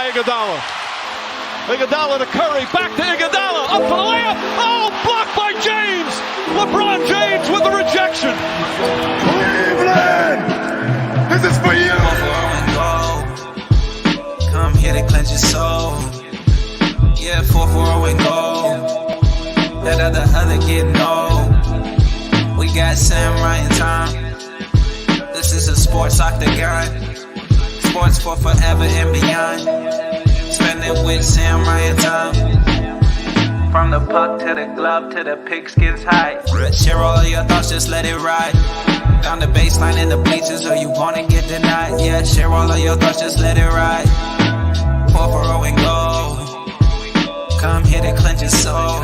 by Iguodala. Iguodala to Curry, back to Iguodala, up for the layup. Oh, blocked by James. LeBron James with the rejection. Cleveland, this is for you. Come here to cleanse your soul. Yeah, 4-4 and go. That other getting old. We got Samurai and Tom. This is a sports octagon. Sports for forever and beyond. Spend it with Samurai and Tom. From the puck to the glove to the pigskins high. Share all your thoughts, just let it ride. Down the baseline in the bleachers, or you wanna get denied. Yeah, share all of your thoughts, just let it ride. 4-4 and go. Come here to cleanse your soul.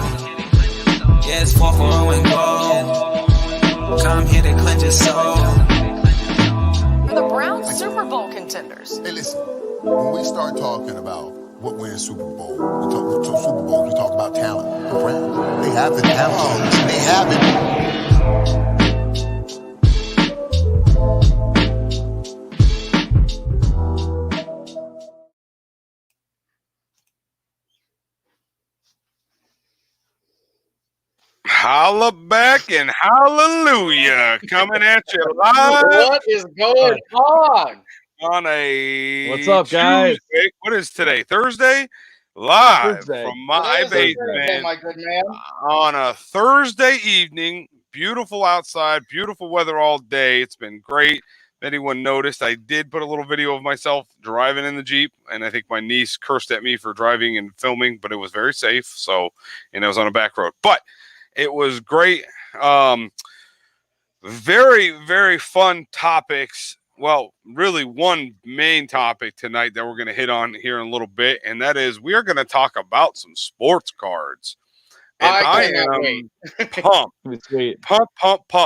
Yeah, it's 4-4 and go. Come here to cleanse your soul. The Browns Super Bowl contenders. Hey, listen, when we start talking about what wins Super Bowl, we talk about talent. The Browns, they have the talent. They have it. Holla back and hallelujah. Coming at you live. What is going on? On a What's up, guys? Tuesday. What is today? Thursday? Live Thursday. from my basement Oh, my good man. on a Thursday evening. Beautiful outside, beautiful weather all day. It's been great. If anyone noticed, I did put a little video of myself driving in the Jeep, and I think my niece cursed at me for driving and filming, but it was very safe. So, and I was on a back road. But it was great. Very, very fun topics. Well, really one main topic tonight that we're going to hit on here in a little bit, and that is we are going to talk about some sports cards. And I am pumped. Sweet. Pump.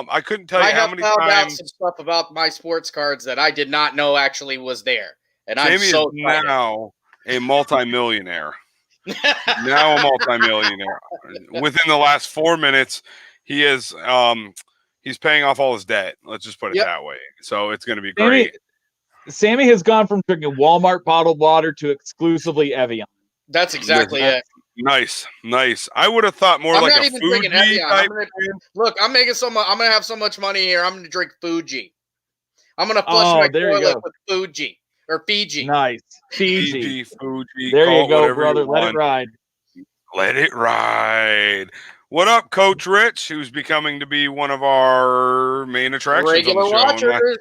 I couldn't tell you how many found out times some stuff about my sports cards that I did not know actually was there. And I'm Jamie so is now a multimillionaire. Now a multimillionaire. Within the last 4 minutes, he is he's paying off all his debt. Let's just put it that way. So it's going to be great. Sammy has gone from drinking Walmart bottled water to exclusively Evian. That's exactly it. Nice. I would have thought more I'm like not a even Fuji drinking Evian. type. Look, I'm making so much. I'm gonna have so much money here. I'm gonna drink Fuji. I'm gonna flush my toilet with Fuji or Fiji. Nice. Fiji. Fuji. There you go, brother. Let it ride. Let it ride. What up, Coach Rich, who's becoming to be one of our main attractions Regular on the show. watchers.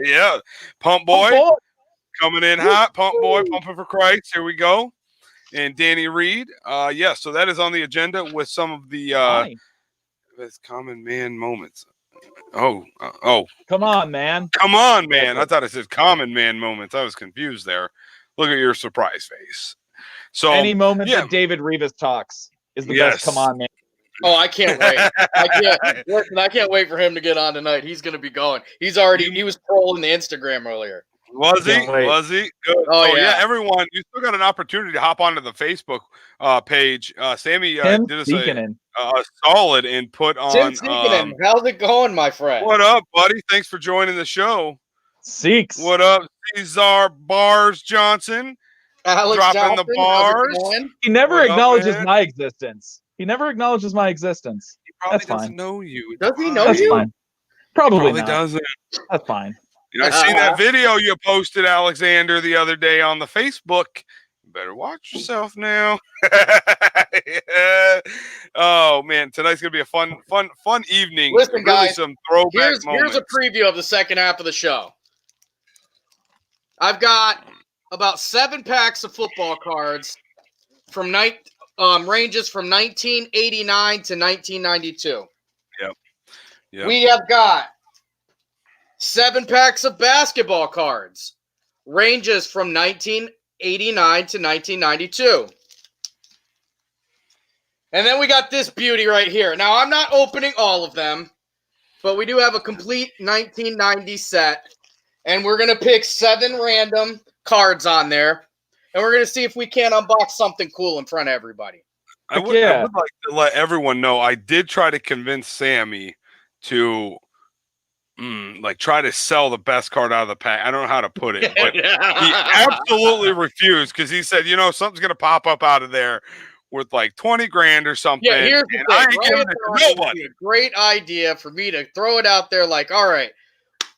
Yeah. Pump boy. Coming in hot. Pump boy. Pumping for Christ. Here we go. And Danny Reed. So that is on the agenda with some of the common man moments. Oh. Come on, man. Come on, man. I thought it said common man moments. I was confused there. Look at your surprise face. So any moment that David Rivas talks is the best. Come on, man. Oh, I can't wait. I can't wait for him to get on tonight. He's going to be going. He was trolling the Instagram earlier. Was he? Good. Oh yeah. Everyone, you still got an opportunity to hop onto the Facebook page. Sammy did us a solid and put on. How's it going, my friend? What up, buddy? Thanks for joining the show. Seeks. What up, Cesar Bars Johnson? Alex dropping Johnson, the bars. He never acknowledges my existence. He probably doesn't know you. Does he know That's you? fine. Probably not. Doesn't. That's fine. I see that video you posted, Alexander, the other day on the Facebook. You better watch yourself now. Oh man, tonight's gonna be a fun evening. Listen, really guys, some throwback moments. Here's a preview of the second half of the show. I've got about 7 packs of football cards from ranges from 1989 to 1992. Yep. We have got 7 packs of basketball cards, ranges from 1989 to 1992. And then we got this beauty right here. Now, I'm not opening all of them, but we do have a complete 1990 set. And we're going to pick 7 random cards on there. And we're going to see if we can't unbox something cool in front of everybody. I would like to let everyone know I did try to convince Sammy to like try to sell the best card out of the pack. I don't know how to put it, but he absolutely refused because he said, something's gonna pop up out of there worth like 20 grand or something. Yeah, here's the and thing. I ain't giving it to It would nobody. be a great idea for me to throw it out there like, all right,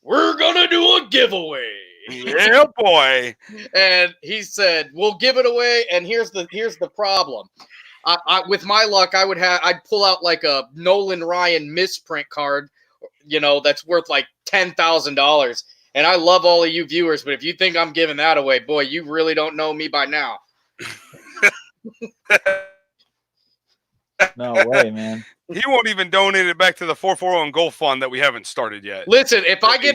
we're gonna do a giveaway. Yeah, boy. And he said, we'll give it away. And here's the problem. With my luck, I'd pull out like a Nolan Ryan misprint card, that's worth like $10,000. And I love all of you viewers, but if you think I'm giving that away, boy, you really don't know me by now. No way, man. He won't even donate it back to the 440 Golf Fund that we haven't started yet. Listen, if I Let me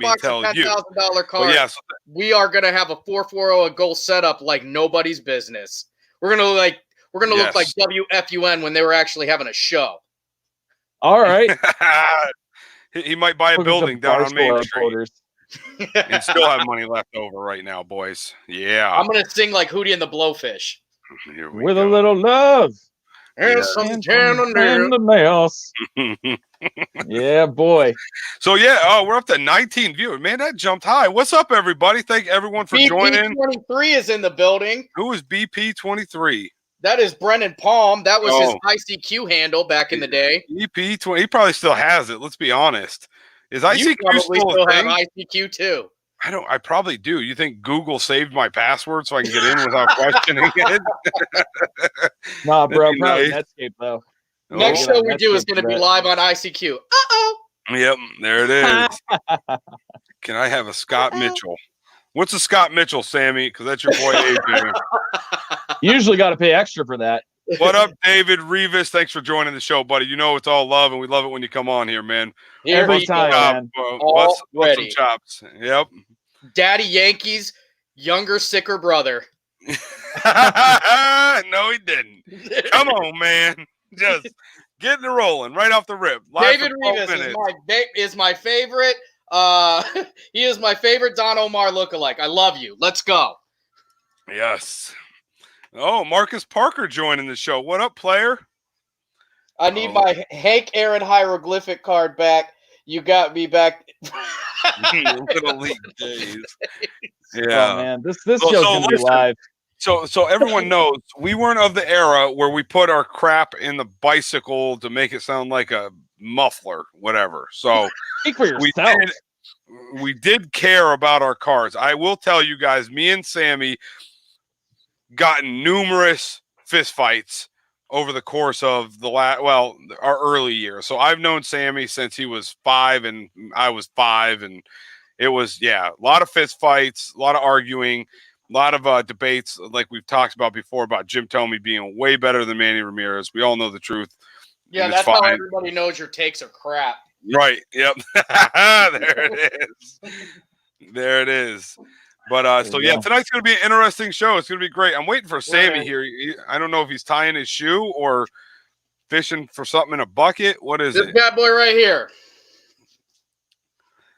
unbox tell a you. $10,000 card, Yes, we are gonna have a 440 goal setup like nobody's business. We're gonna look like WFUN when they were actually having a show. All right. he might buy a Look at building the down on Main Barstool Street reporters. and still have money left over right now, boys. Yeah. I'm gonna sing like Hootie and the Blowfish. Here we With go. a little love. And some And tenderness. the nails. Yeah, boy. So we're up to 19 viewers. Man, that jumped high. What's up, everybody? Thank everyone for joining. BP23 is in the building. Who is BP23? That is Brennan Palm. That was his ICQ handle back in the day. BP20. He probably still has it. Let's be honest. Is You ICQ probably still a have thing? ICQ too. I probably do. You think Google saved my password so I can get in without questioning it? Nah, bro. That'd be Probably nice. Netscape, though. Next Oh, show we that's do is good going to be for that. live on ICQ. Yep, there it is. Can I have a Scott Mitchell? What's a Scott Mitchell, Sammy? Because that's your boy AJ. You usually got to pay extra for that. What up, David Revis? Thanks for joining the show, buddy. You know it's all love, and we love it when you come on here, man. Here Every we time, go. man. Bust some Already. chops. Yep. Daddy Yankees, younger, sicker brother. No, he didn't. Come on, man. Just getting it rolling right off the rip. Live David for 12 Rivas minutes. is my favorite. He is my favorite Don Omar lookalike. I love you. Let's go. Yes. Oh, Marcus Parker joining the show. What up, player? I need my Hank Aaron hieroglyphic card back. You got me back. Little league days. Oh, Yeah. man. This So- show's so going to be listen. live. So everyone knows we weren't of the era where we put our crap in the bicycle to make it sound like a muffler, whatever. So Speak for we yourself. we did care about our cars. I will tell you guys, me and Sammy got in numerous fist fights over the course of our early years. So I've known Sammy since he was 5 and I was 5, and it was a lot of fist fights, a lot of arguing, a lot of debates, like we've talked about before, about Jim Thome being way better than Manny Ramirez. We all know the truth. Yeah, And it's that's how fine. everybody knows your takes are crap. Right. Yep. There it is. There it is. But There you go. tonight's going to be an interesting show. It's going to be great. I'm waiting for Sammy Right. here. I don't know if he's tying his shoe or fishing for something in a bucket. What is This it? bad boy right here.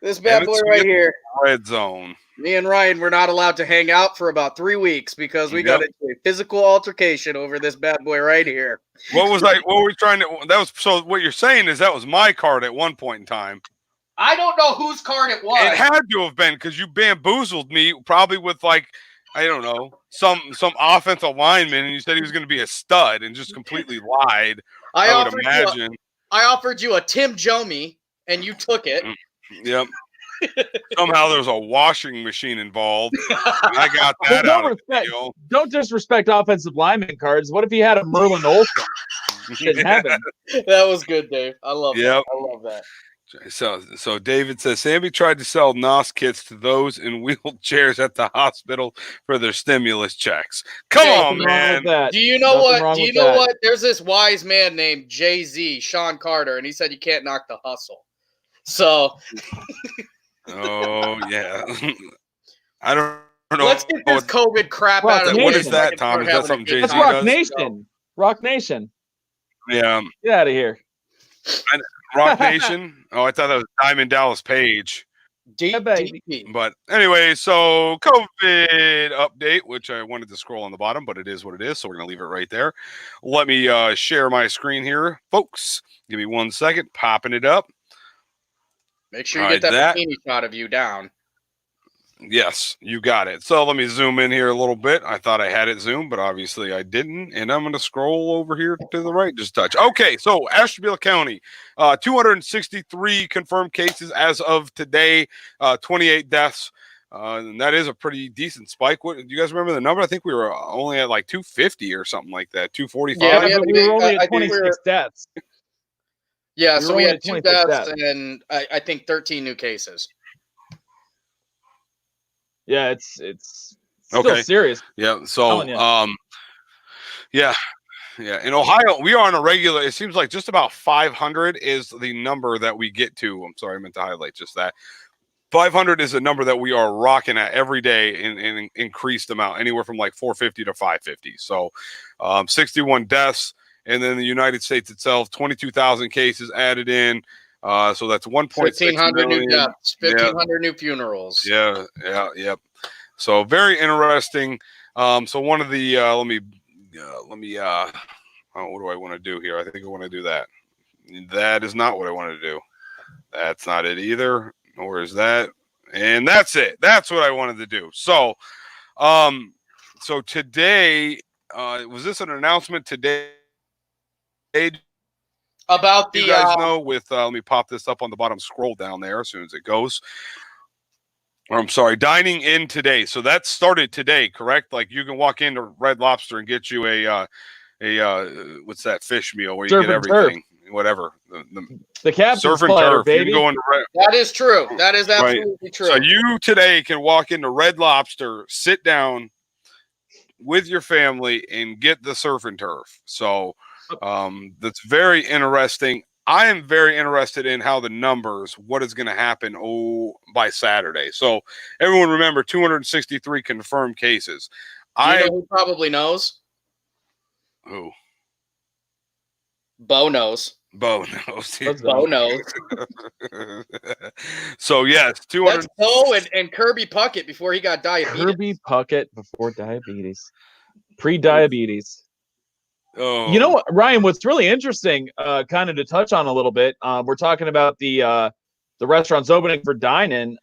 This bad And boy it's right here. Red zone. Me and Ryan were not allowed to hang out for about 3 weeks because we got Yep. into a physical altercation over this bad boy right here. What were we trying to? That was so. What you're saying is that was my card at one point in time. I don't know whose card it was. It had to have been because you bamboozled me, probably with like, I don't know, some offensive lineman, and you said he was going to be a stud, and just completely lied. I would imagine. I offered you a Tim Jomey, and you took it. Yep. Somehow there's a washing machine involved. And I got Well, that out of the respect. deal. Don't disrespect offensive lineman cards. What if he had a Merlin Olsen? Didn't happen. That was good, Dave. I love Yep. that. I love that. So David says Sammy tried to sell NOS kits to those in wheelchairs at the hospital for their stimulus checks. Come Hey, on, Nothing wrong with man. that. Do you know Nothing what? wrong Do you with know that. what? There's this wise man named Jay-Z, Sean Carter, and he said you can't knock the hustle. So Oh yeah. I don't know. let's get this COVID crap Well, out of the what way is so that, I can Tom? start Is that having a something good That's Jay-Z time. Rock does? Nation. Rock Nation. Yeah. Get out of here. Rock Nation. Oh, I thought that was Diamond Dallas Page. Yeah, baby. DP. But anyway, so COVID update, which I wanted to scroll on the bottom, but it is what it is. So we're going to leave it right there. Let me share my screen here, folks. Give me 1 second. Popping it up. Make sure you All get right, that bikini shot of you down. Yes, you got it. So let me zoom in here a little bit. I thought I had it zoomed, but obviously I didn't. And I'm going to scroll over here to the right, just touch. Okay, so Ashtabula County, 263 confirmed cases as of today, 28 deaths. And that is a pretty decent spike. What do you guys remember the number? I think we were only at like 250 or something like that, 245. Yeah, but we were only I at think 26 deaths. Yeah, We so were we only had at 2 26 deaths deaths. and I think 13 new cases. Yeah, it's still Okay. serious. Yeah. So, Telling you. yeah. Yeah. In Ohio, we are on a regular, it seems like just about 500 is the number that we get to. I'm sorry, I meant to highlight just that. 500 is a number that we are rocking at every day in increased amount, anywhere from like 450 to 550. So 61 deaths. And then the United States itself, 22,000 cases added in. So that's 1.6 1,500 new million. deaths, 1,500 new funerals. Yeah. So very interesting. So one of the what do I want to do here? I think I want to do that. That is not what I wanted to do. That's not it either. Nor is that. And that's it. That's what I wanted to do. So, so today, was this an announcement today? About the You guys know with let me pop this up on the bottom. Scroll down there as soon as it goes. Or I'm sorry, dining in today. So that started today, correct? Like you can walk into Red Lobster and get you a what's that fish meal where you Surf get and everything, whatever. The captain's Surf and platter, turf. baby. You can go into that is true. That is absolutely true. So you today can walk into Red Lobster, sit down with your family, and get the surf and turf. So that's very interesting. I am very interested in how the numbers, what is going to happen by Saturday. So everyone remember 263 confirmed cases. You know who probably knows? Who? Bo knows. Bo knows. Bo knows. So yes, 200. That's Bo and Kirby Puckett before he got diabetes. Kirby Puckett before diabetes. Pre-diabetes. Oh. You know what, Ryan, what's really interesting, kind of to touch on a little bit, we're talking about the restaurants opening for dine-in.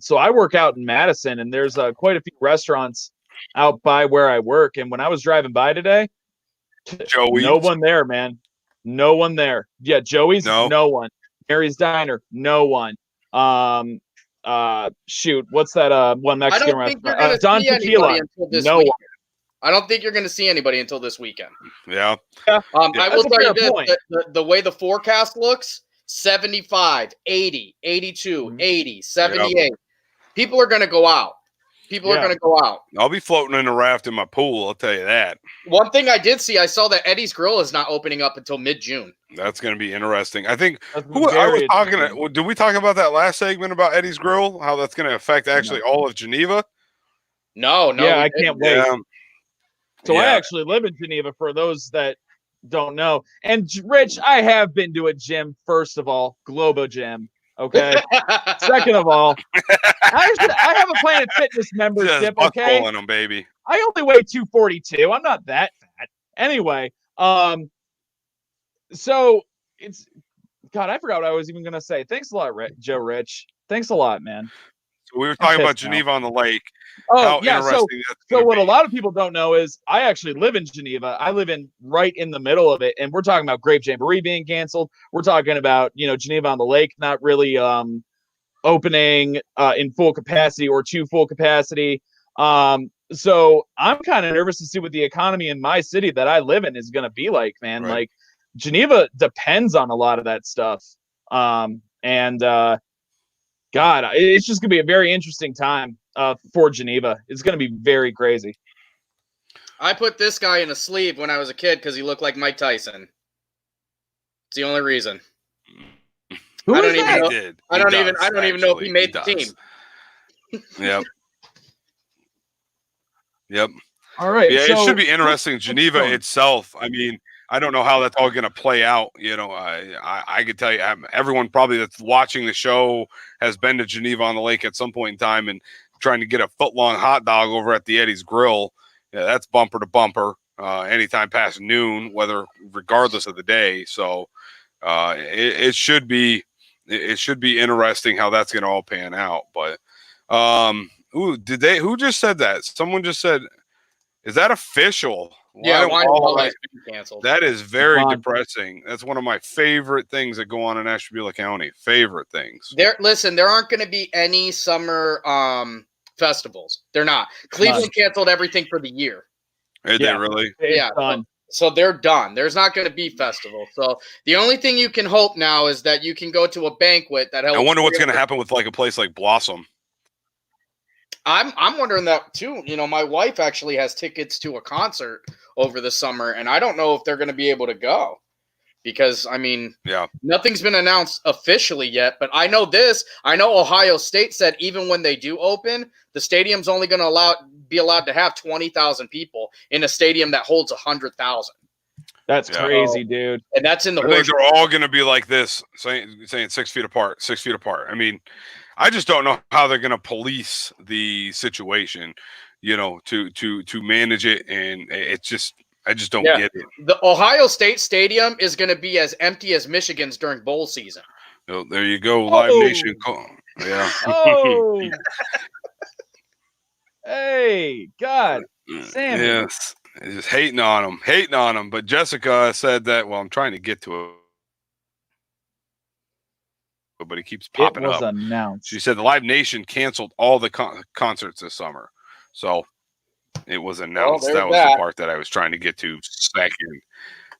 So I work out in Madison, and there's quite a few restaurants out by where I work. And when I was driving by today, Joey's. No one there, man. No one there. Yeah, Joey's, no one. Mary's Diner, no one. Shoot, what's that one Mexican restaurant? Don Tequila, no one. I don't think you're going to see anybody until this weekend. Yeah. I will tell you this, the way the forecast looks, 75, 80, 82, 80, 78. Yep. People are going to go out. People are going to go out. I'll be floating in a raft in my pool, I'll tell you that. One thing I did see, I saw that Eddie's Grill is not opening up until mid-June. That's going to be interesting. I think I was talking did we talk about that last segment about Eddie's Grill? How that's going to affect actually all of Geneva? No. Yeah, I can't wait. Yeah. So I actually live in Geneva, for those that don't know. And Rich, I have been to a gym, first of all, Globo Gym. Okay. Second of all, I have a Planet Fitness membership. Okay. Them, baby. I only weigh 242. I'm not that fat. Anyway, so it's God, I forgot what I was even gonna say. Thanks a lot, Joe Rich. Thanks a lot, man. So we were talking about Geneva on the Lake. Oh, yeah. So what a lot of people don't know is I actually live in Geneva. I live right in the middle of it. And we're talking about Grape Jamboree being canceled. We're talking about, Geneva on the Lake not really opening in full capacity or to full capacity. So I'm kind of nervous to see what the economy in my city that I live in is going to be like, man. Right. Like Geneva depends on a lot of that stuff. God, it's just going to be a very interesting time for Geneva. It's going to be very crazy. I put this guy in a sleeve when I was a kid because he looked like Mike Tyson. It's the only reason. Who I don't is even that? know. I don't even know if he made the team. Yep. Yep. All right. Yeah, it should be interesting. Geneva itself. I mean, I don't know how that's all going to play out. I could tell you, everyone probably that's watching the show has been to Geneva on the Lake at some point in time and trying to get a foot-long hot dog over at the Eddie's Grill. Yeah, that's bumper to bumper anytime past noon, regardless of the day. So it should be it should be interesting how that's going to all pan out. But who just said that? Someone just said, is that official? Yeah, Wine and Walleye has been canceled. That is very depressing. That's one of my favorite things that go on in Ashtabula County. Favorite things. There aren't going to be any summer festivals. They're not. Cleveland canceled everything for the year. Are they really? Yeah. Done. So they're done. There's not going to be festivals. So the only thing you can hope now is that you can go to a banquet that helps. I wonder what's going to happen with like a place like Blossom. I'm wondering that too. You know, my wife actually has tickets to a concert over the summer, and I don't know if they're going to be able to go because, I mean, nothing's been announced officially yet. But I know this. I know Ohio State said even when they do open, the stadium's only going to be allowed to have 20,000 people in a stadium that holds 100,000. That's crazy, dude. And that's in the. I think they're all going to be like this, saying 6 feet apart, 6 feet apart. I mean, I just don't know how they're going to police the situation, you know, to manage it, and it's just I just don't get it. The Ohio State Stadium is going to be as empty as Michigan's during bowl season. So there you go, Live Nation. Yeah. Oh. Hey, God, Sammy. Yes, just hating on them. But Jessica said that. Well, I'm trying to get to it. But he keeps popping up. Announced. She said the Live Nation canceled all the concerts this summer. So it was announced. That was the part that I was trying to get to second.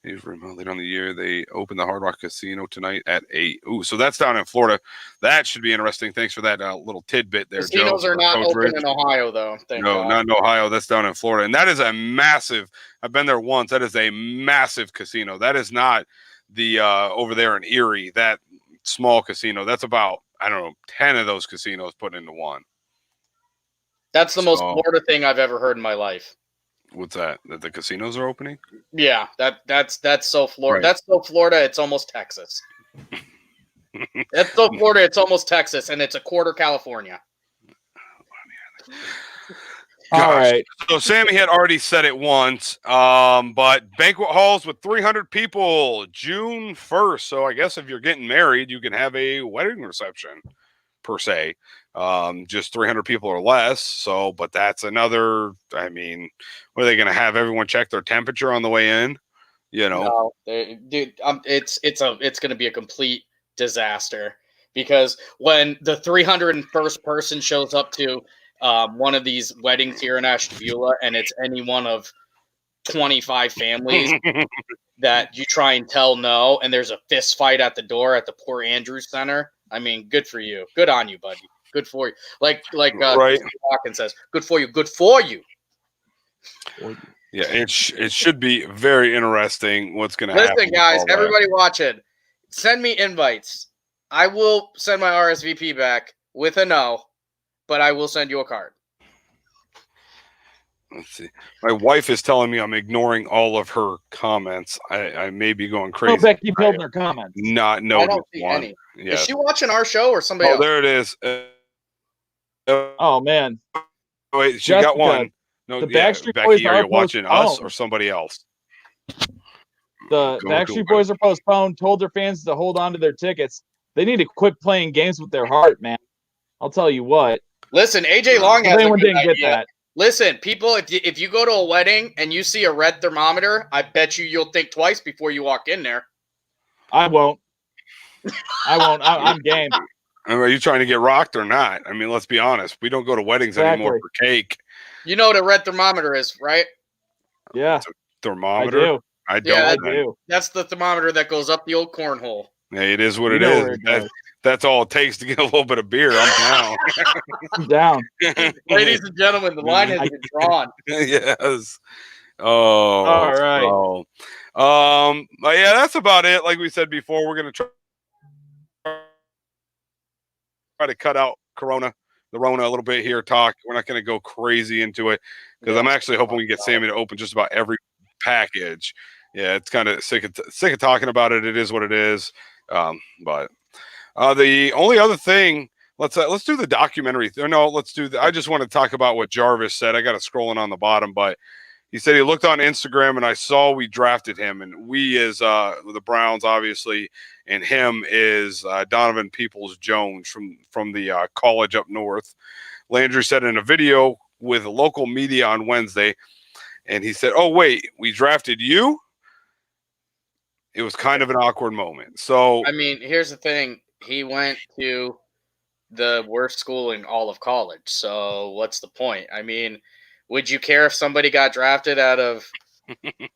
Later on the year, they opened the Hard Rock Casino tonight at 8. Ooh, so that's down in Florida. That should be interesting. Thanks for that little tidbit there, Casinos Joe. are not open in Ohio, though. No, not in Ohio. That's down in Florida. And that is a massive – I've been there once. That is a massive casino. That is not the over there in Erie, that – small casino. That's about, I don't know, 10 of those casinos put into one. That's the most Florida thing I've ever heard in my life. What's that? That the casinos are opening? Yeah, that's so Florida. Right. That's so Florida, it's almost Texas. That's so Florida, it's almost Texas, and it's a quarter California. All right. So Sammy had already said it once, but banquet halls with 300 people, June 1st. So I guess if you're getting married, you can have a wedding reception, per se. Just 300 people or less. So, but that's another. I mean, what are they going to have everyone check their temperature on the way in? You know, no, dude, it's going to be a complete disaster because when the 301st person shows up to one of these weddings here in Ashtabula, and it's any one of 25 families that you try and tell no, and there's a fist fight at the door at the Port Andrews Center. I mean, good for you. Good on you, buddy. Good for you. Like right. Hawkins says, good for you. Good for you. Yeah, it should be very interesting what's going to happen. Listen, guys, everybody watching, send me invites. I will send my RSVP back with a no. But I will send you a card. Let's see. My wife is telling me I'm ignoring all of her comments. I may be going crazy. Oh, Becky pulled her comments. I don't see one. Any. Yeah. Is she watching our show or somebody else? There it is. Oh, man. Wait, she got one. No, the Backstreet Boys are you watching us or somebody else? The Backstreet Boys are postponed, told their fans to hold on to their tickets. They need to quit playing games with their heart, man. I'll tell you what. Listen, AJ Long has anyone didn't get that. Listen, people, if you go to a wedding and you see a red thermometer, I bet you'll think twice before you walk in there. I won't. I'm game. Are you trying to get rocked or not? I mean, let's be honest. We don't go to weddings anymore for cake. You know what a red thermometer is, right? Yeah. It's a thermometer? I do. I do. That's the thermometer that goes up the old cornhole. Hey, it is what it is. That's all it takes to get a little bit of beer. I'm down. I'm down. Ladies and gentlemen, the line has been drawn. Yes. Oh. All right. But yeah, that's about it. Like we said before, we're going to try to cut out the Rona a little bit here. We're not going to go crazy into it because I'm actually hoping we get Sammy to open just about every package. Yeah, it's kind of sick of talking about it. It is what it is. But the only other thing, let's do the documentary. No, let's do I just want to talk about what Jarvis said. I got it scrolling on the bottom, but He said he looked on Instagram and I saw we drafted him, and we is the Browns obviously, and him is Donovan Peoples-Jones from the college up north. Landry said in a video with local media on Wednesday, and he said, "Oh wait, we drafted you." It was kind of an awkward moment. So I mean, here's the thing: he went to the worst school in all of college. So what's the point? I mean, would you care if somebody got drafted out of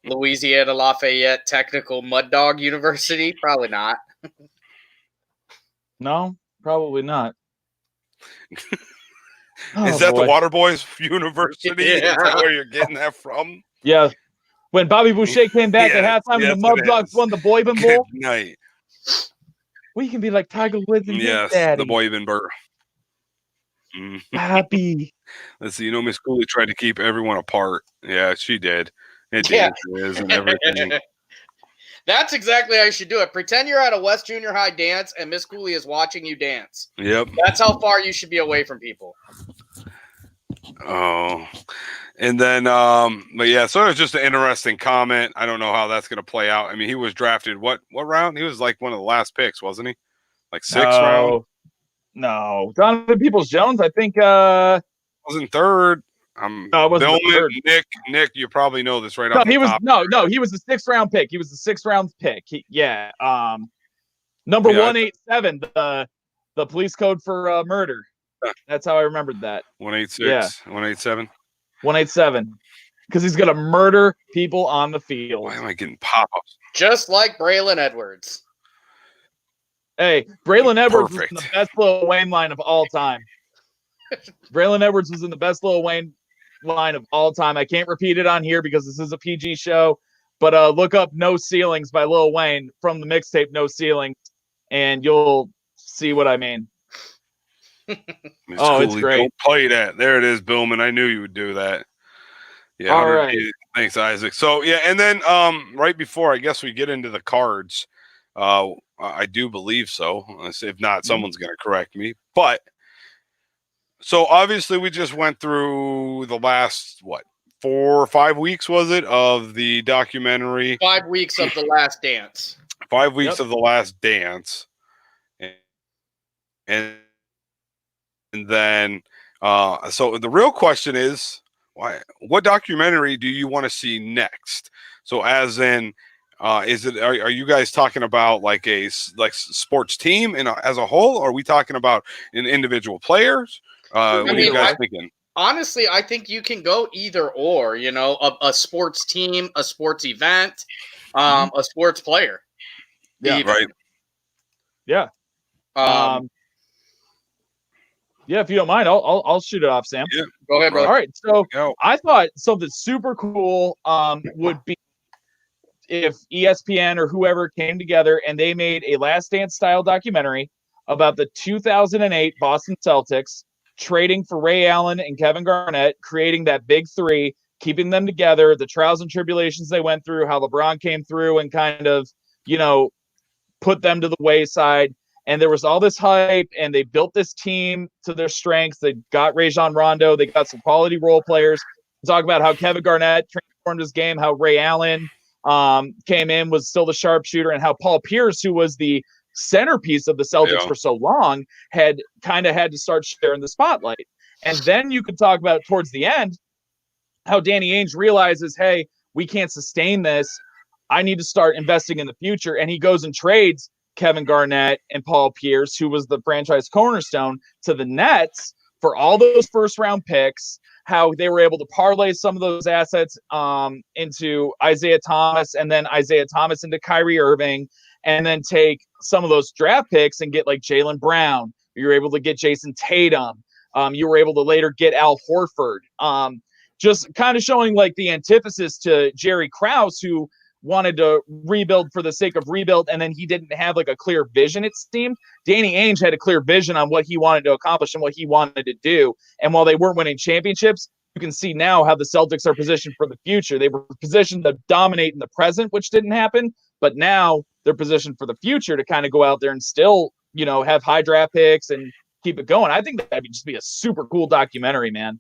Louisiana Lafayette Technical Mud Dog University? Probably not. No, probably not. Is that the Water Boys University? Yeah. Is that where you're getting that from? Yeah. When Bobby Boucher came back at halftime and the Mud Dogs won the Boyben Bowl. Good night. We can be like Tiger Woods and Yes, his daddy. the Boyben Burr. Mm. Happy. Let's see. Miss Cooley tried to keep everyone apart. Yeah, she did. It dances and everything. That's exactly how you should do it. Pretend you're at a West Junior High dance and Miss Cooley is watching you dance. Yep. That's how far you should be away from people. Oh. And then, but yeah, so it was just an interesting comment. I don't know how that's going to play out. I mean, he was drafted what round? He was like one of the last picks, wasn't he? Like sixth round? No. Donovan Peoples-Jones, I think wasn't third. No, it wasn't third. Nick, you probably know this right no, off the he was top. he was the 6th round pick. He was the 6th round pick. Number 187, the police code for murder. That's how I remembered that. 186, yeah. 187. 187. Because he's gonna murder people on the field. Why am I getting pop-ups? Just like Braylon Edwards. Hey, Braylon Edwards was Perfect. in the best Lil Wayne line of all time. Braylon Edwards was in the best Lil Wayne line of all time. I can't repeat it on here because this is a PG show, but look up No Ceilings by Lil Wayne from the mixtape No Ceilings, and you'll see what I mean. Miss Oh, it's Cooley, great. Don't play that. There it is, Billman. I knew you would do that. Yeah. All right. Thanks, Isaac. So yeah, and then right before I guess we get into the cards, I do believe so. If not, someone's going to correct me. But so obviously we just went through the last 4 or 5 weeks, was it, of the documentary? 5 weeks of The Last Dance. 5 weeks of The Last Dance, and then so the real question is, what documentary do you want to see next? So as in, are you guys talking about like a sports team as a whole, or are we talking about an individual players? What are you guys thinking? Honestly, I think you can go either or, a sports team, a sports event, a sports player. Yeah, even. right. Yeah. Yeah, if you don't mind, I'll shoot it off, Sam. Yeah. Go ahead, brother. All right. So Go. I thought something super cool would be if ESPN or whoever came together and they made a Last Dance style documentary about the 2008 Boston Celtics trading for Ray Allen and Kevin Garnett, creating that big three, keeping them together, the trials and tribulations they went through, how LeBron came through and kind of, put them to the wayside. And there was all this hype, and they built this team to their strengths. They got Rajon Rondo. They got some quality role players. Talk about how Kevin Garnett transformed his game, how Ray Allen came in, was still the sharpshooter, and how Paul Pierce, who was the centerpiece of the Celtics for so long, had to start sharing the spotlight. And then you could talk about towards the end how Danny Ainge realizes, hey, we can't sustain this. I need to start investing in the future. And he goes and trades Kevin Garnett and Paul Pierce, who was the franchise cornerstone, to the Nets for all those first-round picks, how they were able to parlay some of those assets into Isaiah Thomas, and then Isaiah Thomas into Kyrie Irving, and then take some of those draft picks and get like Jaylen Brown. You were able to get Jason Tatum. You were able to later get Al Horford. Just kind of showing like the antithesis to Jerry Krause, who wanted to rebuild for the sake of rebuild, and then he didn't have like a clear vision, it seemed. Danny Ainge had a clear vision on what he wanted to accomplish and what he wanted to do. And while they weren't winning championships, you can see now how the Celtics are positioned for the future. They were positioned to dominate in the present, which didn't happen, but now they're positioned for the future to kind of go out there and still, have high draft picks and keep it going. I think that'd just be a super cool documentary, man.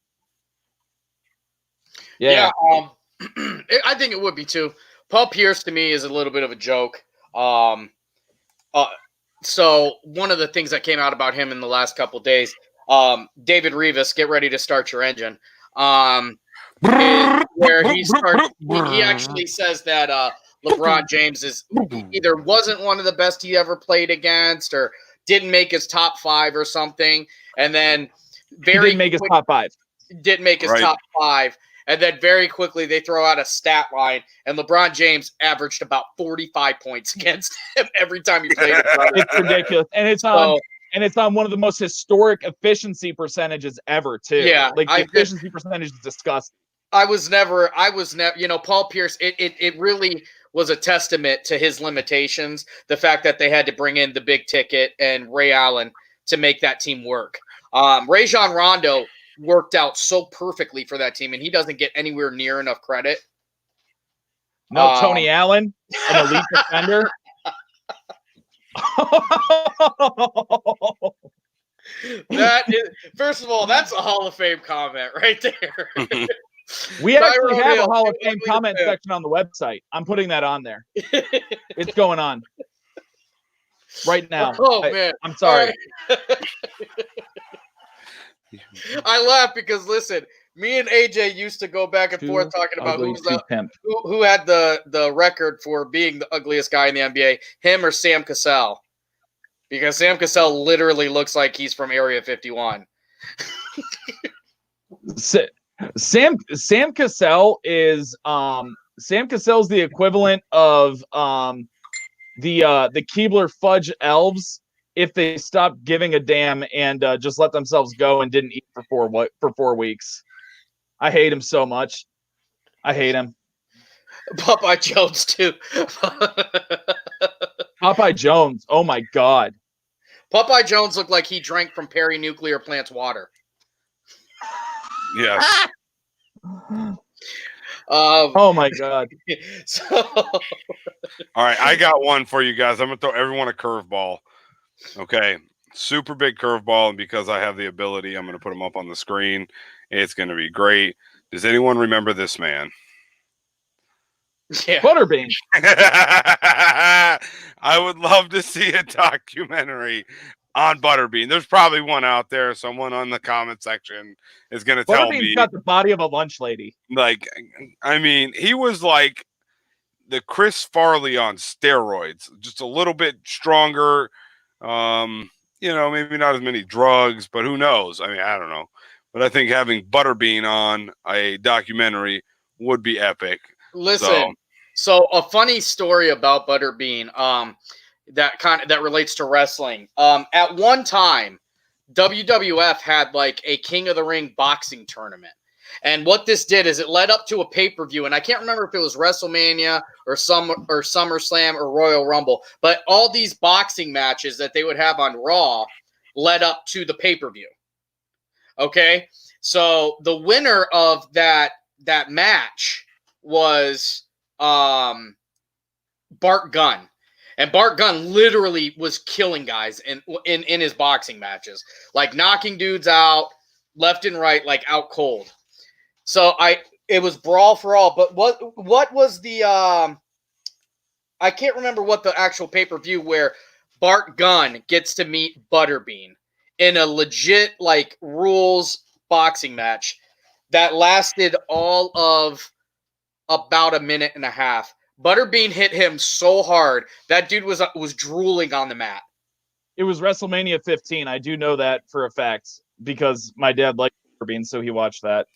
Yeah. I think it would be too. Paul Pierce to me is a little bit of a joke. So one of the things that came out about him in the last couple days, David Rivas, get ready to start your engine. Is where he actually says that LeBron James is either wasn't one of the best he ever played against or didn't make his top 5 or something. And then Didn't make his top 5. Didn't make his top 5. And then very quickly they throw out a stat line, and LeBron James averaged about 45 points against him every time he played. It's ridiculous. And it's on one of the most historic efficiency percentages ever, too. Yeah. Like the efficiency percentage is disgusting. I was never, Paul Pierce, it really was a testament to his limitations. The fact that they had to bring in the big ticket and Ray Allen to make that team work. Rajon Rondo worked out so perfectly for that team, and he doesn't get anywhere near enough credit. No, Tony Allen, an elite defender. That is, first of all, that's a Hall of Fame comment right there. We actually have a Hall of Fame comment section on the website. I'm putting that on there. It's going on right now. Oh, man. I'm sorry. I laugh because, listen, me and AJ used to go back and forth talking about who had the record for being the ugliest guy in the NBA, him or Sam Cassell. Because Sam Cassell literally looks like he's from Area 51. Sam Cassell is Sam Cassell's the equivalent of the Keebler Fudge elves if they stopped giving a damn and just let themselves go and didn't eat for 4 weeks. I hate him so much. I hate him. Popeye Jones too. Popeye Jones. Oh my God. Popeye Jones looked like he drank from Perry Nuclear Plant's water. Yes. Oh my God. So, all right, I got one for you guys. I'm gonna throw everyone a curveball. Okay, super big curveball, and because I have the ability, I'm gonna put them up on the screen. It's gonna be great. Does anyone remember this man? Yeah. Butterbean. I would love to see a documentary on Butterbean. There's probably one out there. Someone on the comment section is going to tell me. Butterbean's got the body of a lunch lady. Like, I mean, he was like the Chris Farley on steroids, just a little bit stronger. Maybe not as many drugs, but who knows? I mean, I don't know. But I think having Butterbean on a documentary would be epic. Listen, so a funny story about Butterbean, that relates to wrestling. At one time, WWF had like a King of the Ring boxing tournament. And what this did is it led up to a pay-per-view, and I can't remember if it was WrestleMania or SummerSlam or Royal Rumble, but all these boxing matches that they would have on Raw led up to the pay-per-view. Okay? So the winner of that match was Bart Gunn. And Bart Gunn literally was killing guys in his boxing matches, like knocking dudes out left and right, like out cold. So it was brawl for all. But what was the I can't remember what the actual pay-per-view where Bart Gunn gets to meet Butterbean in a legit like rules boxing match that lasted all of about a minute and a half. Butterbean hit him so hard that dude was drooling on the mat. It was WrestleMania 15. I do know that for a fact because my dad liked Butterbean, so he watched that.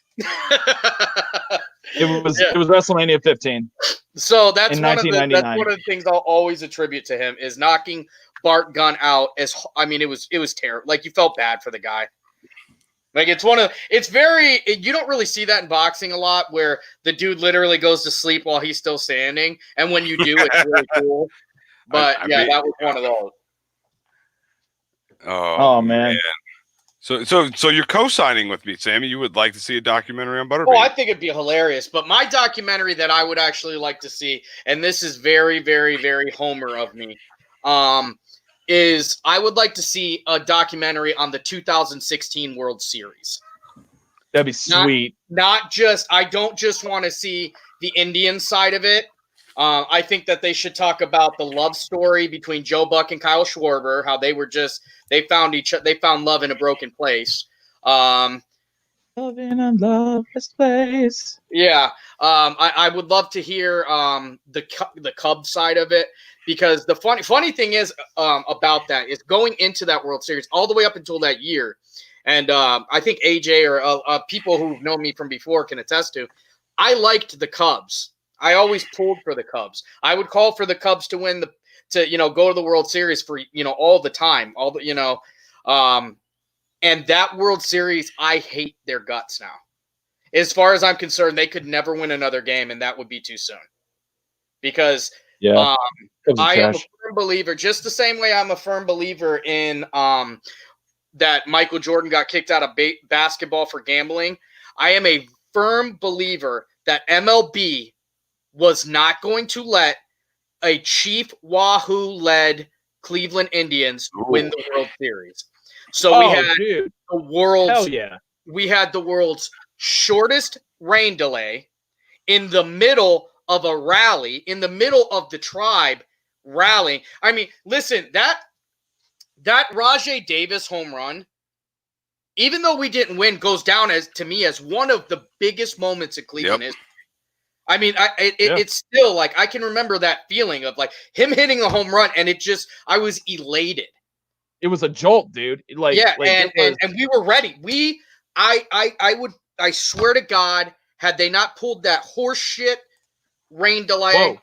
It was WrestleMania 15. So that's one of the things I'll always attribute to him is knocking Bart Gunn out. It was terrible. Like you felt bad for the guy. Like you don't really see that in boxing a lot where the dude literally goes to sleep while he's still standing. And when you do, it's really cool. But that was one of those. Oh man. So you're co-signing with me, Sammy. You would like to see a documentary on Butterbean? Oh, I think it'd be hilarious. But my documentary that I would actually like to see, and this is very, very, very Homer of me, is I would like to see a documentary on the 2016 World Series. That'd be sweet. I don't just want to see the Indian side of it. I think that they should talk about the love story between Joe Buck and Kyle Schwarber, how they found love in a broken place. Love in a loveless place. Yeah, I would love to hear the Cubs side of it, because the funny thing is about that is going into that World Series all the way up until that year, and I think AJ or people who've known me from before can attest to, I liked the Cubs. I always pulled for the Cubs. I would call for the Cubs to win go to the World Series for all the time, and that World Series, I hate their guts now. As far as I'm concerned, they could never win another game, and that would be too soon. Because I am a firm believer, just the same way I'm a firm believer in that Michael Jordan got kicked out of basketball for gambling. I am a firm believer that MLB was not going to let a Chief Wahoo-led Cleveland Indians win the World Series. So we had the world's shortest rain delay in the middle of a rally, in the middle of the tribe rallying. I mean, listen, that Rajai Davis home run, even though we didn't win, goes down to me as one of the biggest moments in Cleveland history. I mean, it's still like I can remember that feeling of like him hitting a home run, and I was elated. It was a jolt, dude. And we were ready. I swear to God, had they not pulled that horse shit rain delay,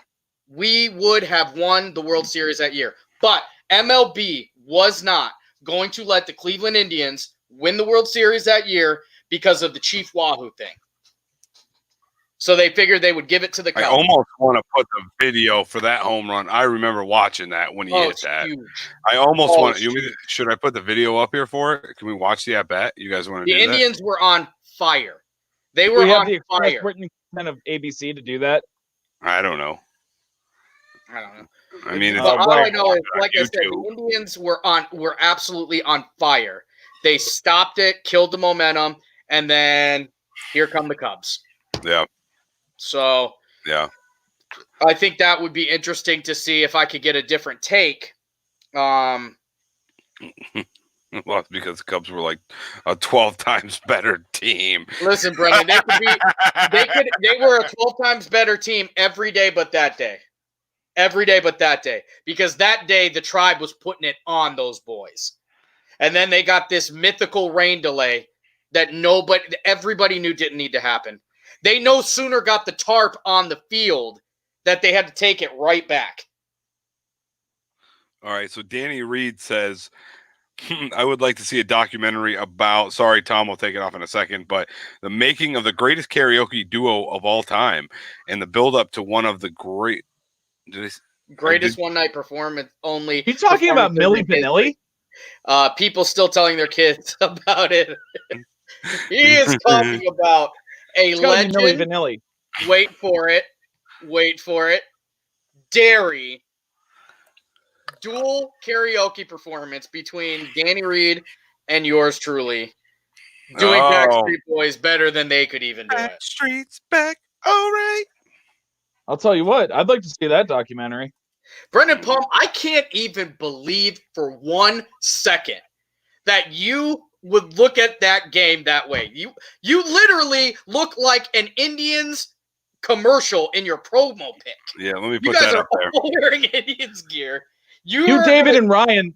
we would have won the World Series that year. But MLB was not going to let the Cleveland Indians win the World Series that year because of the Chief Wahoo thing. So they figured they would give it to the Cubs. I almost want to put the video for that home run. I remember watching that when he hit that. Huge. I almost want to. Should I put the video up here for it? Can we watch the at bat? You guys want to do that? The Indians were on fire. They were on fire. Written kind of ABC to do that. I don't know. I mean, all I know is, like I said, the Indians were absolutely on fire. They stopped it, killed the momentum, and then here come the Cubs. Yeah. So yeah, I think that would be interesting to see if I could get a different take. Well, it's because the Cubs were like a 12 times better team. Listen, Brendan, they were a 12 times better team every day but that day. Every day but that day. Because that day the tribe was putting it on those boys. And then they got this mythical rain delay that everybody knew didn't need to happen. They no sooner got the tarp on the field that they had to take it right back. All right, so Danny Reed says, I would like to see a documentary about, sorry, Tom, we'll take it off in a second, but the making of the greatest karaoke duo of all time and the build-up to one of the greatest one-night performance only. You talking about Milli Vanilli? People still telling their kids about it. He is talking about a legend. Milli Vanilli. Wait for it. Dairy dual karaoke performance between Danny Reed and yours truly, doing Backstreet Boys better than they could even do it. Backstreet's back, all right. I'll tell you what, I'd like to see that documentary. Brendan Palm, I can't even believe for 1 second that you would look at that game that way. You literally look like an Indians commercial in your promo pic. Yeah, let me put that up there. You guys are all wearing Indians gear. David and Ryan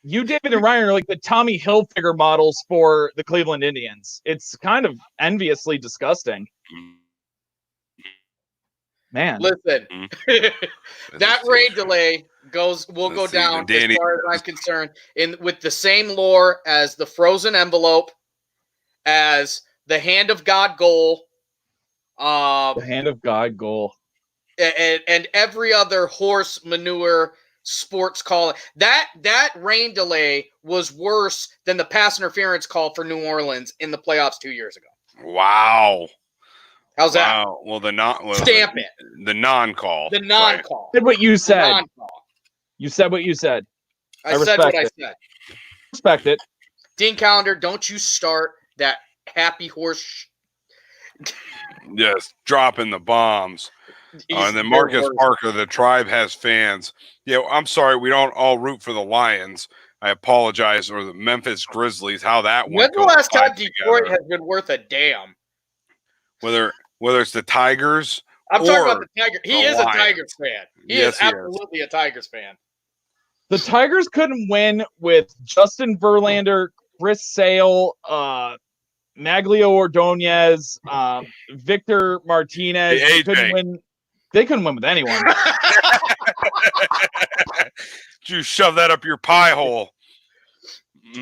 are like the Tommy Hilfiger models for the Cleveland Indians. It's kind of enviously disgusting. Man. Listen, that rain delay will go down as far as I'm concerned with the same lore as the frozen envelope, as the hand of God goal. The hand of God goal. And every other horse manure sports call. That rain delay was worse than the pass interference call for New Orleans in the playoffs 2 years ago. Wow. How's that? Well, stamp it. The non-call. The non-call. Said what you said. You said what you said. I said what I said. Respect it. Dean Callender, don't you start that happy horse. Yes, dropping the bombs. And then Marcus Parker, the tribe has fans. Yeah, I'm sorry, we don't all root for the Lions. I apologize, or the Memphis Grizzlies. How that one? When's the last time Detroit has been worth a damn? Whether it's the Tigers, I'm talking about the Tigers. He is Lions. a Tigers fan. He is absolutely a Tigers fan. The Tigers couldn't win with Justin Verlander, Chris Sale, Maglio Ordonez, Victor Martinez. Hey, They couldn't win with anyone. You shove that up your pie hole.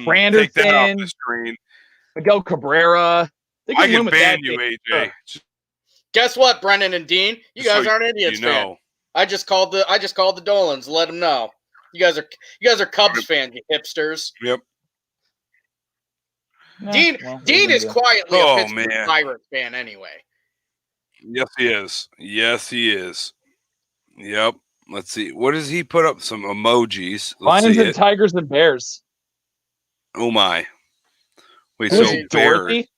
Brandon, take that off the screen. Miguel Cabrera. I can ban you, AJ. Guess what, Brennan and Dean? You guys aren't Indians fans. I just called the Dolans. Let them know. You guys are Cubs fans, you hipsters. Yep. Dean is quietly a Pittsburgh Pirates fan anyway. Yes, he is. Yes, he is. Yep. Let's see. What does he put up? Some emojis. Lions and Tigers and Bears. Oh my. Wait, so Bears. Dorothy?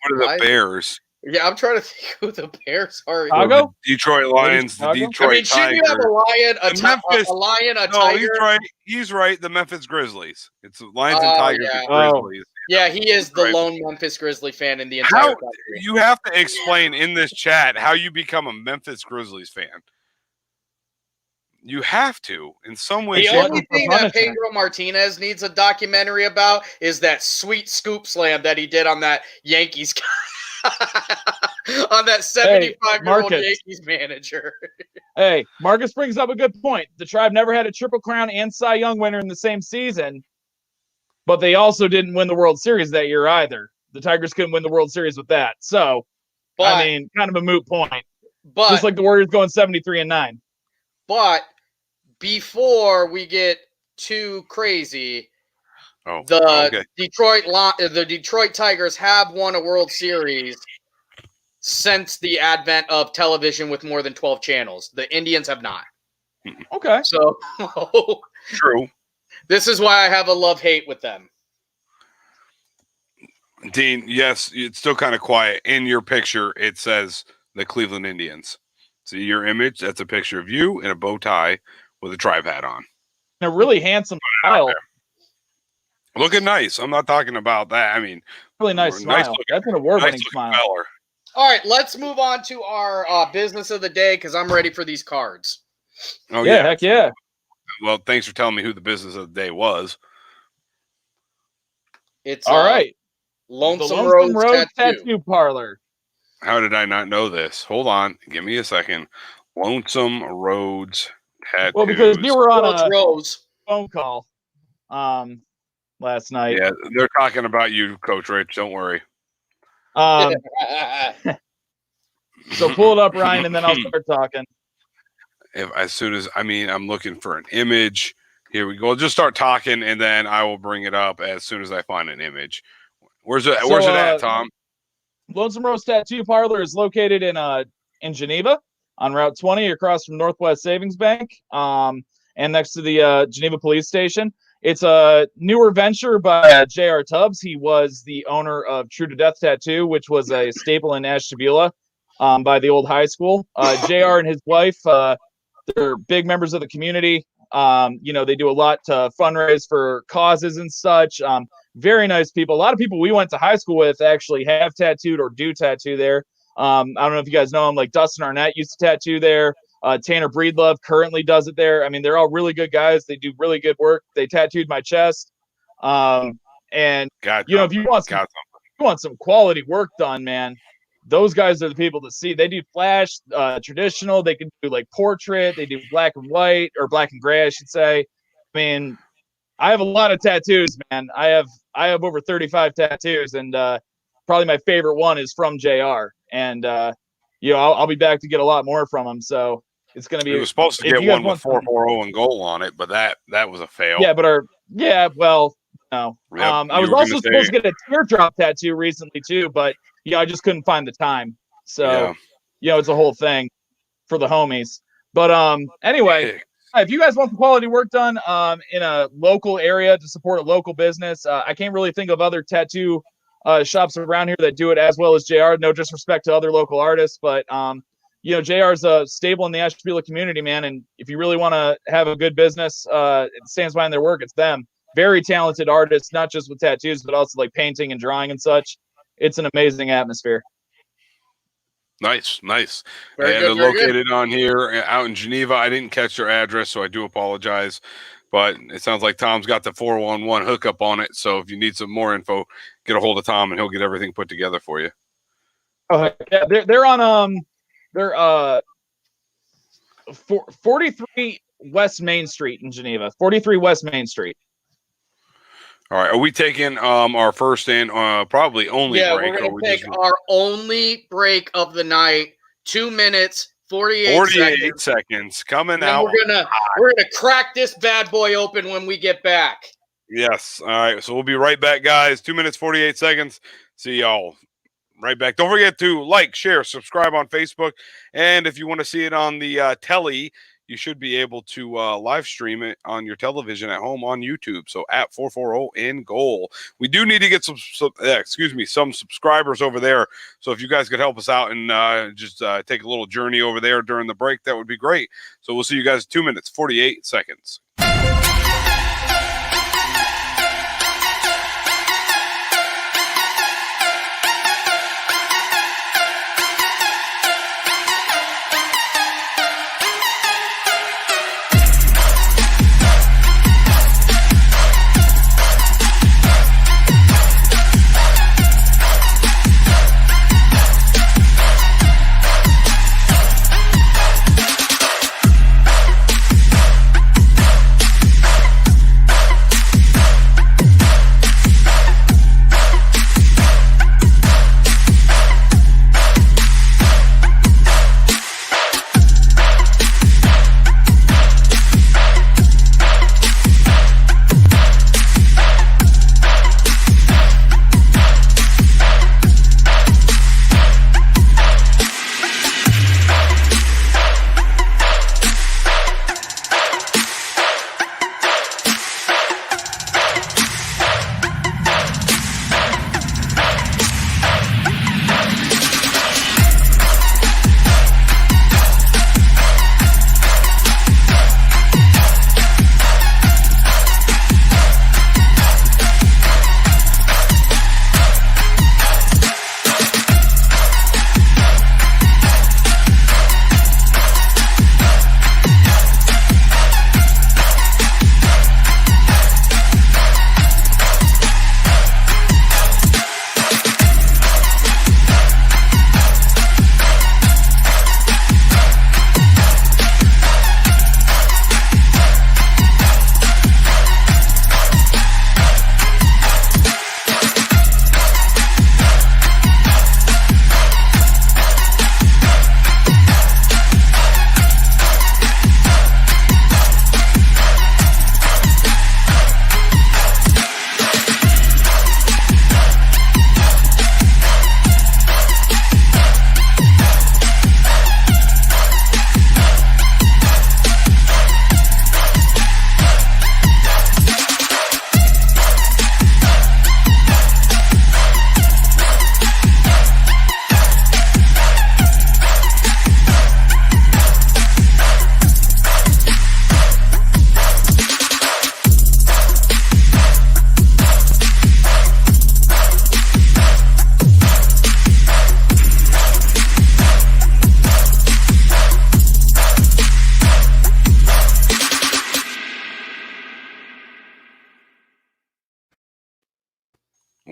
What are the Bears? Yeah, I'm trying to think who the Bears are. Chicago? Detroit Lions, the Detroit Tigers. Shouldn't you have a lion, a tiger? He's right. The Memphis Grizzlies. It's Lions and Tigers and Grizzlies. Yeah, he is the lone Memphis Grizzly fan in the entire country. You have to explain in this chat how you become a Memphis Grizzlies fan. You have to, in some way. The only thing that Pedro Martinez needs a documentary about is that sweet scoop slam that he did on that Yankees on that 75-year-old Yankees manager. Hey, Marcus brings up a good point. The Tribe never had a Triple Crown and Cy Young winner in the same season, but they also didn't win the World Series that year either. The Tigers couldn't win the World Series with that. So, I mean, kind of a moot point. But just like the Warriors going 73-9. But before we get too crazy, the Detroit Tigers have won a World Series since the advent of television with more than 12 channels. The Indians have not. Okay. So true. This is why I have a love-hate with them. Dean, yes, it's still kind of quiet. In your picture, it says the Cleveland Indians. See your image? That's a picture of you in a bow tie with a Tribe hat on. A really handsome style. Looking nice. I'm not talking about that. I mean, really nice smile. That's an award-winning smile. Feller. All right, let's move on to our business of the day because I'm ready for these cards. Oh, yeah. Heck yeah. Well, thanks for telling me who the business of the day was. It's all right. Lonesome Road Tattoo Parlor. How did I not know this? Hold on. Give me a second. Lonesome Roads Tattoos. Well, because you were on a phone call last night. Yeah, they're talking about you, Coach Rich. Don't worry. So pull it up, Ryan, and then I'll start talking. I'm looking for an image. Here we go. I'll just start talking, and then I will bring it up as soon as I find an image. Where's it at, Tom? Lonesome Rose Tattoo Parlor is located in Geneva on Route 20 across from Northwest Savings Bank and next to the Geneva Police Station. It's a newer venture by J.R. Tubbs. He was the owner of True to Death Tattoo, which was a staple in Ashtabula by the old high school. J.R. and his wife, they're big members of the community. They do a lot to fundraise for causes and such. Very nice people. A lot of people we went to high school with actually have tattooed or do tattoo there. I don't know if you guys know them, like Dustin Arnett used to tattoo there. Tanner Breedlove currently does it there. I mean, they're all really good guys. They do really good work. They tattooed my chest. If you want some quality work done, man, those guys are the people to see. They do flash, traditional. They can do like portrait. They do black and white or black and gray, I should say. I mean, I have a lot of tattoos, man. I have over 35 tattoos, and probably my favorite one is from JR. And I'll be back to get a lot more from him. So it's going to be. He was supposed to get one with 440 and goal on it, but that was a fail. Yeah, no. Yep, I was also supposed to get a teardrop tattoo recently too, but I just couldn't find the time. So it's a whole thing for the homies. But anyway. If you guys want some quality work done in a local area to support a local business, I can't really think of other tattoo shops around here that do it as well as JR. No disrespect to other local artists, but JR's a stable in the Ashtabula community, man. And if you really want to have a good business, it stands behind their work. It's them. Very talented artists, not just with tattoos, but also like painting and drawing and such. It's an amazing atmosphere. Nice. Very And good, they're very good. located on here out in Geneva. I didn't catch their address, so I do apologize. But it sounds like Tom's got the 411 hookup on it. So if you need some more info, get a hold of Tom and he'll get everything put together for you. Oh yeah, they're on 43 West Main Street in Geneva. 43 West Main Street. All right. Are we taking our first and probably only break? We're going to take our only break of the night. 2 minutes, 48 seconds coming out. We're gonna crack this bad boy open when we get back. Yes. All right. So we'll be right back, guys. 2 minutes, 48 seconds. See y'all right back. Don't forget to like, share, subscribe on Facebook. And if you want to see it on the telly, you should be able to live stream it on your television at home on YouTube. So at 440 in goal. We do need to get some subscribers over there. So if you guys could help us out and just take a little journey over there during the break, that would be great. So we'll see you guys in 2 minutes, 48 seconds.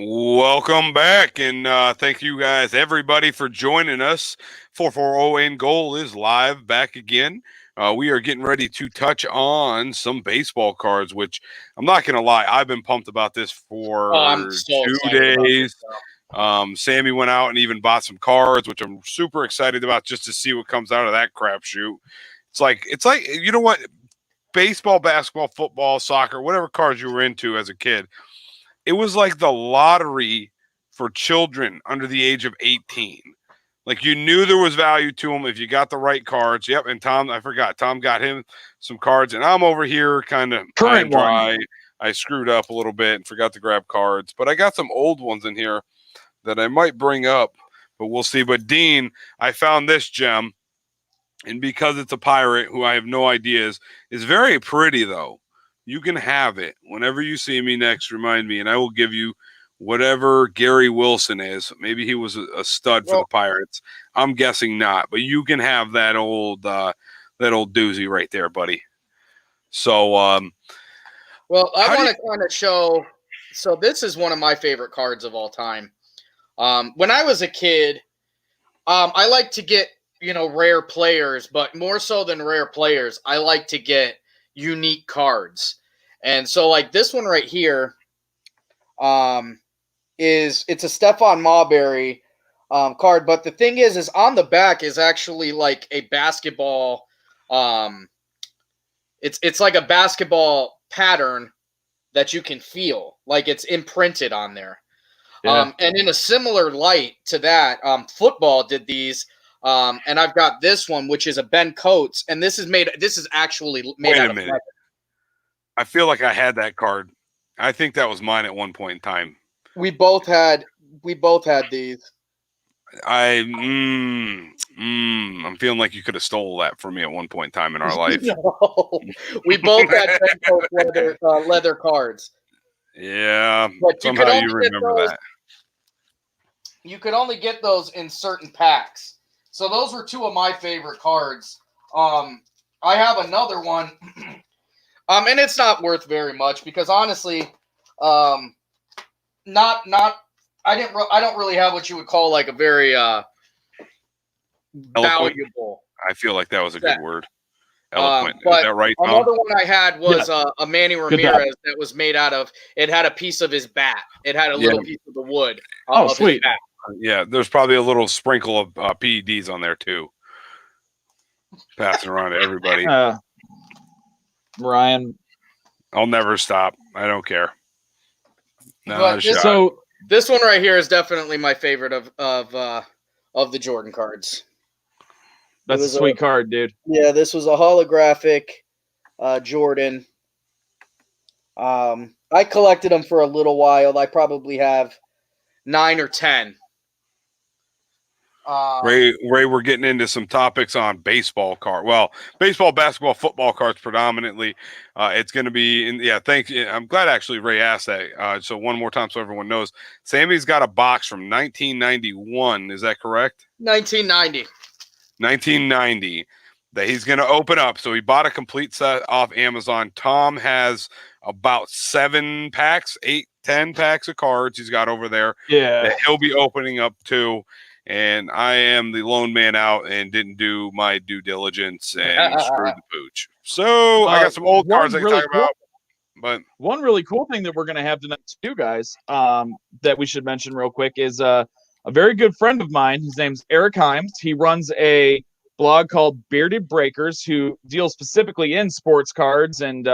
Welcome back, and thank you guys, everybody, for joining us. 440 in goal is live back again. We are getting ready to touch on some baseball cards, which I'm not going to lie, I've been pumped about this for 2 days. Sammy went out and even bought some cards, which I'm super excited about just to see what comes out of that crapshoot. It's like you know what? Baseball, basketball, football, soccer, whatever cards you were into as a kid, it was like the lottery for children under the age of 18. Like, you knew there was value to them if you got the right cards. Yep, and Tom, I forgot. Tom got him some cards, and I'm over here kind of high and dry. I screwed up a little bit and forgot to grab cards, but I got some old ones in here that I might bring up, but we'll see. But Dean, I found this gem, and because it's a pirate who I have no idea is very pretty though. You can have it whenever you see me next. Remind me, and I will give you whatever Gary Wilson is. Maybe he was a stud for the Pirates. I'm guessing not, but you can have that old doozy right there, buddy. So, well, I want to kind of show. So this is one of my favorite cards of all time. When I was a kid, I like to get, rare players, but more so than rare players, I like to get unique cards. And so like this one right here, it's a Stephon Marbury card, but the thing is on the back is actually like a basketball. It's like a basketball pattern that you can feel, like it's imprinted on there. Yeah. And in a similar light to that, football did these. And I've got this one, which is a Ben Coates, and this is actually made out of leather. I feel like I had that card. I think that was mine at one point in time. We both had these. I'm feeling like you could have stole that from me at one point in time in our life. No, we both had Ben Coates leather cards. Yeah, but somehow you remember that. You could only get those in certain packs. So those were two of my favorite cards. I have another one, and it's not worth very much because honestly, I don't really have what you would call like a very valuable. I feel like that was a good word. Eloquent. Is But that right, Tom? another one I had was a Manny Ramirez that was made out of. It had a piece of his bat. It had a little piece of the wood. Oh, sweet. Yeah, there's probably a little sprinkle of PEDs on there too. Passing around to everybody. Ryan, I'll never stop. I don't care. No, so this one right here is definitely my favorite of the Jordan cards. That's a sweet card, dude. Yeah, this was a holographic Jordan. I collected them for a little while. I probably have 9 or 10. Ray, we're getting into some topics on baseball card. Well, baseball, basketball, football cards predominantly. It's going to be thank you. I'm glad actually Ray asked that. So one more time so everyone knows. Sammy's got a box from 1991. Is that correct? 1990 that he's going to open up. So he bought a complete set off Amazon. Tom has about 7 packs, 8, 10 packs of cards he's got over there. Yeah. That he'll be opening up too. And I am the lone man out and didn't do my due diligence and screwed the pooch. So I got some old cards I can talk about. But one really cool thing that we're going to have tonight too, guys, that we should mention real quick is a very good friend of mine. His name's Eric Himes. He runs a blog called Bearded Breakers, who deals specifically in sports cards and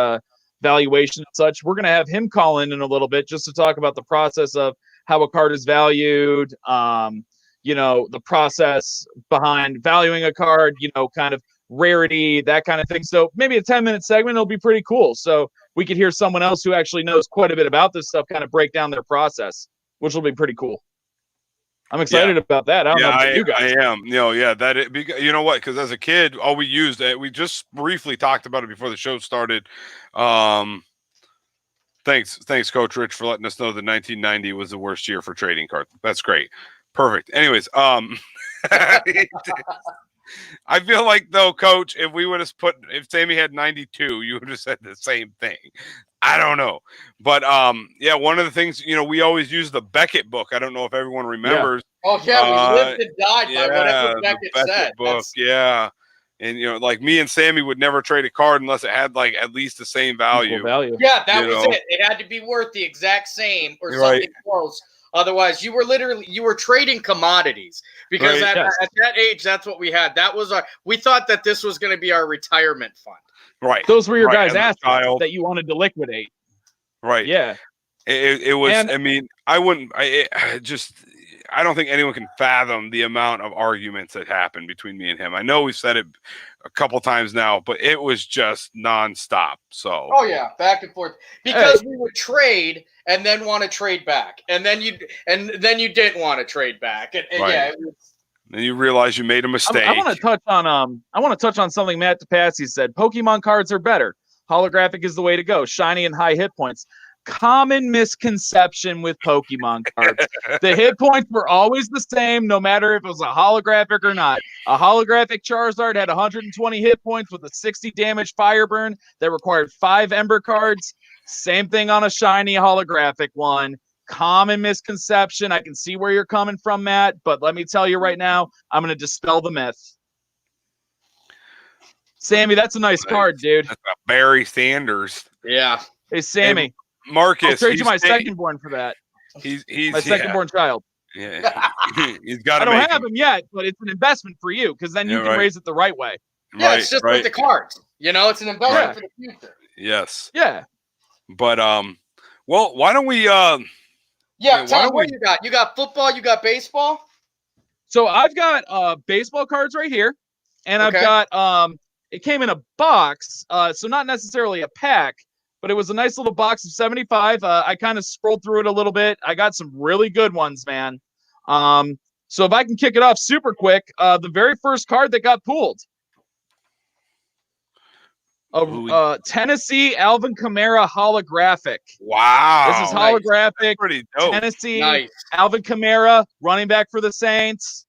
valuation and such. We're going to have him call in a little bit just to talk about the process of how a card is valued, the process behind valuing a card, kind of rarity, that kind of thing. So maybe a 10-minute segment will be pretty cool. So we could hear someone else who actually knows quite a bit about this stuff kind of break down their process, which will be pretty cool. I'm excited about that. I don't know about you guys. I am. You know what? Because as a kid, all we used, we just briefly talked about it before the show started. Thanks, Coach Rich, for letting us know that 1990 was the worst year for trading cards. That's great. Perfect. Anyways, I feel like though, Coach, if Sammy had 92, you would have said the same thing. I don't know. But one of the things, we always use the Beckett book. I don't know if everyone remembers. Yeah. Oh yeah, we lived and died by whatever Beckett said. Book, yeah. And like me and Sammy would never trade a card unless it had like at least the same value. Yeah, that was it. It had to be worth the exact same or something close. Otherwise, you were trading commodities because at that age, that's what we had. That was we thought that this was going to be our retirement fund. Right. Those were your guys' assets that you wanted to liquidate. Right. Yeah. It was. I mean, I don't think anyone can fathom the amount of arguments that happened between me and him. I know we've said it a couple times now, but it was just nonstop. So. Oh yeah, back and forth because we would trade, and then want to trade back, and then you didn't want to trade back, and Right. yeah, it was, Then you realize you made a mistake. I want to touch on something Matt DePassy said. Pokemon cards are better. Holographic is the way to go. Shiny and high hit points. Common misconception with Pokemon cards. The hit points were always the same, no matter if it was a holographic or not. A holographic Charizard had 120 hit points with a 60 damage fire burn that required 5 Ember cards. Same thing on a shiny holographic one. Common misconception. I can see where you're coming from, Matt, but let me tell you right now, I'm going to dispel the myth. Sammy, that's a nice card, dude. That's a Barry Sanders. yeah. Hey, Sammy. Marcus. I'll trade you my he's- second born for that. He's My second born child. Yeah. He's got I to don't make have him. him yet, but it's an investment for you because then you Yeah, can right. raise it the right way. Yeah, Right, it's just right. with the cards. It's an investment Right. for the future. Yes. Yeah. But well, why don't we Yeah, why Tom, don't what we- you got? You got football, you got baseball? So I've got baseball cards right here, and Okay. I've got it came in a box, so not necessarily a pack, but it was a nice little box of 75. I kind of scrolled through it a little bit. I got some really good ones, man. So if I can kick it off super quick, the very first card that got pulled. Tennessee Alvin Kamara holographic. Wow. This is nice. holographic. pretty dope. Tennessee Nice. Alvin Kamara, running back for the Saints,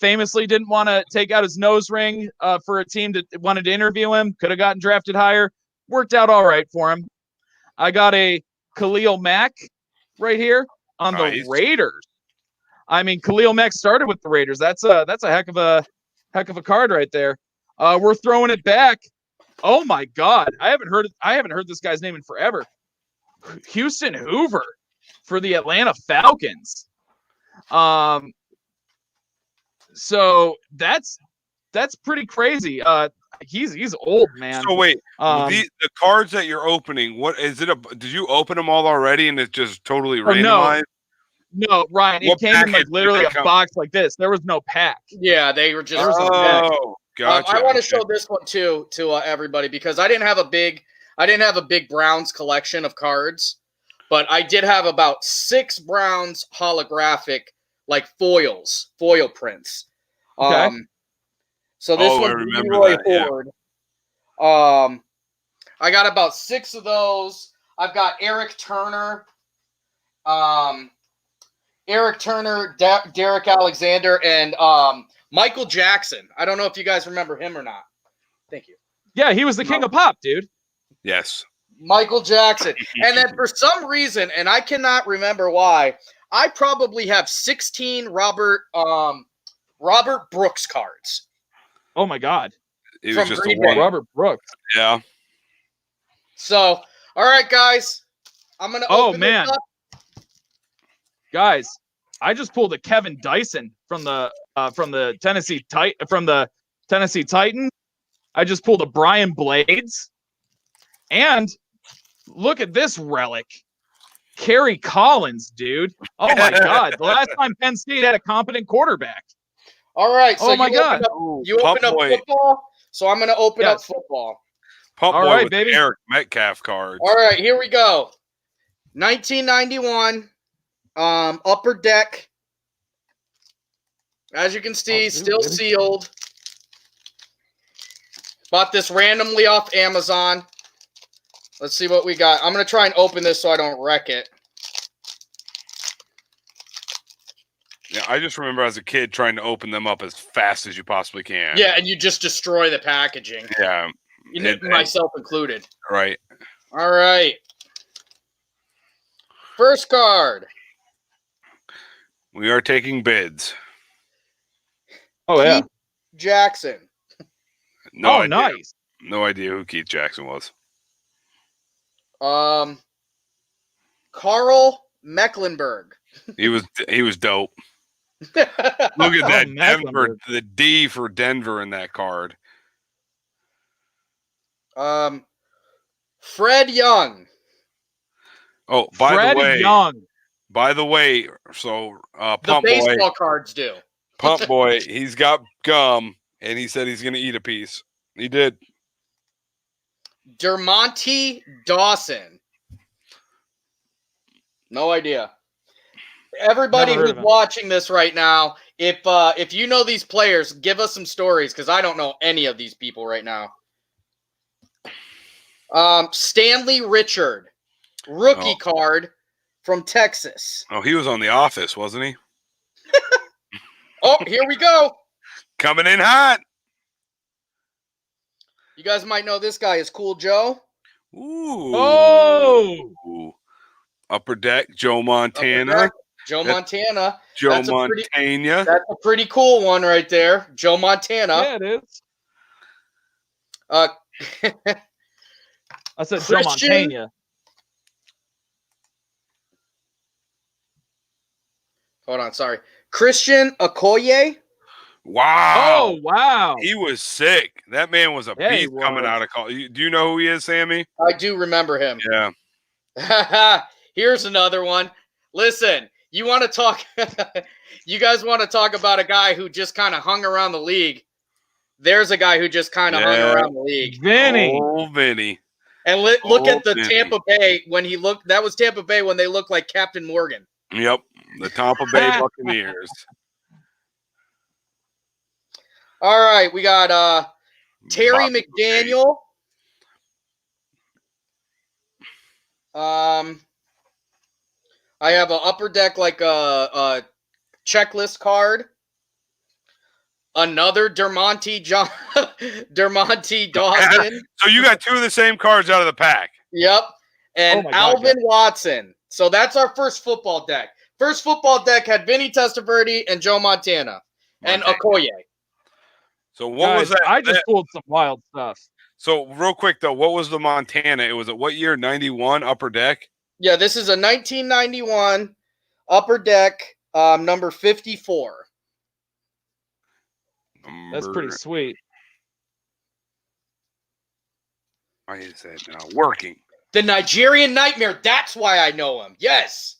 famously didn't want to take out his nose ring for a team that wanted to interview him. Could have gotten drafted higher. Worked out all right for him. I got a Khalil Mack right here on the Nice. Raiders. I mean, Khalil Mack started with the Raiders. That's a heck of a card right there. We're throwing it back. Oh my God, I haven't heard this guy's name in forever. Houston Hoover for the Atlanta Falcons. So that's pretty crazy. He's old, man. So wait, Um, the cards that you're opening, what is it? Did you open them all already and it's just totally Oh, no. randomized? No, Ryan, it What came in package like did literally they a come- box like this. There was no pack. Yeah, they were just. Oh, gotcha. I want to Okay. show this one too to everybody because I didn't have a big Browns collection of cards, but I did have about 6 Browns holographic like foil prints. Okay. So this Oh, I one's remember Leroy that, yeah. Ford. I got about 6 of those. I've got Eric Turner, Derek Alexander, and Michael Jackson. I don't know if you guys remember him or not. Thank you. Yeah, he was the king of pop, dude. Yes. Michael Jackson. And then for some reason, and I cannot remember why, I probably have 16 Robert Brooks cards. Oh my God, It was From just a Green Bay. one. Robert Brooks. Yeah. So, all right, guys. I'm gonna Oh, open man. this up. Guys, I just pulled a Kevin Dyson from the Tennessee Titans. I just pulled a Brian Blades, and look at this relic, Kerry Collins, dude. Oh my God, the last time Penn State had a competent quarterback. All right, so Oh, my you God. open up Boy. football. So I'm gonna open up Yes. football. Pump All Boy right, with baby. Eric Metcalf cards. All right, here we go. 1991, Upper Deck. As you can see, dude, still really? sealed. Bought this randomly off Amazon. Let's see what we got. I'm gonna try and open this so I don't wreck it. Yeah, I just remember as a kid trying to open them up as fast as you possibly can. Yeah, and you just destroy the packaging, Yeah. myself included. Right. All right. First card. We are taking bids. Oh yeah. Keith Jackson. No Oh, idea. nice. No idea who Keith Jackson was. Carl Mecklenburg. He was dope. Look at that Denver, Mecklenburg. the D for Denver in that card. Fred Young. Oh, by Fred Young. the way, so The Pump baseball cards do. Boy, he's got gum, and he said he's going to eat a piece. He did. Dermontti Dawson. No idea. Everybody Never heard who's of him. watching this right now, if you know these players, give us some stories because I don't know any of these people right now. Stanley Richard, rookie card from Texas. Oh, he was on The Office, wasn't he? Oh, here we go. Coming in hot. You guys might know this guy is Cool Joe. Ooh. Oh, Upper Deck, Joe Montana. Upper Deck, Joe Montana. Joe That's Montana. That's a pretty cool one right there. Joe Montana. yeah, it is. Uh, I said Joe Christian- Montana. hold on, sorry. Christian Okoye. Wow. Oh, wow. He was sick. That man was a Yeah, he beast coming was. out of college. Do you know who he is, Sammy? I do remember him. Yeah. Here's another one. Listen, you want to talk you guys want to talk about a guy who just kind of hung around the league. There's a guy who just kind of hung Yeah. around the league. Vinny. Oh, Vinny. And look at the Vinny. Tampa Bay when he looked. That was Tampa Bay when they looked like Captain Morgan. Yep. The Tampa Bay Buccaneers. All right, we got Terry Bobby McDaniel. I have an Upper Deck like a checklist card. Another Dermonte Dawson. So you got two of the same cards out of the pack. Yep. And Oh my God, Alvin Watson. So that's our first football deck. First football deck had Vinny Testaverde and Joe Montana and Okoye. So what was Guys, that? I just pulled some wild stuff. So real quick though, what was the Montana? It was at what year? 91 Upper Deck. Yeah, this is a 1991 Upper Deck number 54. That's pretty sweet. Why is that now working? The Nigerian Nightmare. That's why I know him. Yes.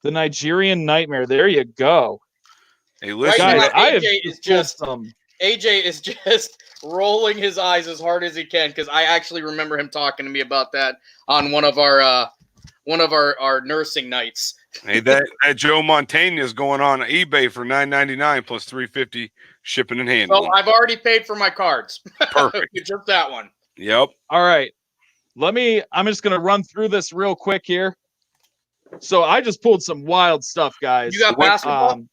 The Nigerian Nightmare. There you go. Hey, Right listen, now, Guys, I have AJ is pulled just some. AJ is just rolling his eyes as hard as he can because I actually remember him talking to me about that on one of our nursing nights. hey, that Joe Montana is going on eBay for $9.99 plus $3.50 shipping and handling. Well, I've already paid for my cards. Perfect. Just that one. Yep. All right. I'm just going to run through this real quick here. So I just pulled some wild stuff, guys. You got basketball?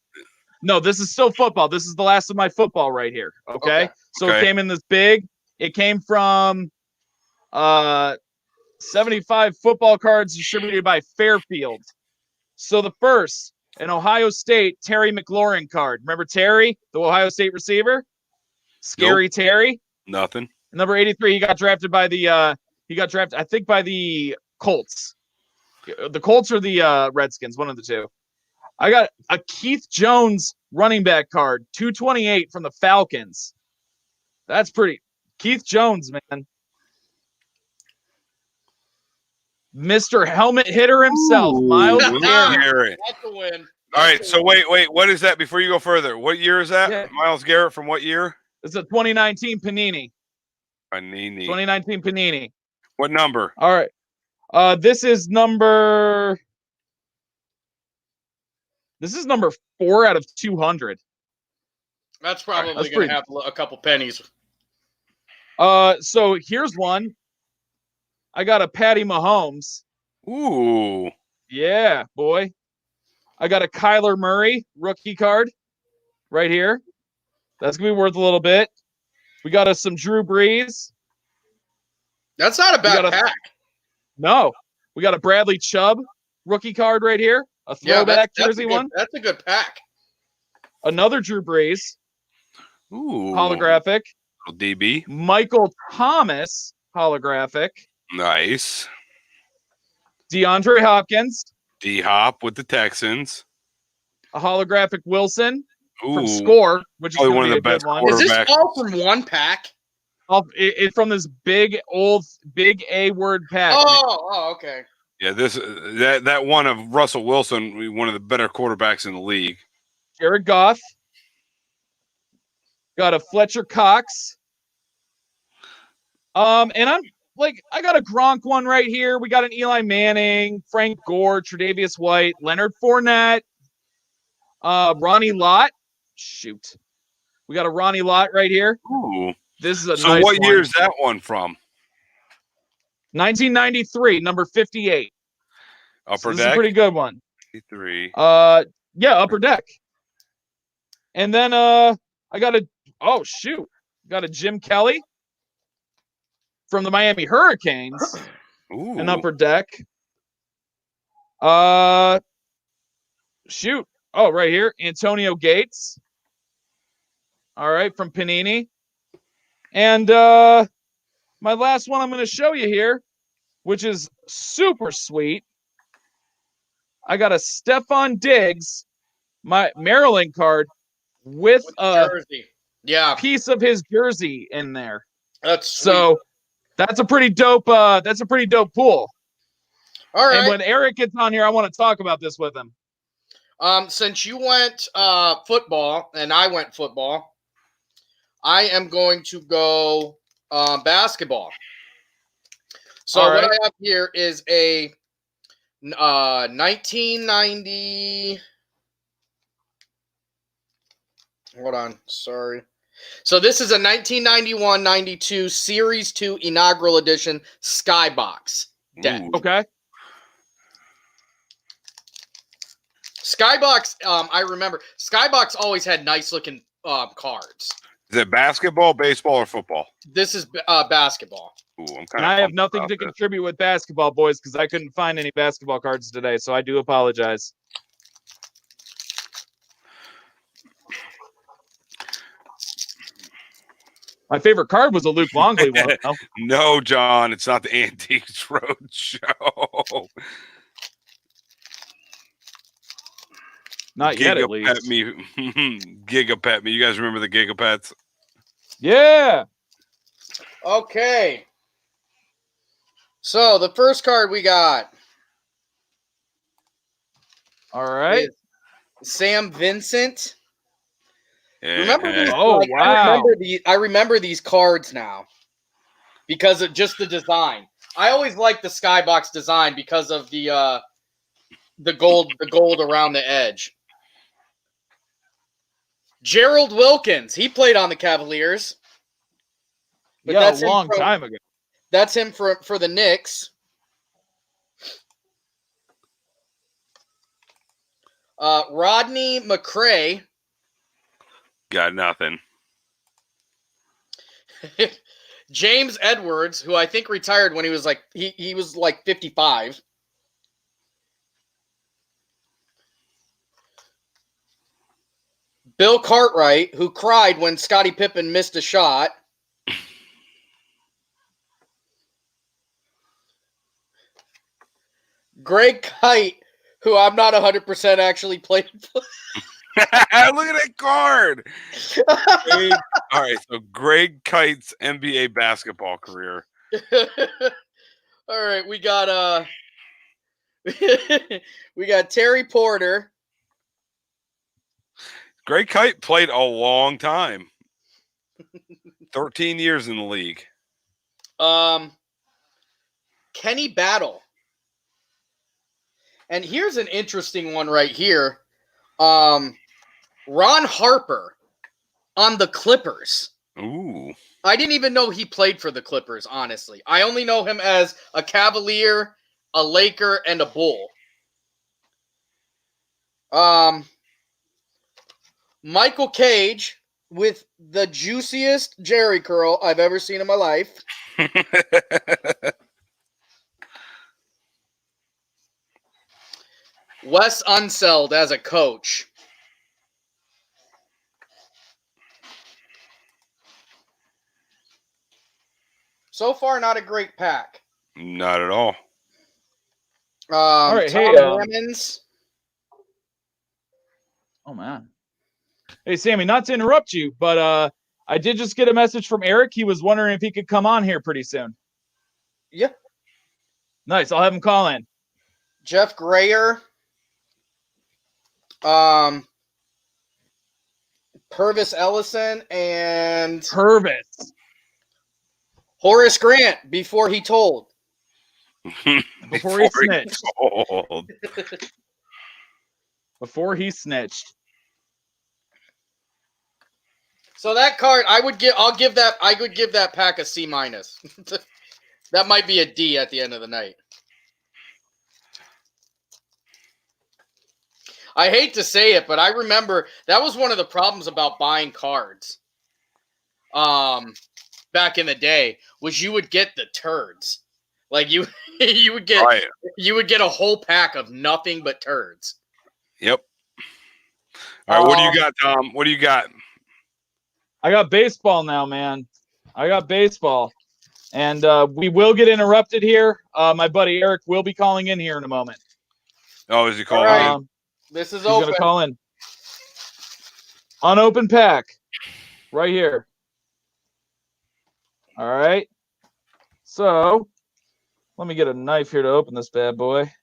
No, this is still football. This is the last of my football right here. Okay. So Okay. it came in this big. It came from 75 football cards distributed by Fairfield. So the first, an Ohio State Terry McLaurin card. Remember Terry, the Ohio State receiver? Scary Terry. Nothing. Number 83, he got drafted by the I think by the Colts. The Colts or the Redskins, one of the two. I got a Keith Jones running back card, 228 from the Falcons. That's pretty. Keith Jones, man. Mr. Helmet Hitter himself, Miles Ooh, Garrett. Garrett. That's a win. All right. So wait. What is that? Before you go further, what year is that? Yeah. Miles Garrett from what year? It's a 2019 Panini. Panini. 2019 Panini. What number? All right. This is number 4 out of 200. That's probably That's going pretty- to have a couple pennies. So here's one. I got a Patty Mahomes. Ooh. Yeah, boy. I got a Kyler Murray rookie card right here. That's gonna be worth a little bit. We got us some Drew Brees. That's not a bad got a- pack. No, we got a Bradley Chubb rookie card right here. A Yeah, throwback that's jersey a good, one. That's a good pack. Another Drew Brees Ooh. holographic. Little DB. Michael Thomas holographic. Nice. DeAndre Hopkins, D Hop with the Texans. a holographic Wilson Ooh. from Score, which is Probably gonna one of be the a best good one. Is this quarterback. all from one pack? It's from this big A word pack. Oh, okay. Yeah, that one of Russell Wilson, one of the better quarterbacks in the league. Jared Goff. Got a Fletcher Cox. And I got a Gronk one right here. We got an Eli Manning, Frank Gore, Tre'Davious White, Leonard Fournette, Ronnie Lott. Shoot. We got a Ronnie Lott right here. Ooh. This is a So nice what one. year is that one from? 1993, number 58. Upper So this Deck? is a pretty good one. 53. Yeah, Upper Deck. And then I got a Jim Kelly from the Miami Hurricanes. Ooh. An Upper Deck. Right here, Antonio Gates. All right, from Panini. And my last one I'm going to show you here, which is super sweet. I got a Stephon Diggs, my Maryland card, with a Jersey. Yeah, piece of his jersey in there. that's sweet. So that's a pretty dope. That's a pretty dope pool. All right. And when Eric gets on here, I want to talk about this with him. Since you went football and I went football, I am going to go basketball. So All what right. I have here is a 1990. Hold on, sorry. So this is a 1991-92 Series 2 inaugural edition Skybox deck. Ooh. Okay. Skybox, I remember Skybox always had nice looking cards. Is it basketball, baseball, or football? This is basketball. Ooh, I'm kind And of. I have nothing to contribute with basketball, boys, because I couldn't find any basketball cards today, so I do apologize. My favorite card was a Luke Longley one. though. No, John, it's not the Antiques Road Show. Not yet, at least. Gigapet me. Gigapet me. You guys remember the Gigapets? Yeah. Okay. So the first card we got All right. is Sam Vincent. Yeah. Remember these? Oh, wow. I remember these cards now because of just the design. I always liked the Skybox design because of the gold around the edge. Gerald Wilkins, he played on the Cavaliers. But Yeah, that's a him long from- time ago. That's him for the Knicks. Rodney McCray. Got nothing. James Edwards, who I think retired when he was like he was like 55. Bill Cartwright, who cried when Scottie Pippen missed a shot. Greg Kite, who I'm not 100% actually played for. Look at that card. All right, so Greg Kite's NBA basketball career. All right, we got we got Terry Porter. Greg Kite played a long time. 13 years in the league. Kenny Battle. And here's an interesting one right here. Ron Harper on the Clippers. Ooh. I didn't even know he played for the Clippers, honestly. I only know him as a Cavalier, a Laker, and a Bull. Michael Cage with the juiciest Jerry curl I've ever seen in my life. Wes Unseld as a coach. So far, not a great pack. Not at all. All right, Tom hey, Hammonds. Oh man. Hey Sammy, not to interrupt you, but I did just get a message from Eric. He was wondering if he could come on here pretty soon. Yeah. Nice. I'll have him call in. Jeff Grayer. Purvis Ellison and Purvis. Horace Grant before he told. Before he snitched. Before he snitched. So that card, I would give that pack a C-. That might be a D at the end of the night. I hate to say it, but I remember that was one of the problems about buying cards. Back in the day, was you would get the turds. Like you would get a whole pack of nothing but turds. Yep. All right, what do you got, Tom? What do you got? I got baseball now, man. I got baseball. And we will get interrupted here. My buddy Eric will be calling in here in a moment. Oh, is he calling right. in? This is He's open. going to call in. Unopened pack. Right here. All right. So, let me get a knife here to open this bad boy.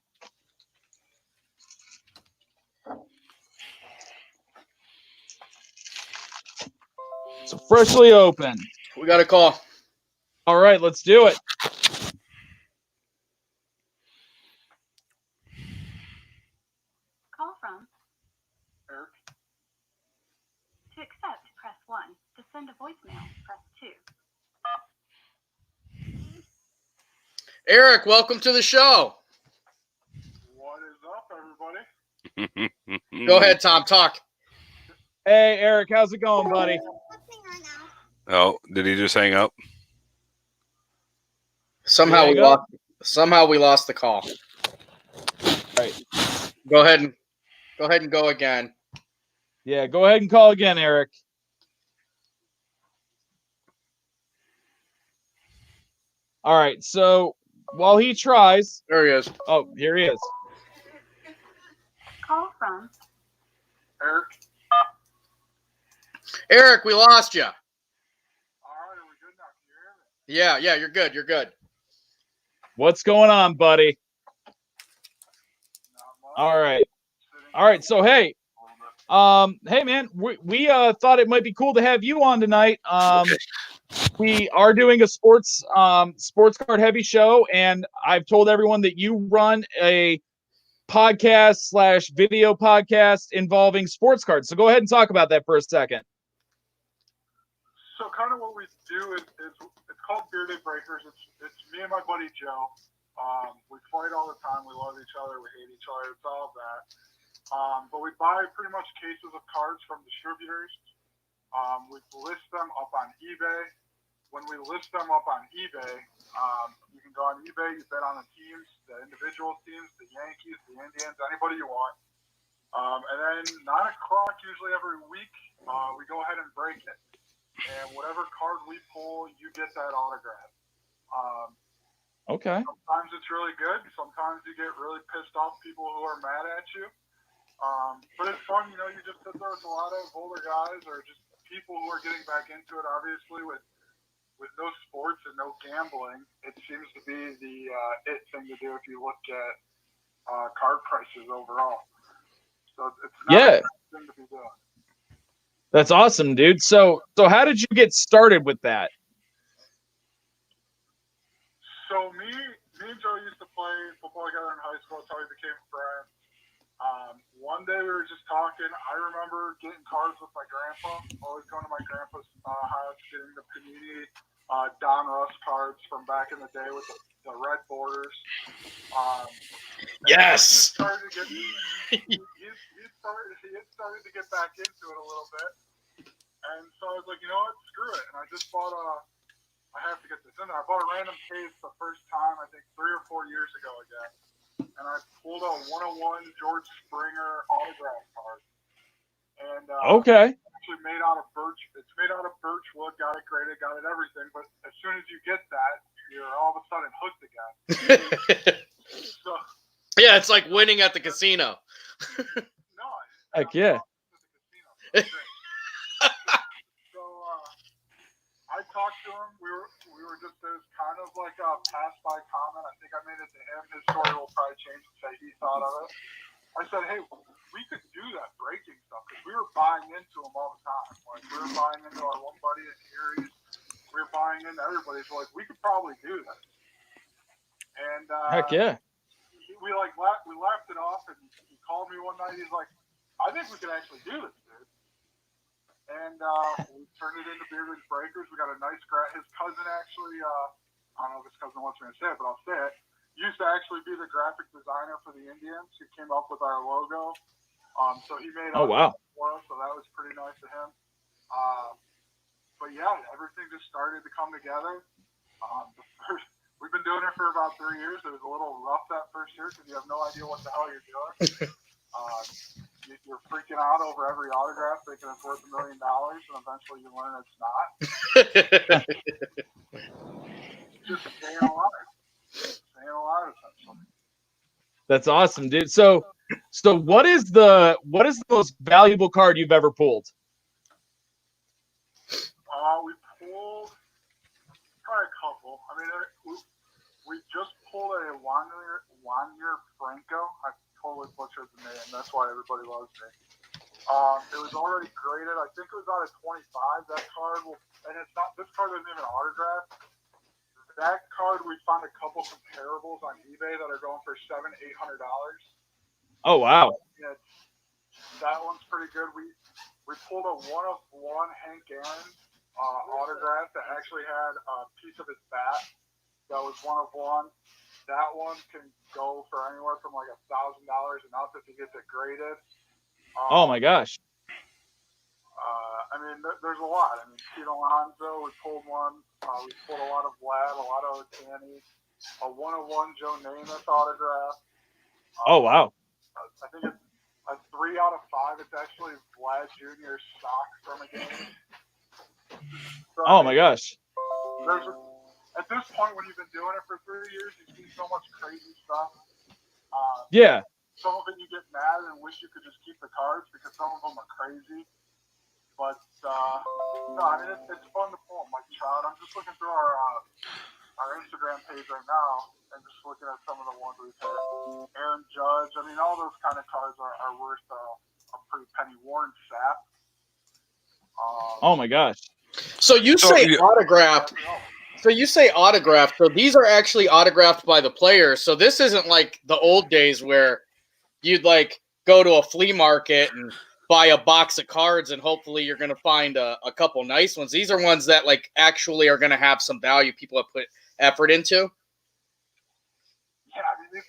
So, freshly open. We got a call. All right, let's do it. Call from Eric. To accept, press 1. To send a voicemail, press 2. Eric, welcome to the show. What is up, everybody? Go ahead, Tom. Talk. Hey, Eric, how's it going, buddy? Oh, did he just hang up? Somehow we lost the call. Right. Go ahead and go again. Yeah, go ahead and call again, Eric. All right, so while he tries. There he is. Oh, here he is. Call from Eric. Eric, we lost you. All right, are we good now? Can you hear me? Yeah, you're good. You're good. What's going on, buddy? All right. So hey, man, we thought it might be cool to have you on tonight. We are doing a sports card heavy show, and I've told everyone that you run a podcast/video podcast involving sports cards. So go ahead and talk about that for a second. So kind of what we do is it's called Bearded Breakers. It's me and my buddy Joe. We fight all the time. We love each other. We hate each other. It's all of that. But we buy pretty much cases of cards from distributors. We list them up on eBay. When we list them up on eBay, you can go on eBay, you bet on the teams, the individual teams, the Yankees, the Indians, anybody you want. And then 9 o'clock usually every week, we go ahead and break it. And whatever card we pull, you get that autograph. Okay. Sometimes it's really good. Sometimes you get really pissed off people who are mad at you. But it's fun, you just sit there with a lot of older guys or just people who are getting back into it, obviously, with no sports and no gambling. It seems to be the it thing to do if you look at card prices overall. So it's not a thing to be doing. That's awesome, dude. So how did you get started with that? So me and Joe used to play football together in high school. That's how we became friends. One day we were just talking. I remember getting cards with my grandpa. Always going to my grandpa's house, getting the Panini Don Russ cards from back in the day with the red borders. Yes. He had started to get back into it a little bit. And so I was like, you know what, screw it. And I just bought I have to get this in there. I bought a random case the first time, I think 3 or 4 years ago again. And I pulled a 101 George Springer autograph card. And okay. It's actually made out of birch. It's made out of birch wood. Got it graded. Got it everything. But as soon as you get that, you're all of a sudden hooked again. So yeah, it's like winning at the casino. no. Heck yeah. So I talked to him. We were just as kind of like a pass by comment. I think I made it to him. His story will probably change and say he thought of it. I said, hey, we could do that breaking stuff because we were buying into them all the time. Like we were buying into our one buddy in Erie. We were buying and everybody's like, we could probably do this. And Heck yeah. we laughed it off, and he called me one night. He's like, I think we could actually do this, dude. And we turned it into Bearded Breakers. We got a nice his cousin actually, I don't know if his cousin wants me to say it, but I'll say it. Used to actually be the graphic designer for the Indians. He came up with our logo. So he made Oh, wow. for us, so that was pretty nice of him. But yeah, everything just started to come together. We've been doing it for about 3 years. It was a little rough that first year because you have no idea what the hell you're doing. You're freaking out over every autograph, thinking it's worth $1 million, and eventually you learn it's not. Just staying alive. Staying alive, essentially. That's awesome, dude. So what is the most valuable card you've ever pulled? We pulled probably a couple. I mean, we just pulled a Wanyar Franco. I totally butchered the name. That's why everybody loves me. It was already graded. I think it was out of 25. That card and it's not. This card isn't even autographed. That card, we found a couple comparables on eBay that are going for $700-800. Oh wow! Yeah, that one's pretty good. We pulled a 1-of-1 Hank Aaron autograph that actually had a piece of his bat that was 1-of-1. That one can go for anywhere from like $1,000 and up if you get it graded. Oh my gosh! I mean, there's a lot. I mean, Pete Alonso, we pulled one. We pulled a lot of Vlad, a lot of Otani, a 1-of-1 Joe Namath autograph. Oh wow! I think it's a 3 out of 5. It's actually Vlad Jr.'s sock from a game. So, Oh my gosh! At this point, when you've been doing it for 3 years, you see so much crazy stuff. Yeah. Some of it you get mad and wish you could just keep the cards because some of them are crazy. But no, I mean it's fun to pull them like Trout. I'm just looking through our Instagram page right now and just looking at some of the ones we've hit. Aaron Judge. I mean, all those kind of cards are worth a pretty penny. Warren Sapp. Oh my gosh! So you say autographed. So you say autographed. So these are actually autographed by the players. So this isn't like the old days where you'd like go to a flea market and buy a box of cards and hopefully you're going to find a couple nice ones. These are ones that like actually are going to have some value. People have put effort into. Yeah, I mean,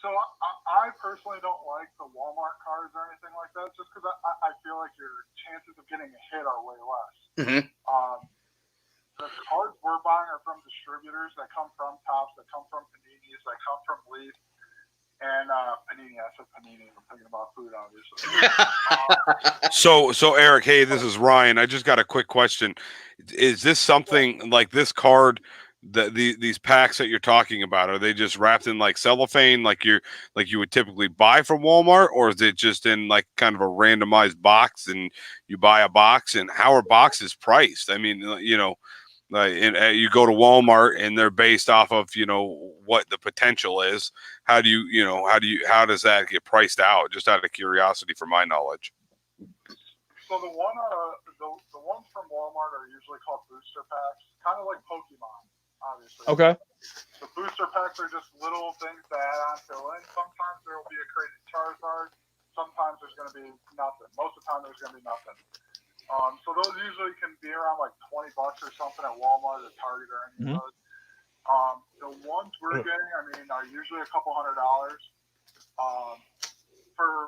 so I personally don't like the Walmart cards or anything like that, just because I feel like your chances of getting a hit are way less. Mm-hmm. The cards we're buying are from distributors that come from Topps, that come from Paninis, that come from Leaf. And Panini, I said Panini. I'm thinking about food, obviously. So Eric, hey, this is Ryan. I just got a quick question. Is this something like this card? These packs that you're talking about, are they just wrapped in like cellophane, like you would typically buy from Walmart, or is it just in like kind of a randomized box and you buy a box? And how are boxes priced? I mean, you know. You go to Walmart and they're based off of, you know, what the potential is. How does that get priced out? Just out of curiosity for my knowledge. So the ones from Walmart are usually called booster packs, kind of like Pokemon, obviously. Okay. The booster packs are just little things to add on, fill in. Sometimes there will be a crazy Charizard. Sometimes there's going to be nothing. Most of the time there's going to be nothing. So those usually can be around like $20 or something at Walmart or Target or any of those. The ones we're getting, I mean, are usually a couple $100 per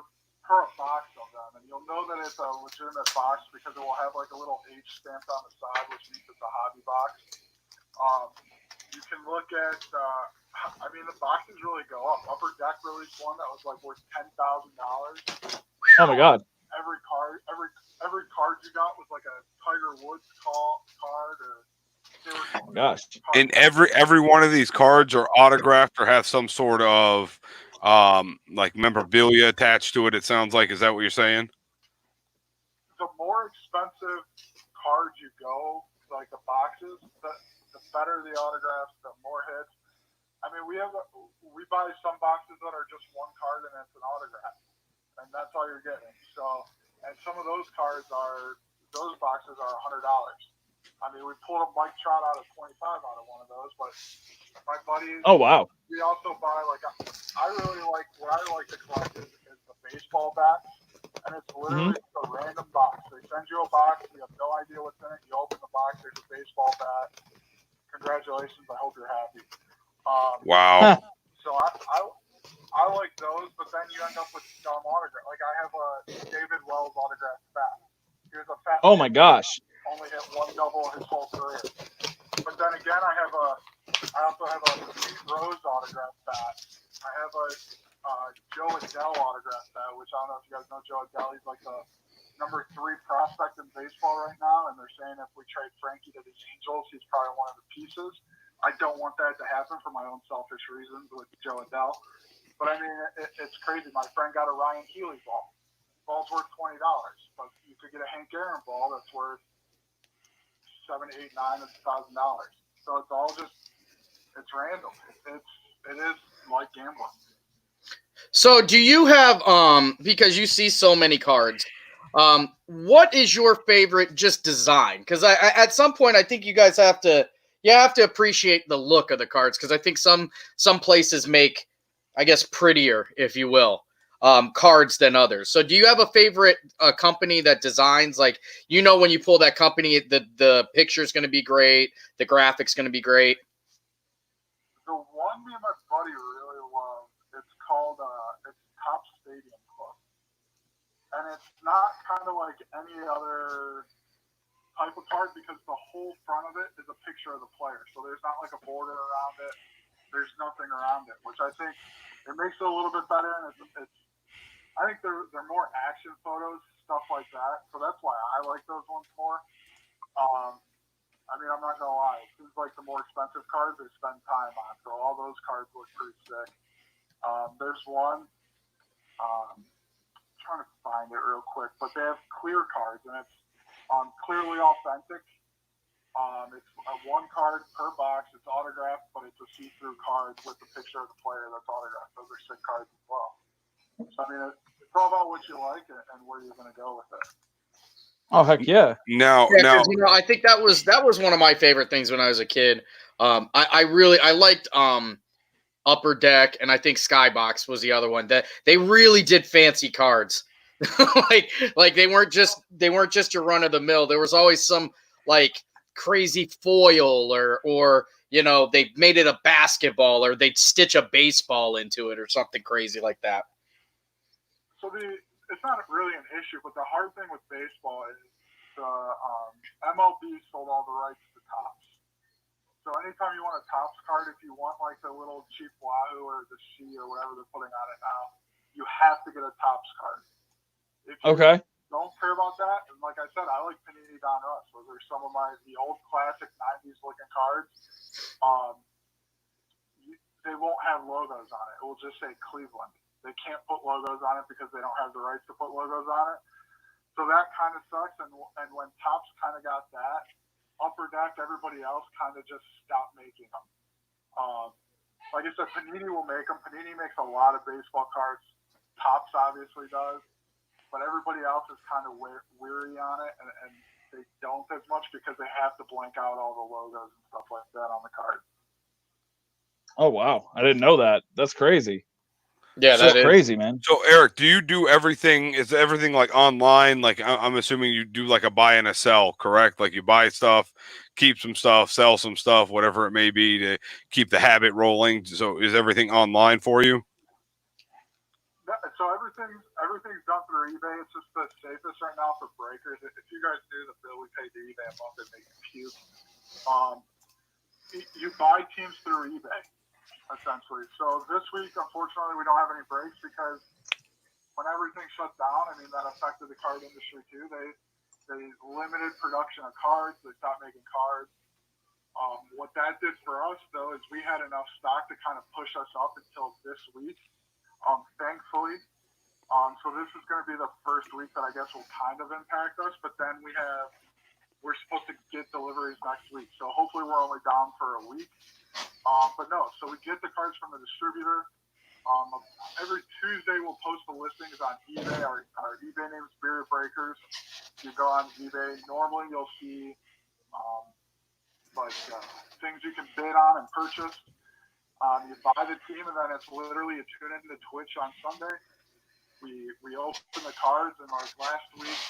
a box of them, and you'll know that it's a legitimate box because it will have like a little H stamped on the side, which means it's a hobby box. You can look at, I mean, the boxes really go up. Upper Deck released one that was like worth $10,000. Oh my God! Every card you got was like a Tiger Woods card, or oh my gosh! And every one of these cards are autographed or have some sort of like memorabilia attached to it. It sounds like, is that what you're saying? The more expensive cards you go, like the boxes, the better the autographs, the more hits. I mean, we buy some boxes that are just one card and it's an autograph, and that's all you're getting. So. And some of those boxes are $100. I mean, we pulled a Mike Trout out of 25 out of one of those, but my buddies. Oh, wow. We also buy, like, I really like, what I like to collect is the baseball bats, and it's literally just a random box. They send you a box, you have no idea what's in it, you open the box, there's a baseball bat. Congratulations, I hope you're happy. Wow. So I like those, but then you end up with dumb autograph. Like, I have a David Wells autographed bat. Here's a fat. Oh, my gosh. Only hit one double his whole career. But then again, I also have a Pete Rose autographed bat. I have a Joe Adele autographed bat, which I don't know if you guys know Joe Adele. He's like the number 3 prospect in baseball right now, and they're saying if we trade Frankie to the Angels, he's probably one of the pieces. I don't want that to happen for my own selfish reasons with Joe Adele. But I mean, it's crazy. My friend got a Ryan Healy ball. Ball's worth $20, but you could get a Hank Aaron ball that's worth $7, $8, $9, $1,000. So it's all just, it's random. It is like gambling. So do you have because you see so many cards, what is your favorite just design? Because I at some point I think you guys have to appreciate the look of the cards, because I think some places make, I guess, prettier, if you will, cards than others. So do you have a favorite company that designs, like, you know, when you pull that company, the picture's going to be great, the graphics going to be great? The one me and my buddy really love, it's called it's Top Stadium Club. And it's not kind of like any other type of card, because the whole front of it is a picture of the player. So there's not like a border around it. There's nothing around it, which I think it makes it a little bit better. And it's I think they're more action photos, stuff like that. So that's why I like those ones more. I mean, I'm not gonna lie. It seems like the more expensive cards they spend time on. So all those cards look pretty sick. There's one. I'm trying to find it real quick, but they have clear cards, and it's clearly authentic. It's one card per box. It's autographed, but it's a see-through card with the picture of the player that's autographed. Those are sick cards as well. So, I mean, it's all about what you like and where you're going to go with it. Oh, heck yeah. Now, You know, I think that was one of my favorite things when I was a kid. I liked Upper Deck, and I think Skybox was the other one. That they really did fancy cards. like they weren't just your run of the mill. There was always some like crazy foil or you know, they made it a basketball, or they'd stitch a baseball into it or something crazy like that. So it's not really an issue, but the hard thing with baseball is the MLB sold all the rights to Topps. So anytime you want a Topps card, if you want like the little cheap Wahoo or the C or whatever they're putting on it now, you have to get a Topps card. If you don't care about that, and like I said, I like Panini Donruss. Those are some of the old classic 90s looking cards. They won't have logos on it. It will just say Cleveland. They can't put logos on it because they don't have the rights to put logos on it. So that kind of sucks. And when Topps kind of got that, Upper Deck, everybody else kind of just stopped making them. Like I said, Panini will make them. Panini makes a lot of baseball cards. Topps obviously does. But everybody else is kind of weary on it, and they don't as much because they have to blank out all the logos and stuff like that on the card. Oh, wow. I didn't know that. That's crazy. Yeah, that's crazy, man. So, Eric, do you do everything? Is everything like online? Like, I'm assuming you do like a buy and a sell, correct? Like you buy stuff, keep some stuff, sell some stuff, whatever it may be, to keep the habit rolling. So, is everything online for you? So everything's done through eBay. It's just the safest right now for breakers. If you guys knew the bill we paid to eBay a month, it makes you puke. You buy teams through eBay, essentially. So this week, unfortunately, we don't have any breaks because when everything shut down, I mean, that affected the card industry too. They limited production of cards. They stopped making cards. What that did for us, though, is we had enough stock to kind of push us up until this week. Thankfully. So this is going to be the first week that I guess will kind of impact us, but then we're supposed to get deliveries next week. So hopefully we're only down for a week. But no, so we get the cards from the distributor. Every Tuesday we'll post the listings on eBay. Our eBay name is Bearded Breakers. You go on eBay. Normally you'll see Things you can bid on and purchase. You buy the team, and then it's literally you tune into Twitch on Sunday. We open the cards, and like last week,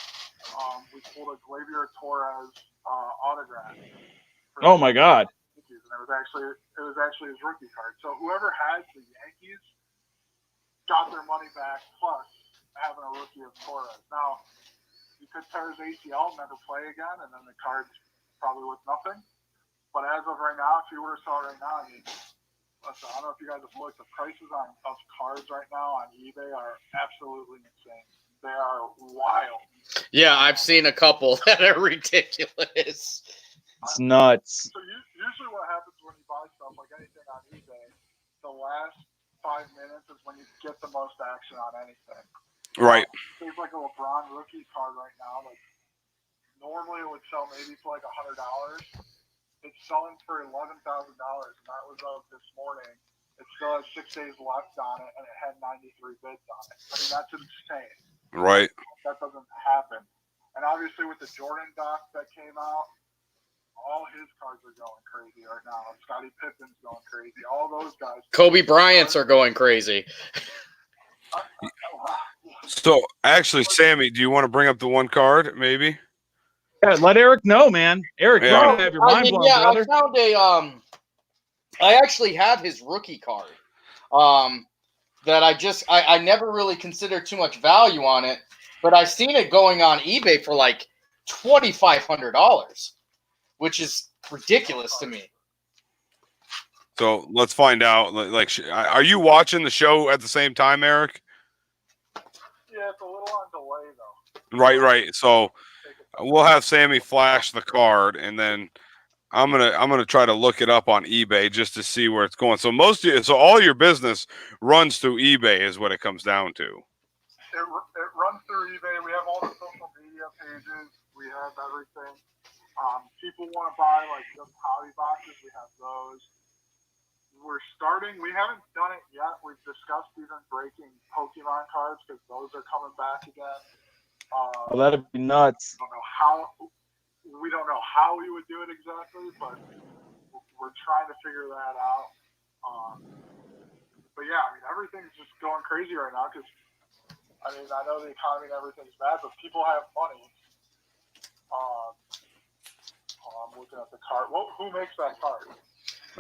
we pulled a Gleyber Torres autograph. Oh my God! And it was actually his rookie card. So whoever has the Yankees got their money back, plus having a rookie of Torres. Now you could tear his ACL, never play again, and then the card's probably worth nothing. But as of right now, if you were to sell it right now, I mean, listen, I don't know if you guys have looked. The prices of cards right now on eBay are absolutely insane. They are wild. Yeah, I've seen a couple that are ridiculous. It's nuts. So usually what happens when you buy stuff like anything on eBay, the last 5 minutes is when you get the most action on anything. Right. There's like a LeBron rookie card right now. Like normally it would sell maybe for like $100. It's selling for $11,000, and that was of this morning. It still has 6 days left on it, and it had 93 bids on it. I mean, that's insane. Right. That doesn't happen. And obviously, with the Jordan doc that came out, all his cards are going crazy right now. Scottie Pippen's going crazy. All those guys. Kobe Bryant's are going crazy. So, actually, Sammy, do you want to bring up the one card, maybe? Yeah, let Eric know, man. Eric, Yeah. you're gonna have your mind blown, brother. I found I actually have his rookie card. That I never really considered too much value on it, but I seen it going on eBay for like $2,500, which is ridiculous to me. So let's find out. Like, are you watching the show at the same time, Eric? Yeah, it's a little on delay though. Right. So we'll have Sammy flash the card, and then I'm gonna try to look it up on eBay just to see where it's going. So all your business runs through eBay, is what it comes down to. It runs through eBay. We have all the social media pages. We have everything. People want to buy like just hobby boxes. We have those. We're starting. We haven't done it yet. We've discussed even breaking Pokemon cards because those are coming back again. Oh, that'd be nuts. We don't know how we would do it exactly, but we're trying to figure that out. But yeah, I mean, everything's just going crazy right now because, I mean, I know the economy and everything's bad, but people have money. I'm looking at the card. Who makes that card?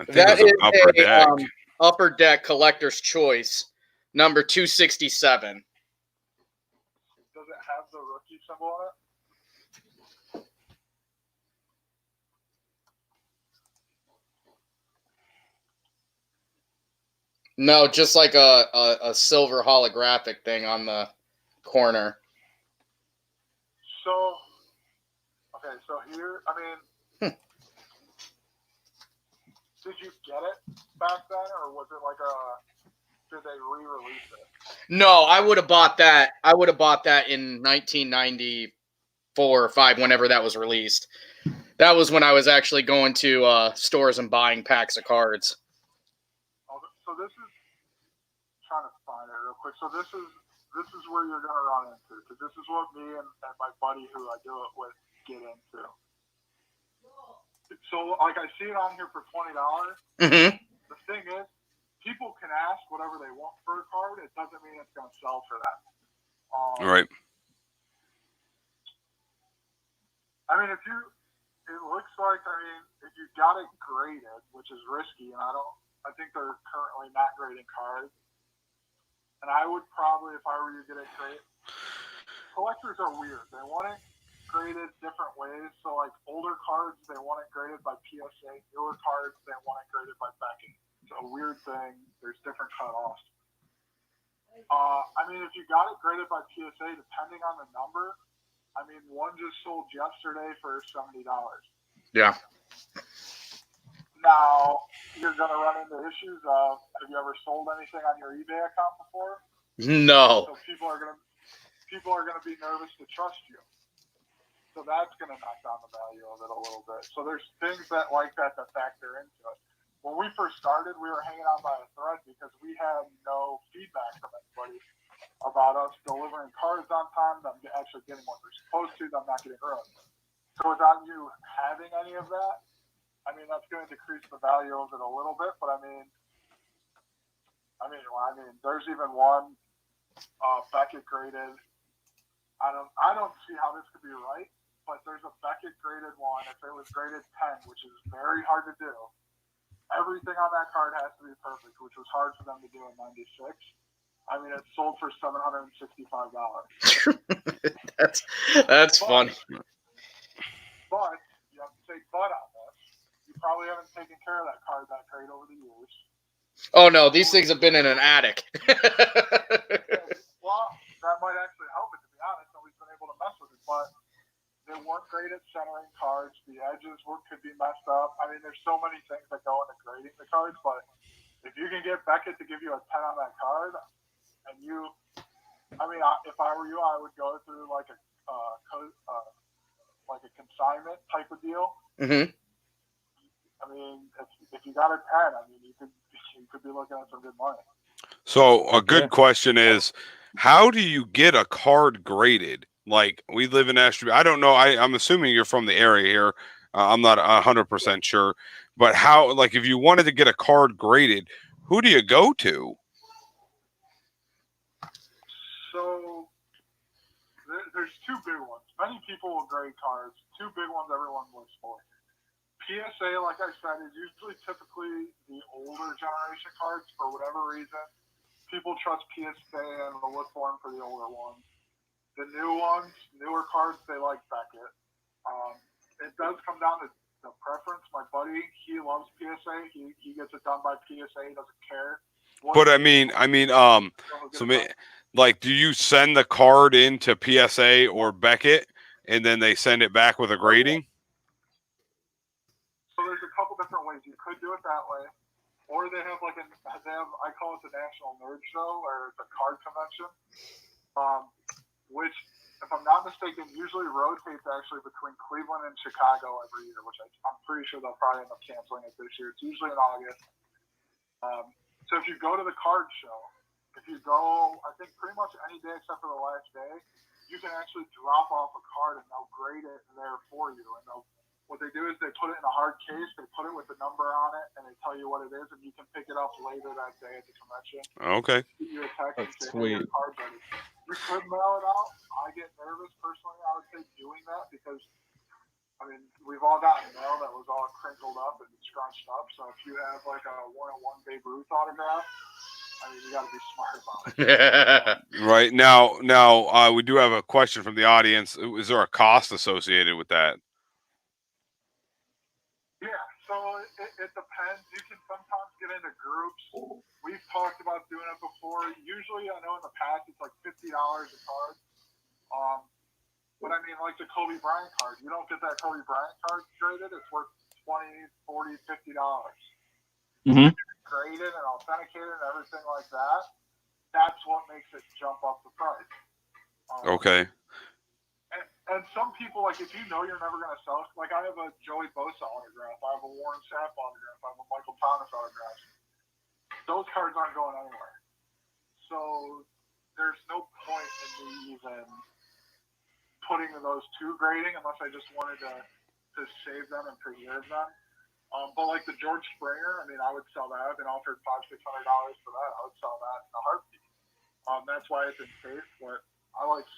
That is Upper Deck. Upper Deck Collector's Choice, number 267. Does it have the rookie symbol on it? No, just like a silver holographic thing on the corner. So, okay, so here, I mean, did you get it back then, or was it like did they re-release it? No, I would have bought that. I would have bought that in 1994 or 5, whenever that was released. That was when I was actually going to stores and buying packs of cards. So this is, trying to find it real quick. So this is where you're going to run into, because this is what me and my buddy who I do it with get into. So like I see it on here for $20. Mm-hmm. The thing is, people can ask whatever they want for a card. It doesn't mean it's going to sell for that. Right. I mean, it looks like, I mean, if you got it graded, which is risky, and I think they're currently not grading cards. And I would probably, if I were you, get it graded. Collectors are weird. They want it graded different ways. So, like, older cards, they want it graded by PSA. Newer cards, they want it graded by Beckett. It's a weird thing. There's different cutoffs. I mean, if you got it graded by PSA, depending on the number, I mean, one just sold yesterday for $70. Yeah. Now, you're going to run into issues of, have you ever sold anything on your eBay account before? No. So people are going to be nervous to trust you. So that's going to knock down the value of it a little bit. So there's things that factor into it. When we first started, we were hanging on by a thread because we had no feedback from anybody about us delivering cards on time, them actually getting what they're supposed to, them not getting ruined. So without you having any of that, I mean, that's going to decrease the value of it a little bit. But I mean, there's even one Beckett graded. I don't see how this could be right, but there's a Beckett graded one. If it was graded 10, which is very hard to do, everything on that card has to be perfect, which was hard for them to do in '96. I mean, it sold for $765. That's funny. But you have to say but on this. You probably haven't taken care of that card that great over the years. Oh no, these things have been in an attic. Well, that might actually help it, to be honest. Nobody's been able to mess with it, but they weren't great at centering cards. The edges could be messed up. I mean, there's so many things that go into grading the cards, but if you can get Beckett to give you a 10 on that card, and if I were you, I would go through like a consignment type of deal. Mm-hmm. I mean, if you got a 10, I mean, you could be looking at some good money. So a good question is, how do you get a card graded? Like, we live in Ashby. I don't know. I'm assuming you're from the area here. I'm not 100% sure. But how, like, if you wanted to get a card graded, who do you go to? So there's two big ones. Many people will grade cards. Two big ones everyone looks for. PSA, like I said, is usually typically the older generation cards for whatever reason. People trust PSA and will look for them for the older ones. The newer cards, they like Beckett. It does come down to the preference. My buddy, he loves PSA. He gets it done by PSA. He doesn't care. But like, do you send the card into PSA or Beckett, and then they send it back with a grading? So there's a couple different ways. You could do it that way, or they have I call it the National Nerd Show, or the card convention, which, if I'm not mistaken, usually rotates actually between Cleveland and Chicago every year, which I'm pretty sure they'll probably end up canceling it this year. It's usually in August. So if you go to the card show, if you go, I think pretty much any day except for the last day, you can actually drop off a card and they'll grade it there for you. And what they do is they put it in a hard case, they put it with the number on it, and they tell you what it is, and you can pick it up later that day at the convention. Okay. You a text and say, sweet. "Hey, your card's ready." You could mail it out. I get nervous personally, I would say, doing that because, I mean, we've all gotten mail that was all crinkled up and scrunched up. So if you have like a 101 Babe Ruth autograph, I mean, you got to be smart about it. Right. Now, we do have a question from the audience. Is there a cost associated with that? Yeah, so it depends. You can sometimes get into groups. We've talked about doing it before. Usually, I know in the past it's like $50 a card. But I mean, like the Kobe Bryant card, you don't get that Kobe Bryant card graded. It's worth $20, $40, $50. Mm-hmm. Graded and authenticated and everything like that. That's what makes it jump up the price. Okay. And some people, like, if you know you're never going to sell, like I have a Joey Bosa autograph, I have a Warren Sapp autograph, I have a Michael Thomas autograph. Those cards aren't going anywhere. So there's no point in me even putting those to grading unless I just wanted to save them and preserve them. But like the George Springer, I mean, I would sell that. I've been offered $500-600 for that. I would sell that in a heartbeat. That's why it's in safe, but I like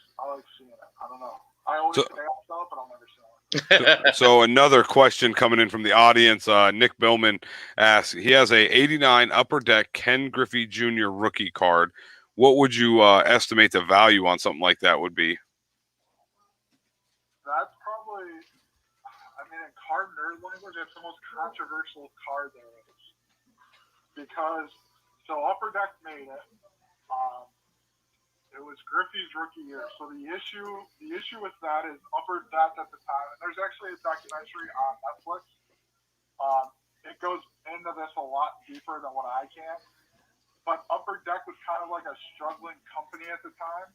seeing it. I don't know. I always say I'll sell it, but I'll never sell it. So another question coming in from the audience. Nick Billman asks, he has a 89 Upper Deck Ken Griffey Jr. rookie card. What would you estimate the value on something like that would be? That's probably, I mean, in card nerd language, it's the most controversial card there is. Because, so Upper Deck made it. It was Griffey's rookie year. So the issue with that is Upper Deck at the time, and there's actually a documentary on Netflix. It goes into this a lot deeper than what I can. But Upper Deck was kind of like a struggling company at the time.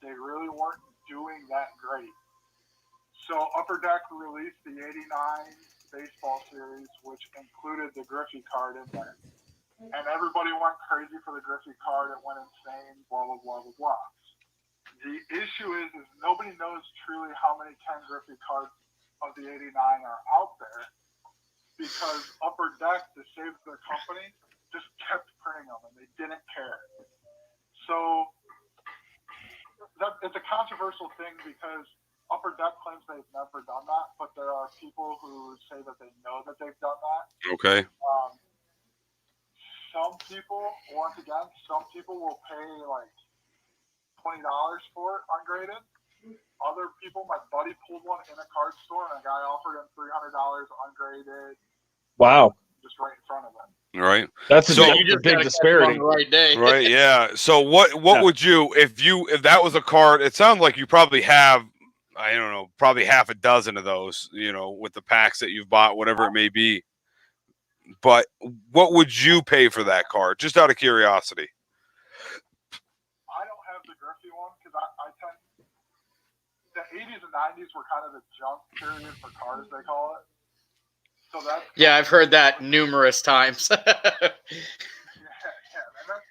They really weren't doing that great. So Upper Deck released the 89 baseball series, which included the Griffey card in there. And everybody went crazy for the Griffey card. It went insane, blah, blah, blah, blah, blah. The issue is nobody knows truly how many Ken Griffey cards of the 89 are out there because Upper Deck, to save their company, just kept printing them and they didn't care. So it's a controversial thing because Upper Deck claims they've never done that, but there are people who say that they know that they've done that. Okay. Some people, once again, some people will pay like $20 for it ungraded. Other people, my buddy pulled one in a card store and a guy offered him $300 ungraded. Wow. Just right in front of him. Right. That's a So- big, You just big gotta catch disparity. them on the right day. Right. Yeah. So what Yeah. would you if that was a card? It sounds like you probably have, I don't know, probably half a dozen of those, you know, with the packs that you've bought, whatever it may be. But what would you pay for that card? Just out of curiosity. I don't have the Griffey one because I tend the 80s and 90s were kind of the junk period for cards, they call it. So that's Yeah, I've heard that numerous times. yeah, and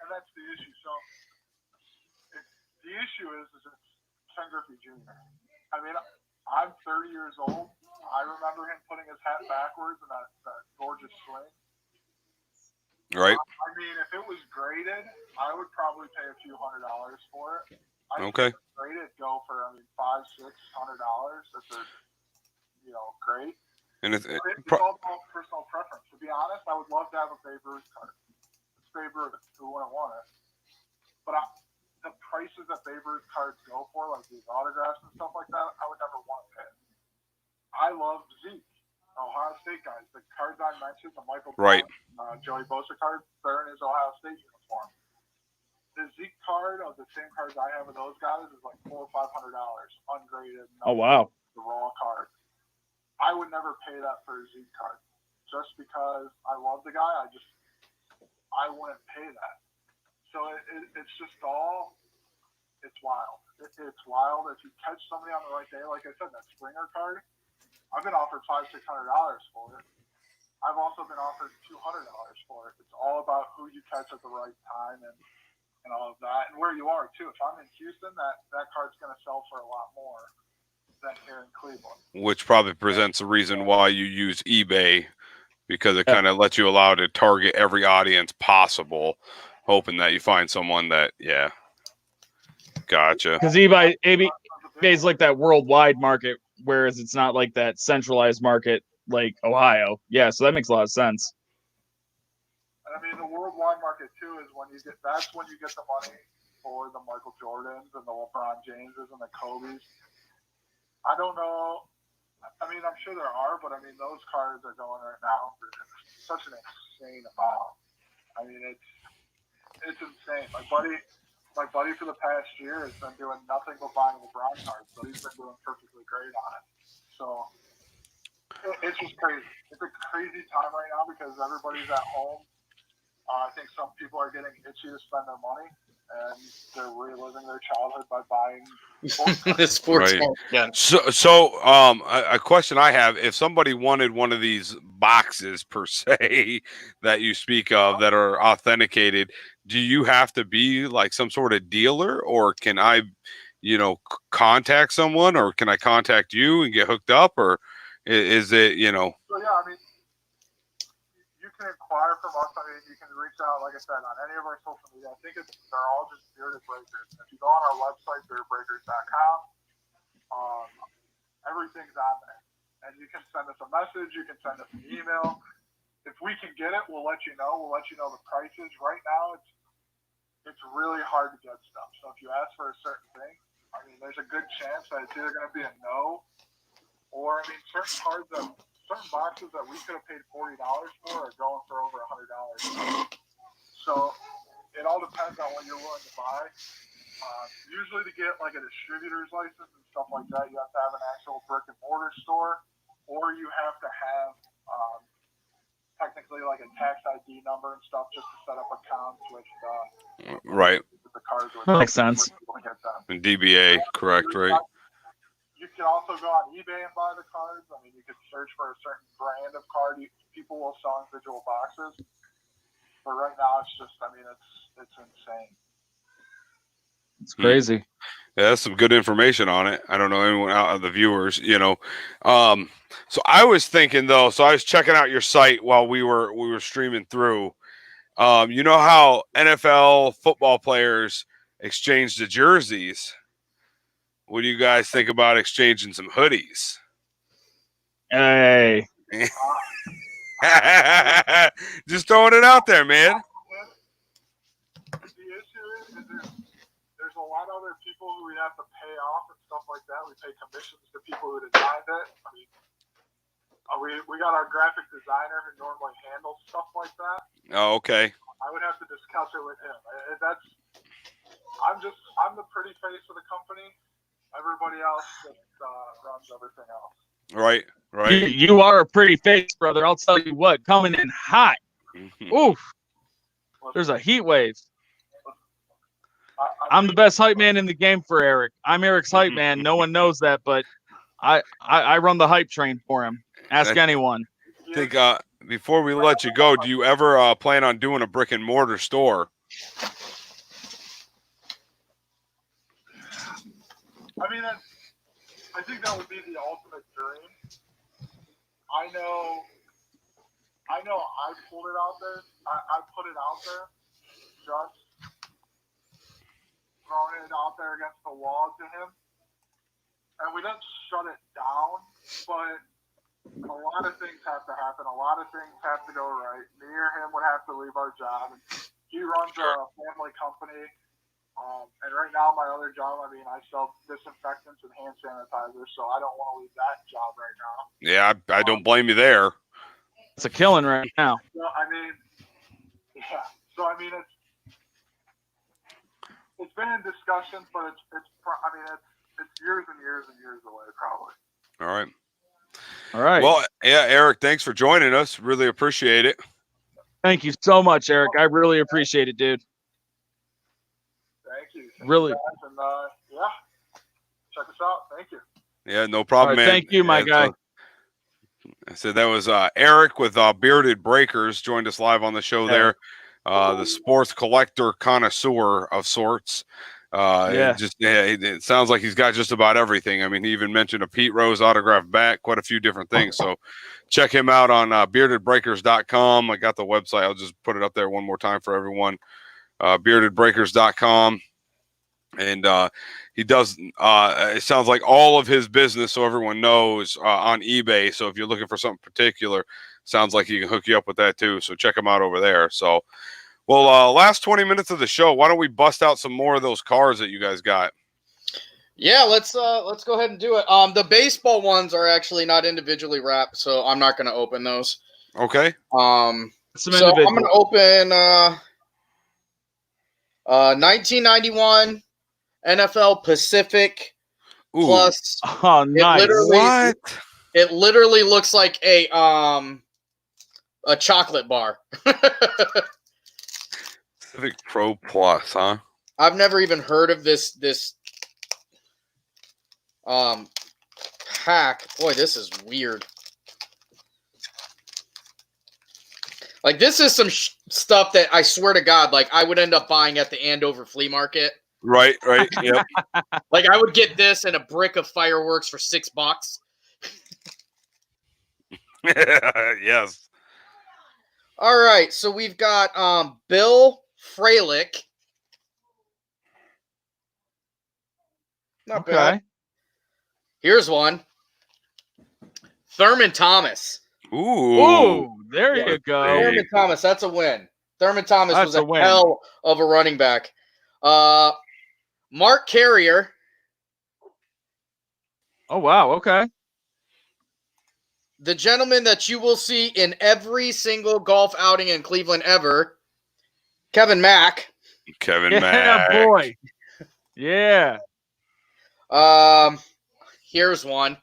that's the issue. So the issue is it's Ken Griffey Jr. I mean, I'm 30 years old. I remember him putting his hat backwards and that gorgeous swing. Right. I mean, if it was graded, I would probably pay a few $100s for it. Okay. Graded go for $500-$600 if they're great. And It's all about personal preference. To be honest, I would love to have a Babe Ruth card. It's Babe Ruth. Who wouldn't want it? But the prices that Babe Ruth cards go for, like these autographs and stuff like that, I would never want to pay. I love Zeke, Ohio State guys. The cards I mentioned, the Michael Right. Brown, Joey Bosa card, they're in his Ohio State uniform. The Zeke card of the same cards I have of those guys is like $400 or $500 ungraded. Oh, wow. The raw card. I would never pay that for a Zeke card just because I love the guy. I wouldn't pay that. So it's just it's wild. It's wild. If you catch somebody on the right day, like I said, that Springer card, I've been offered $500-$600 for it. I've also been offered $200 for it. It's all about who you catch at the right time and all of that, and where you are too. If I'm in Houston, that card's going to sell for a lot more than here in Cleveland. Which probably presents a reason why you use eBay, because it kind of lets you allow to target every audience possible, hoping that you find someone that, yeah. Gotcha. Because eBay is like that worldwide market, whereas it's not like that centralized market like Ohio. Yeah, so that makes a lot of sense. And I mean, the worldwide market too is that's when you get the money for the Michael Jordans and the LeBron Jameses and the Kobes. I don't know. I mean, I'm sure there are, but I mean, those cards are going right now for such an insane amount. I mean, it's insane. My buddy for the past year has been doing nothing but buying LeBron cards, so he's been doing perfectly great on it. So it's just crazy. It's a crazy time right now because everybody's at home. I think some people are getting itchy to spend their money, and they're reliving their childhood by buying The sports Right. card. Yeah. So a question I have: if somebody wanted one of these boxes per se that you speak of that are authenticated, do you have to be like some sort of dealer, or can I, contact someone, or can I contact you and get hooked up, or is it, So yeah, I mean, you can inquire from us. I mean, you can reach out, like I said, on any of our social media. I think they're all just Bearded Breakers. And if you go on our website, beardedbreakers.com, everything's on there. And you can send us a message. You can send us an email. If we can get it, we'll let you know. We'll let you know the prices. Right now, it's really hard to get stuff. So if you ask for a certain thing, I mean, there's a good chance that it's either going to be a no, or I mean, certain boxes that we could have paid $40 for are going for over $100. So it all depends on what you're willing to buy. Usually to get like a distributor's license and stuff like that, you have to have an actual brick and mortar store, or you have to have technically like a tax ID number and stuff just to set up accounts with right? the cards. That makes sense. And DBA, correct, right? You can also go on eBay and buy the cards. I mean, you could search for a certain brand of card. People will sell individual boxes. But right now, it's just, I mean, it's insane. It's crazy. Yeah, that's some good information on it. I don't know anyone out of the viewers, you know. So I was thinking though, so I was checking out your site while we were streaming through. You know how NFL football players exchange the jerseys? What do you guys think about exchanging some hoodies? Hey, Just throwing it out there, man. The issue is there's a lot of other people who we have to pay off and stuff like that. We pay commissions to people who designed it. I mean, we got our graphic designer who normally handles stuff like that. Oh, okay. I would have to discuss it with him. I'm the pretty face of the company. Everybody else just runs everything else. Right, right. you are a pretty face, brother. I'll tell you what, coming in hot. Oof. There's a heat wave. I'm the best hype man in the game for Eric. I'm Eric's hype man. No one knows that, but I run the hype train for him. Ask anyone. I think before we let you go, do you ever plan on doing a brick and mortar store? I mean, I think that would be the ultimate dream. I know I pulled it out there. I put it out there, just throwing it out there against the wall to him. And we didn't shut it down, but a lot of things have to happen. A lot of things have to go right. Me or him would have to leave our job. He runs a family company. And right now, my other job, I mean, I sell disinfectants and hand sanitizer, so I don't want to leave that job right now. Yeah, I don't blame you there. It's a killing right now. So, I mean, yeah. So, I mean, it's been in discussions, but it's years and years and years away, probably. All right. All right. Well, yeah, Eric, thanks for joining us. Really appreciate it. Thank you so much, Eric. I really appreciate it, dude. Thank you. Really. And, yeah, check us out. Thank you. Yeah, no problem, Right, man. thank you, my guy. I said that was Eric with Bearded Breakers joined us live on the show there. The sports collector connoisseur of sorts. It sounds like he's got just about everything. I mean, he even mentioned a Pete Rose autographed bat, quite a few different things. So check him out on beardedbreakers.com. I got the website. I'll just put it up there one more time for everyone. Beardedbreakers.com. And he does it sounds like all of his business, so everyone knows, on eBay. So if you're looking for something particular, sounds like he can hook you up with that too. So check him out over there. So well, last 20 minutes of the show, why don't we bust out some more of those cards that you guys got? Yeah, let's go ahead and do it. The baseball ones are actually not individually wrapped, so I'm not going to open those. Okay. So I'm going to open 1991 NFL Pacific. Ooh. Plus. Oh, nice. What? It literally looks like a chocolate bar. Pacific Pro Plus, huh? I've never even heard of this pack. Boy, this is weird. Like, this is some stuff that I swear to God, like, I would end up buying at the Andover flea market. Right. Yep. Like, I would get this and a brick of fireworks for $6. Yes. All right, so we've got Bill Fralick. Not bad. Here's one. Thurman Thomas. Ooh, there you go. Thurman Thomas, that's a win. Thurman Thomas was a hell of a running back. Mark Carrier. Oh, wow. Okay. The gentleman that you will see in every single golf outing in Cleveland ever, Kevin Mack. Mack. Boy. Yeah. Here's one.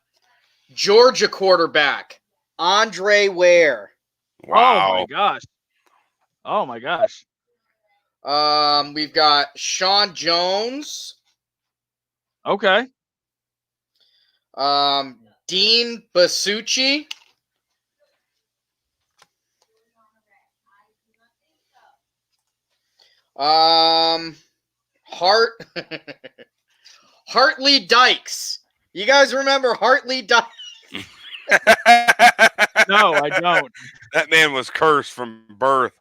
Georgia quarterback, Andre Ware. Wow. Oh my gosh. We've got Sean Jones. Okay. Dean Basucci. Hartley Dykes. You guys remember Hartley Dykes? No, I don't. That man was cursed from birth.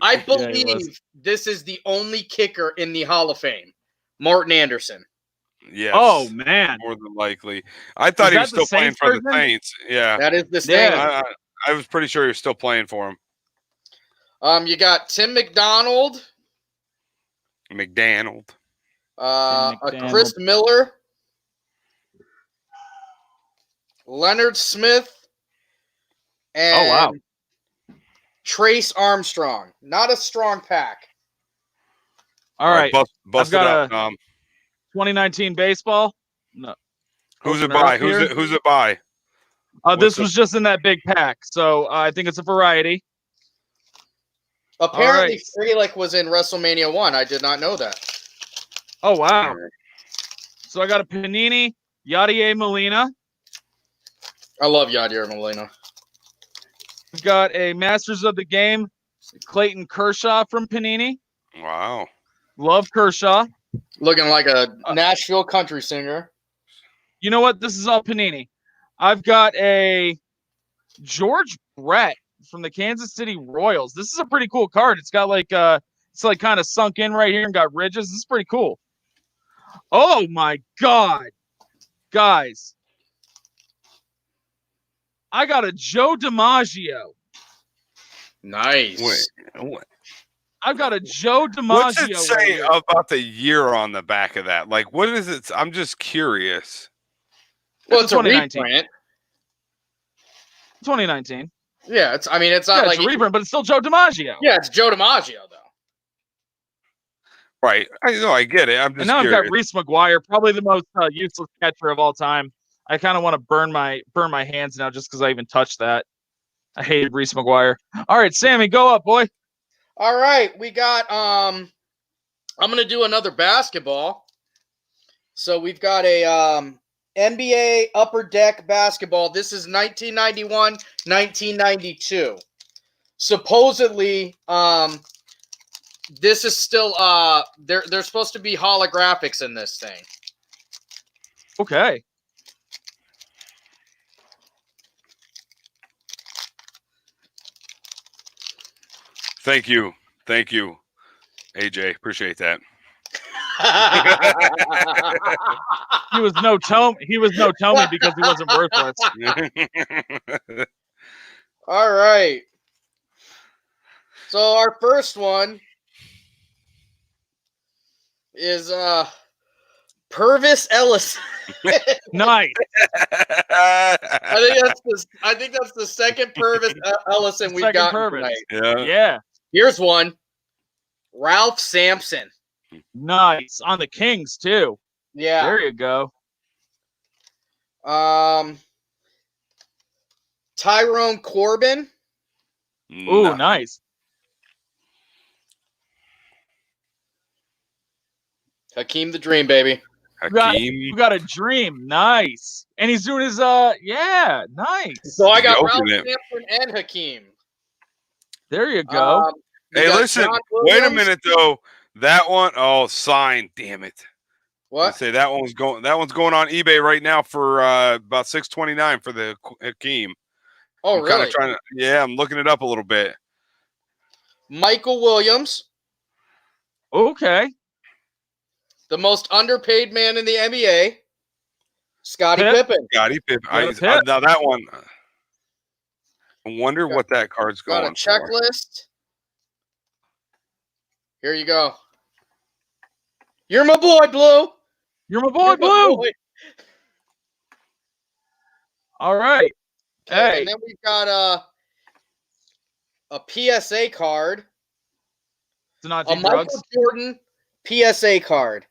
I he was. believe this is the only kicker in the Hall of Fame. Martin Anderson. Yes. Oh man. More than likely. I thought he was that the still playing Saints for the version? Saints. Yeah. That is the Yeah. same. I was pretty sure he was still playing for him. You got Tim McDonald, McDonald. a McDonald. Chris Miller, Leonard Smith, and wow. Trace Armstrong. Not a strong pack. All right. Bust it got up. 2019 baseball. No. Who's it Open by? up here. Who's it by? This was just in that big pack, so I think it's a variety. Apparently, Frelick was in WrestleMania 1. I did not know that. Oh wow! So I got a Panini Yadier Molina. I love Yadier Molina. We've got a Masters of the Game Clayton Kershaw from Panini. Wow. Love Kershaw. Looking like a Nashville country singer. You know what? This is all Panini. I've got a George Brett from the Kansas City Royals. This is a pretty cool card. It's got like it's like kind of sunk in right here and got ridges. This is pretty cool. Oh my God. Guys. I got a Joe DiMaggio. Nice. What? I've got a Joe DiMaggio. What's it say right here. about the year on the back of that? Like, what is it? I'm just curious. Well, it's a 2019. reprint. 2019. Yeah, it's. I mean, it's not Yeah, like it's a reprint, but it's still Joe DiMaggio. Yeah, it's Joe DiMaggio though. Right. I know. I get it. I'm just And now curious. I've got Reese McGuire, probably the most useless catcher of all time. I kind of want to burn my hands now just because I even touched that. I hated Reese McGuire. All right, Sammy, go up, boy. All right, we got. I'm gonna do another basketball. So we've got a NBA Upper Deck basketball. This is 1991, 1992. Supposedly, this is still there's supposed to be holographics in this thing. Okay. Thank you, AJ. Appreciate that. He was no Tommy. He was no Tommy because he wasn't worthless. All right. So our first one is Purvis Ellis. Nice. I think that's the second Purvis Ellison we've got tonight. Yeah. Here's one. Ralph Sampson. Nice. On the Kings, too. Yeah. There you go. Tyrone Corbin. Ooh, nice. Hakeem the Dream, baby. You got a dream. Nice. And he's doing his yeah, nice. So I got Ralph Sampson and Hakeem. There you go. Hey, listen, wait a minute though. That one, signed. Damn it. What? I say that one's going on eBay right now for about $6.29 for the Hakeem. Oh, I'm really? I'm looking it up a little bit. Michael Williams. Okay. The most underpaid man in the NBA. Scottie Pippen. Scottie Pippen. Now that one. I wonder what that card's going Got a checklist. Here you go. You're my boy, Blue. You're my boy, Blue. All right. Okay, Hey. and then we've got a PSA card. Do not A do Michael drugs. Jordan PSA card.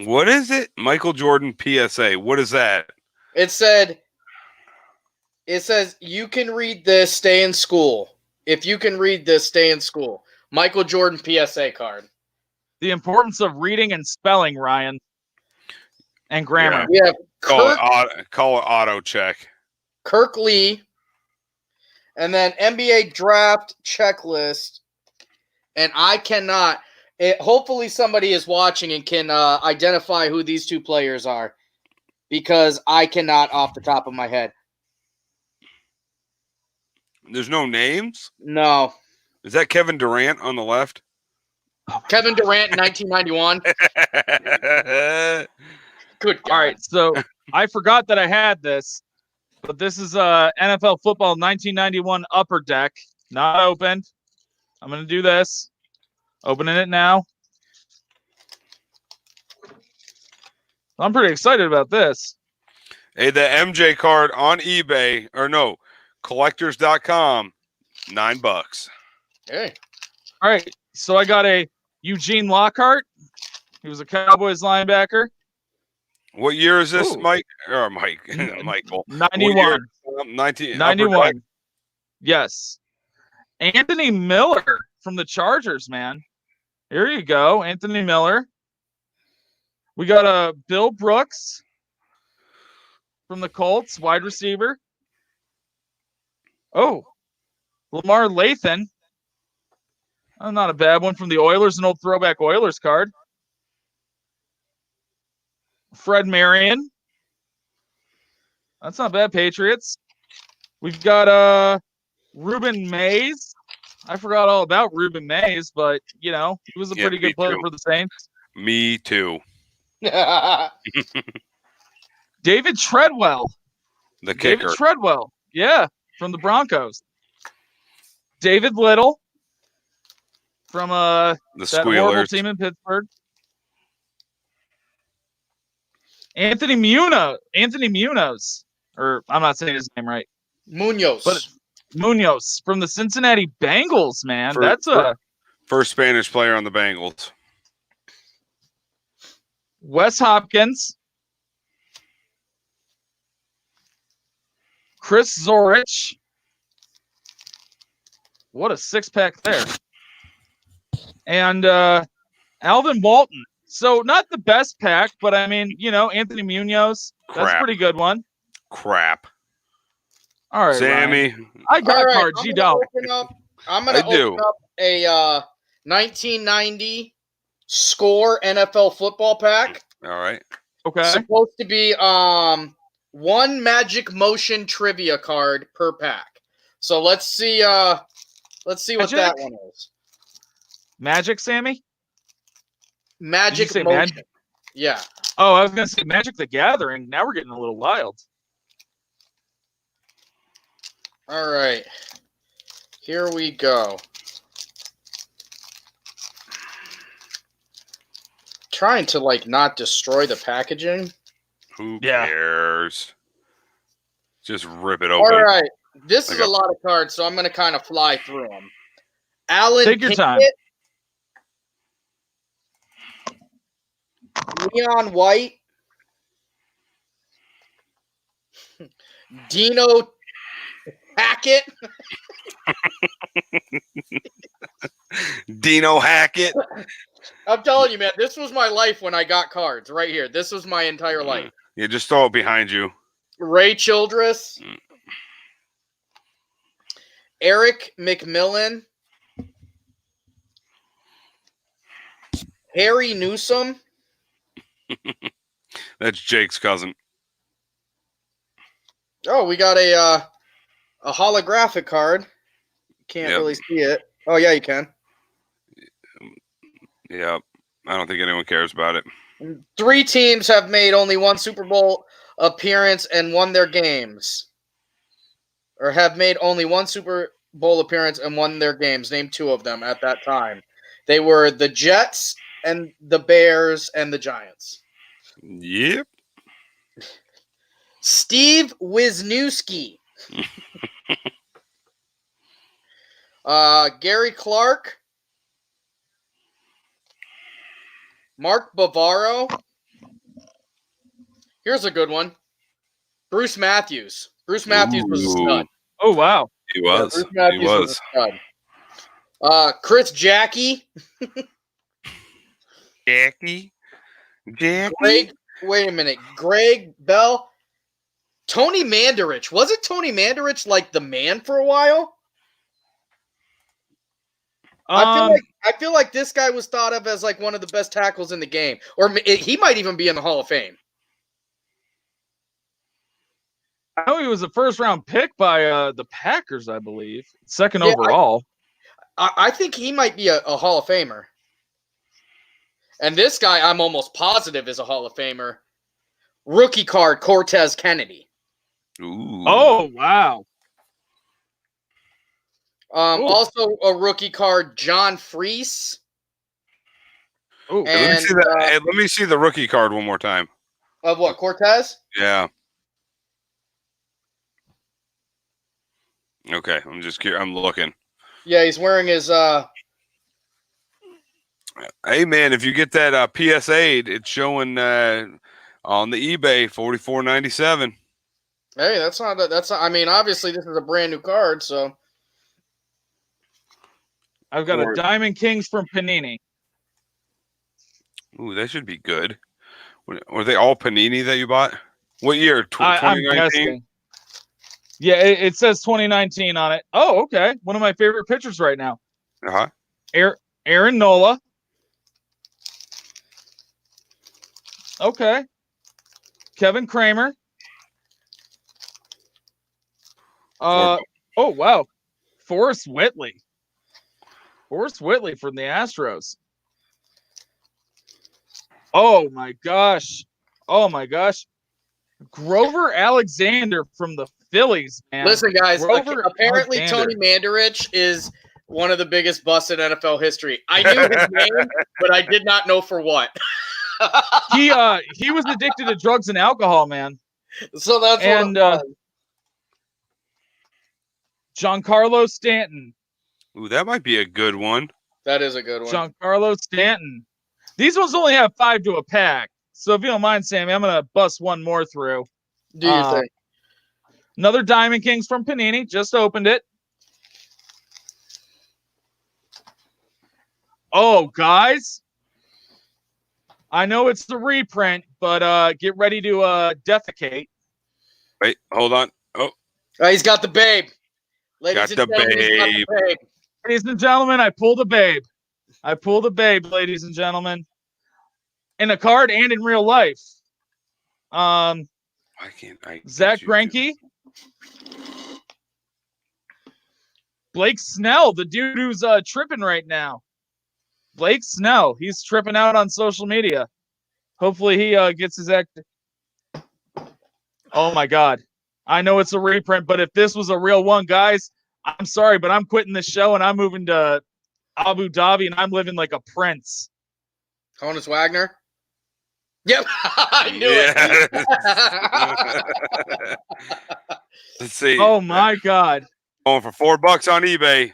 What is it? Michael Jordan PSA. What is that? It says, you can read this, stay in school. If you can read this, stay in school. Michael Jordan PSA card. The importance of reading and spelling, Ryan. And grammar. We have Call it auto check. Kirk Lee, and then NBA draft checklist. And I cannot. hopefully somebody is watching and can identify who these two players are, because I cannot off the top of my head. There's no names? No. Is that Kevin Durant on the left? Kevin Durant in 1991. Good God. All right, so I forgot that I had this, but this is NFL Football 1991 Upper Deck, not opened. I'm going to do this. Opening it now. I'm pretty excited about this. Hey, the MJ card on eBay, or no, collectors.com, $9. Hey. All right, so I got a Eugene Lockhart. He was a Cowboys linebacker. What year is this, Ooh. Mike? Or Mike, Michael. 91. 91. Yes. Anthony Miller from the Chargers, man. Here you go, Anthony Miller. We got a Bill Brooks from the Colts, wide receiver. Oh, Lamar Lathan. Oh, not a bad one from the Oilers, an old throwback Oilers card. Fred Marion. That's not bad, Patriots. We've got Ruben Mays. I forgot all about Ruben Mays, but, you know, he was a pretty good player for the Saints. Me too. David Treadwell. The kicker. David Treadwell. Yeah, from the Broncos. David Little from the that horrible Squealers team in Pittsburgh. Anthony Munoz. Or I'm not saying his name right. Munoz. But Munoz from the Cincinnati Bengals, man. That's a first Spanish player on the Bengals. Wes Hopkins. Chris Zorich. What a six-pack there. And Alvin Walton. So not the best pack, but I mean, you know, Anthony Munoz. That's a pretty good one. Crap. All right, Sammy. Ryan. I got cards. You don't. I'm going to open up a 1990 Score NFL football pack. All right. Okay. It's supposed to be one Magic Motion trivia card per pack. So let's see what that one is. Magic, Sammy? Magic Motion. Yeah. Oh, I was going to say Magic the Gathering. Now we're getting a little wild. All right. Here we go. Trying to not destroy the packaging. Who cares? Just rip it open. All right. This is a lot of cards, so I'm going to kind of fly through them. Alan Take your time. Leon White. Dino Hackett. Dino Hackett. I'm telling you, man, this was my life when I got cards right here. This was my entire life. Yeah, just throw it behind you. Ray Childress. Eric McMillan. Harry Newsome. That's Jake's cousin. Oh, we got a holographic card. Can't really see it. Oh, yeah, you can. Yeah, I don't think anyone cares about it. 3 teams have made only one Super Bowl appearance and won their games. Or have made only one Super Bowl appearance and won their games. Name 2 of them at that time. They were the Jets and the Bears and the Giants. Yep. Steve Wisniewski. Gary Clark. Mark Bavaro. Here's a good one. Bruce Matthews. Bruce Matthews was a stud. Oh, wow. He was. Bruce Matthews was a stud. Chris Jackie. Jackie. Greg, wait a minute. Greg Bell. Tony Mandarich. Wasn't Tony Mandarich like the man for a while? I feel like this guy was thought of as like one of the best tackles in the game, or he might even be in the Hall of Fame. I know he was a first-round pick by the Packers, I believe. Second overall. I think he might be a Hall of Famer. And this guy, I'm almost positive, is a Hall of Famer. Rookie card, Cortez Kennedy. Ooh. Oh, wow. Also a rookie card, John Freese. Ooh. And, Let me see the rookie card one more time. Of what, Cortez? Yeah. Okay, I'm just curious. I'm looking. Yeah, he's wearing his Hey man, if you get that PSA, it's showing on the eBay $44.97. Hey, that's not. I mean, obviously this is a brand new card, so I've got a Diamond Kings from Panini. Ooh, that should be good. Were they all Panini that you bought? What year? 2019? Yeah, it says 2019 on it. Oh, okay. One of my favorite pitchers right now. Uh-huh. Aaron Nola. Okay. Kevin Kramer. Oh, wow. Forrest Whitley. Forrest Whitley from the Astros. Oh, my gosh. Oh, my gosh. Grover Alexander from the Phillies, man. Listen, guys. Apparently, Alexander. Tony Mandarich is one of the biggest busts in NFL history. I knew his name, but I did not know for what. He was addicted to drugs and alcohol, man. So that's and Giancarlo Stanton. Ooh, that might be a good one. That is a good one. Giancarlo Stanton. These ones only have 5 to a pack. So if you don't mind, Sammy, I'm going to bust one more through. Do you think? Another Diamond Kings from Panini. Just opened it. Oh, guys. I know it's the reprint, but get ready to defecate. Wait, hold on. Oh, he's got the babe. Ladies and gentlemen, he's got the babe. Ladies and gentlemen, I pulled a babe. I pulled a babe, ladies and gentlemen. In a card and in real life. why can't I? Zach Greinke. Blake Snell, the dude who's tripping right now. Blake Snell, he's tripping out on social media. Hopefully he gets his act. Oh my God. I know it's a reprint, but if this was a real one, guys, I'm sorry, but I'm quitting this show and I'm moving to Abu Dhabi and I'm living like a prince. Honus Wagner? Yep. I knew it. Let's see. Oh my God. Going for $4 on eBay.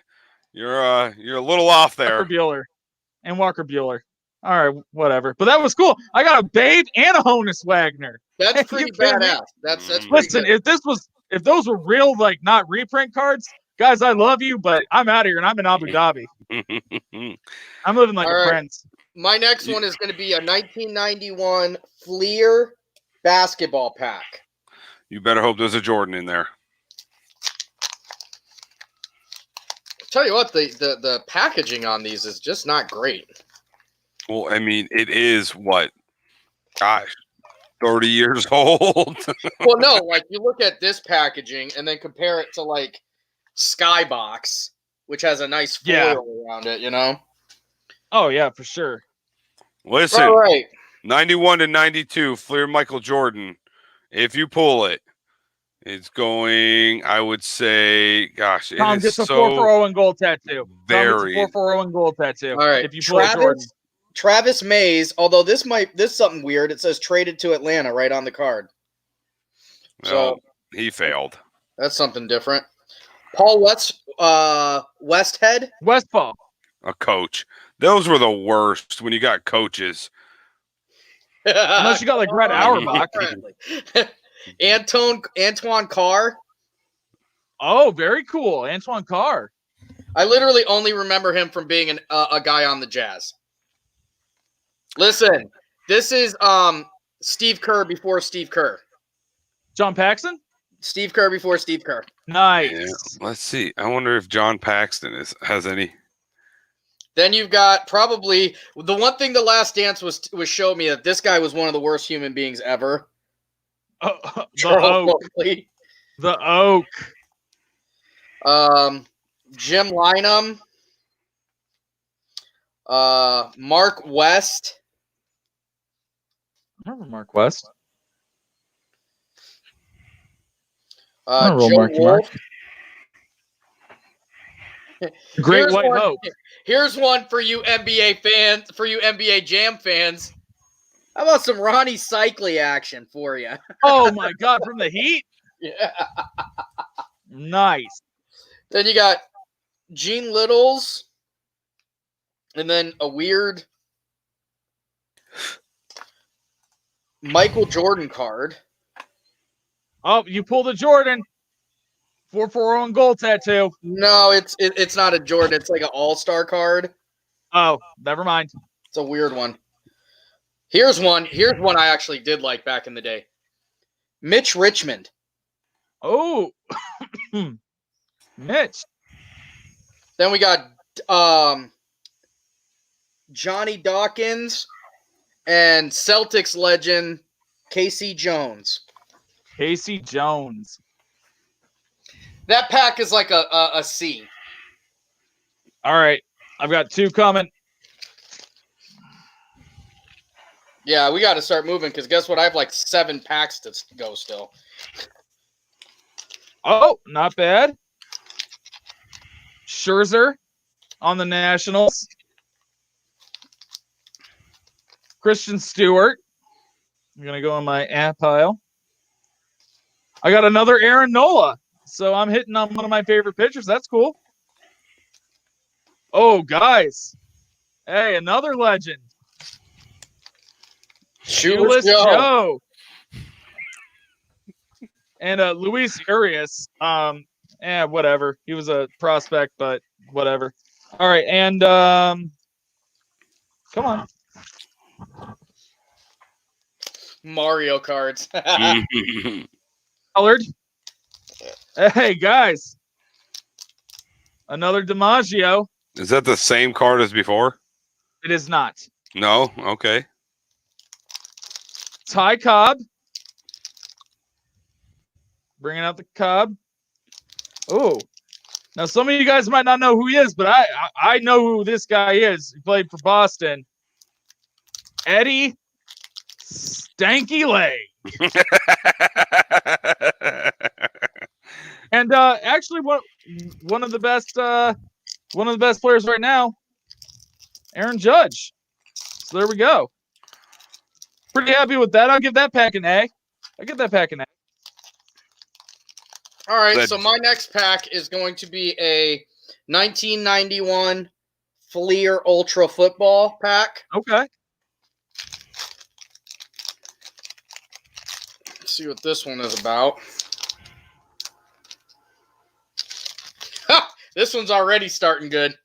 You're a little off there. Walker Buehler. All right, whatever. But that was cool. I got a Babe and a Honus Wagner. That's pretty badass. That's listen. Good. If those were real, like not reprint cards, guys, I love you, but I'm out of here and I'm in Abu Dhabi. I'm living like a prince. My next one is going to be a 1991 Fleer basketball pack. You better hope there's a Jordan in there. Tell you what, the packaging on these is just not great. Well, I mean, it is what? Gosh, 30 years old. Well, no, like you look at this packaging and then compare it to like Skybox, which has a nice foil around it, you know? Oh, yeah, for sure. Listen, all right. 91 to 92, Fleer Michael Jordan. If you pull it, it's going, I would say, gosh, Tom gets a 4 for Owen gold tattoo. Very 4 for Owen gold tattoo. All right. If you pull Jordan. Travis Mays, although this is something weird. It says traded to Atlanta right on the card. So he failed. That's something different. Paul Westhead. Westfall. A coach. Those were the worst when you got coaches. Unless you got like Brett Auerbach. Antoine Carr. Oh, very cool. Antoine Carr. I literally only remember him from being a guy on the Jazz. Listen, this is Steve Kerr before Steve Kerr. John Paxson? Steve Kerr before Steve Kerr. Nice. Yeah, let's see. I wonder if John Paxton has any. Then you've got probably the one thing The Last Dance was showed me that this guy was one of the worst human beings ever. The Charles Oak. Oakley. The Oak. Jim Lynam. Mark West. I remember Mark West. Joe Marky Mark. Wolf. Great Here's White one- Hope. Here's one for you NBA fans, for you NBA Jam fans. How about some Ronnie Cycli action for you? Oh my God, from the Heat? Yeah. Nice. Then you got Gene Littles, and then a weird Michael Jordan card. Oh, you pulled a Jordan. 441 goal tattoo. No, it's not a Jordan. It's like an all-star card. Oh, never mind. It's a weird one. Here's one. Here's one I actually did like back in the day. Mitch Richmond. Oh, Mitch. Then we got Johnny Dawkins and Celtics legend Casey Jones. Casey Jones. That pack is like a C. All right. I've got two coming. Yeah, we got to start moving because guess what? I have like 7 packs to go still. Oh, not bad. Scherzer on the Nationals. Christian Stewart. I'm going to go on my app pile. I got another Aaron Nola. So I'm hitting on one of my favorite pitchers. That's cool. Oh, guys. Hey, another legend. Shoeless Joe. Joe. And Luis Urias. Whatever. He was a prospect, but whatever. All right, and come on. Mario cards. Colored. Hey, guys. Another DiMaggio. Is that the same card as before? It is not. No? Okay. Ty Cobb. Bringing out the Cobb. Oh. Now, some of you guys might not know who he is, but I know who this guy is. He played for Boston. Eddie Stanky Leg. And actually, one of the best players right now, Aaron Judge. So there we go. Pretty happy with that. I'll give that pack an A. I'll give that pack an A. All right, so my next pack is going to be a 1991 Fleer Ultra Football pack. Okay. Let's see what this one is about. This one's already starting good.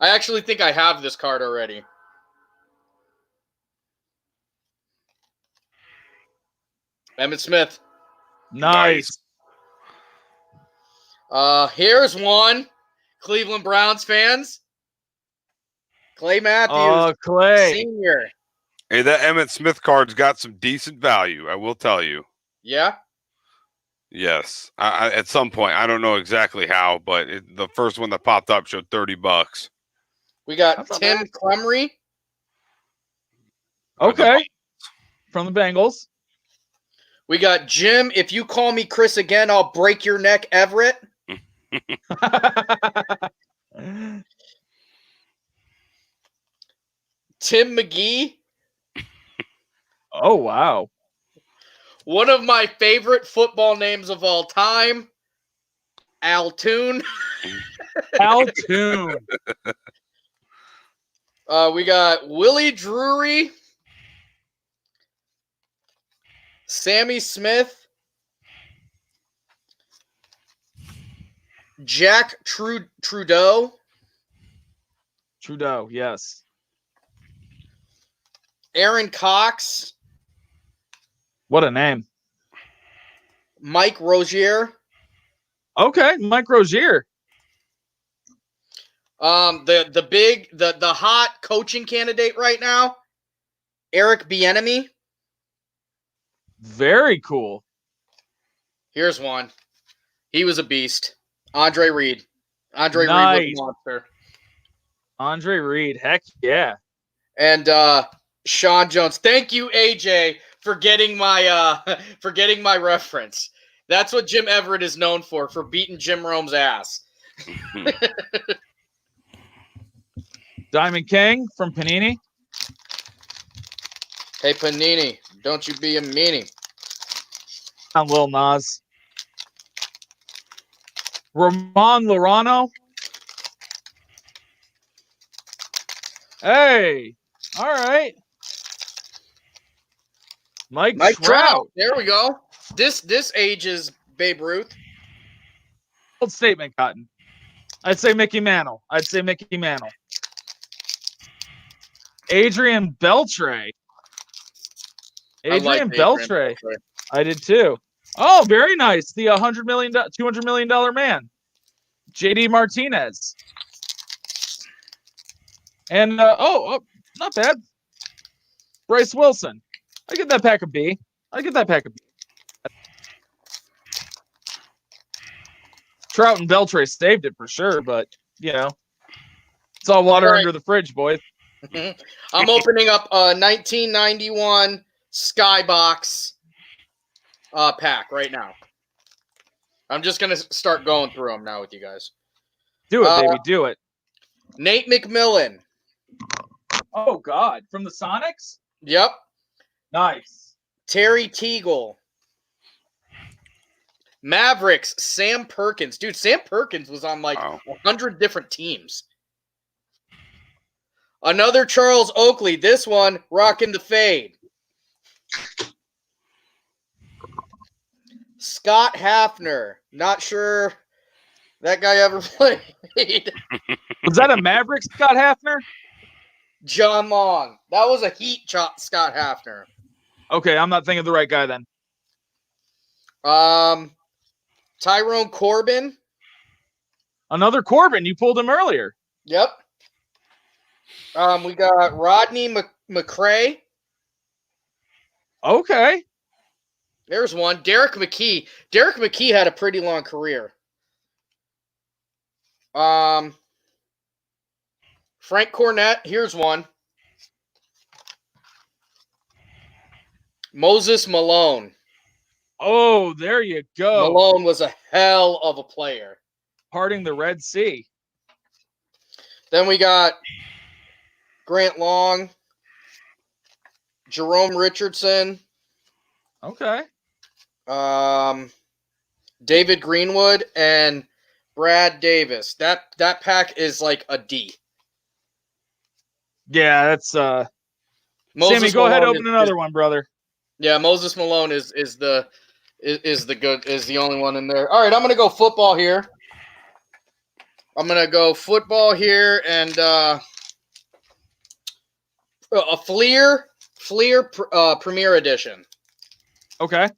I actually think I have this card already. Emmitt Smith. Nice. Here's one. Cleveland Browns fans. Clay Matthews. Clay. Senior. Hey, that Emmitt Smith card's got some decent value, I will tell you. Yeah? Yes. I at some point, I don't know exactly how, but the first one that popped up showed $30. We got Tim Clemry. Okay. From the Bengals. We got Jim. If you call me Chris again, I'll break your neck, Everett. Tim McGee. Oh, wow. One of my favorite football names of all time, Altoon. Altoon. We got Willie Drury, Sammy Smith, Jack Trudeau. Trudeau, yes. Aaron Cox. What a name. Mike Rozier. Okay, Mike Rozier. The hot coaching candidate right now, Eric Bieniemy. Very cool. Here's one. He was a beast. Andre Reed. Andre Reed was a monster. Andre Reed, heck yeah. And Sean Jones. Thank you, AJ, for getting my reference. That's what Jim Everett is known for beating Jim Rome's ass. Diamond King from Panini. Hey, Panini, don't you be a meanie. I'm Lil Nas. Ramon Lorano. Hey, all right. Mike Trout. There we go. This ages Babe Ruth. Bold statement, Cotton. I'd say Mickey Mantle. Adrian Beltre. Adrian Beltre. I did too. Oh, very nice. The $200 million man. JD Martinez. And not bad. Bryce Wilson. I get that pack of B. Trout and Beltre saved it for sure, but it's all water under the fridge, boys. I'm opening up a 1991 Skybox pack right now. I'm just gonna start going through them now with you guys. Do it, baby. Do it. Nate McMillan. Oh God, from the Sonics? Yep. Nice. Terry Teagle. Mavericks, Sam Perkins. Dude, Sam Perkins was on 100 different teams. Another Charles Oakley. This one, rocking the fade. Scott Hafner. Not sure that guy ever played. Was that a Maverick, Scott Hafner? John Long. That was a Heat Scott Hafner. Okay, I'm not thinking of the right guy then. Tyrone Corbin. Another Corbin. You pulled him earlier. Yep. We got Rodney McCray. Okay. There's one. Derek McKee. Derek McKee had a pretty long career. Frank Cornett. Here's one. Moses Malone. Oh, there you go. Malone was a hell of a player. Parting the Red Sea. Then we got Grant Long, Jerome Richardson. Okay. David Greenwood and Brad Davis. That pack is like a D. Yeah, that's Sammy, go ahead, open another one, brother. Yeah, Moses Malone is the only one in there. All right, I'm gonna go football here. And a Fleer Premier Edition. Okay.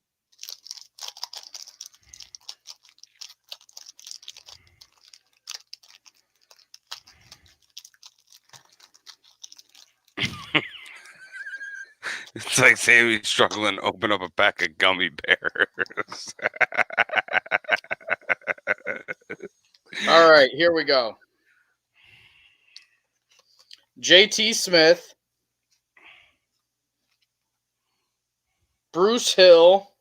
It's like Sammy's struggling to open up a pack of gummy bears. All right, here we go. JT Smith, Bruce Hill,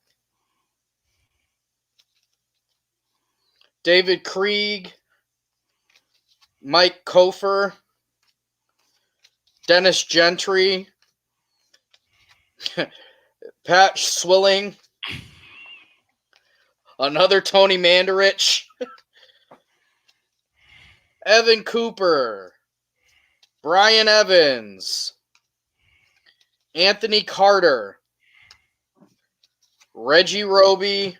David Krieg, Mike Kofer, Dennis Gentry, Pat Swilling, another Tony Mandarich, Evan Cooper, Brian Evans, Anthony Carter, Reggie Roby,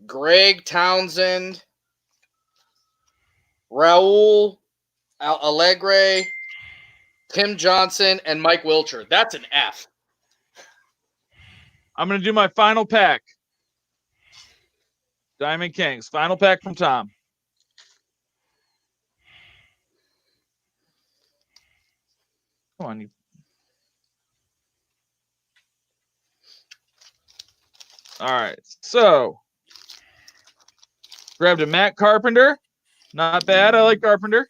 Greg Townsend, Raul Allegre, Tim Johnson, and Mike Wilcher. That's an F. I'm going to do my final pack. Diamond Kings. Final pack from Tom. Come on, you. All right, so grabbed a Matt Carpenter. Not bad. I like Carpenter.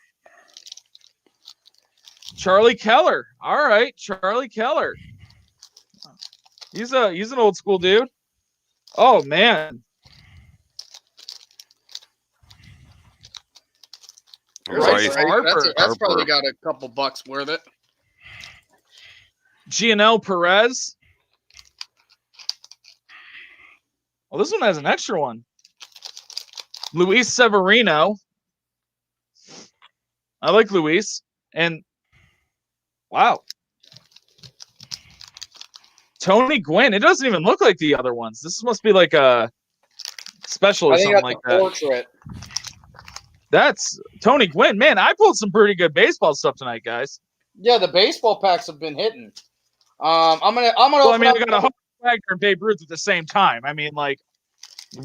Charlie Keller. All right, Charlie Keller. He's an old school dude. Oh man. Bryce Harper. That's probably got a couple bucks worth it. Gianel Perez. Well, this one has an extra one. Luis Severino. I like Luis. And wow. Tony Gwynn. It doesn't even look like the other ones. This must be like a special or something like that. Portrait. That's Tony Gwynn. Man, I pulled some pretty good baseball stuff tonight, guys. Yeah, the baseball packs have been hitting. I'm gonna. Well, I mean, I got a Hall Wagner and Babe Ruth at the same time. I mean, like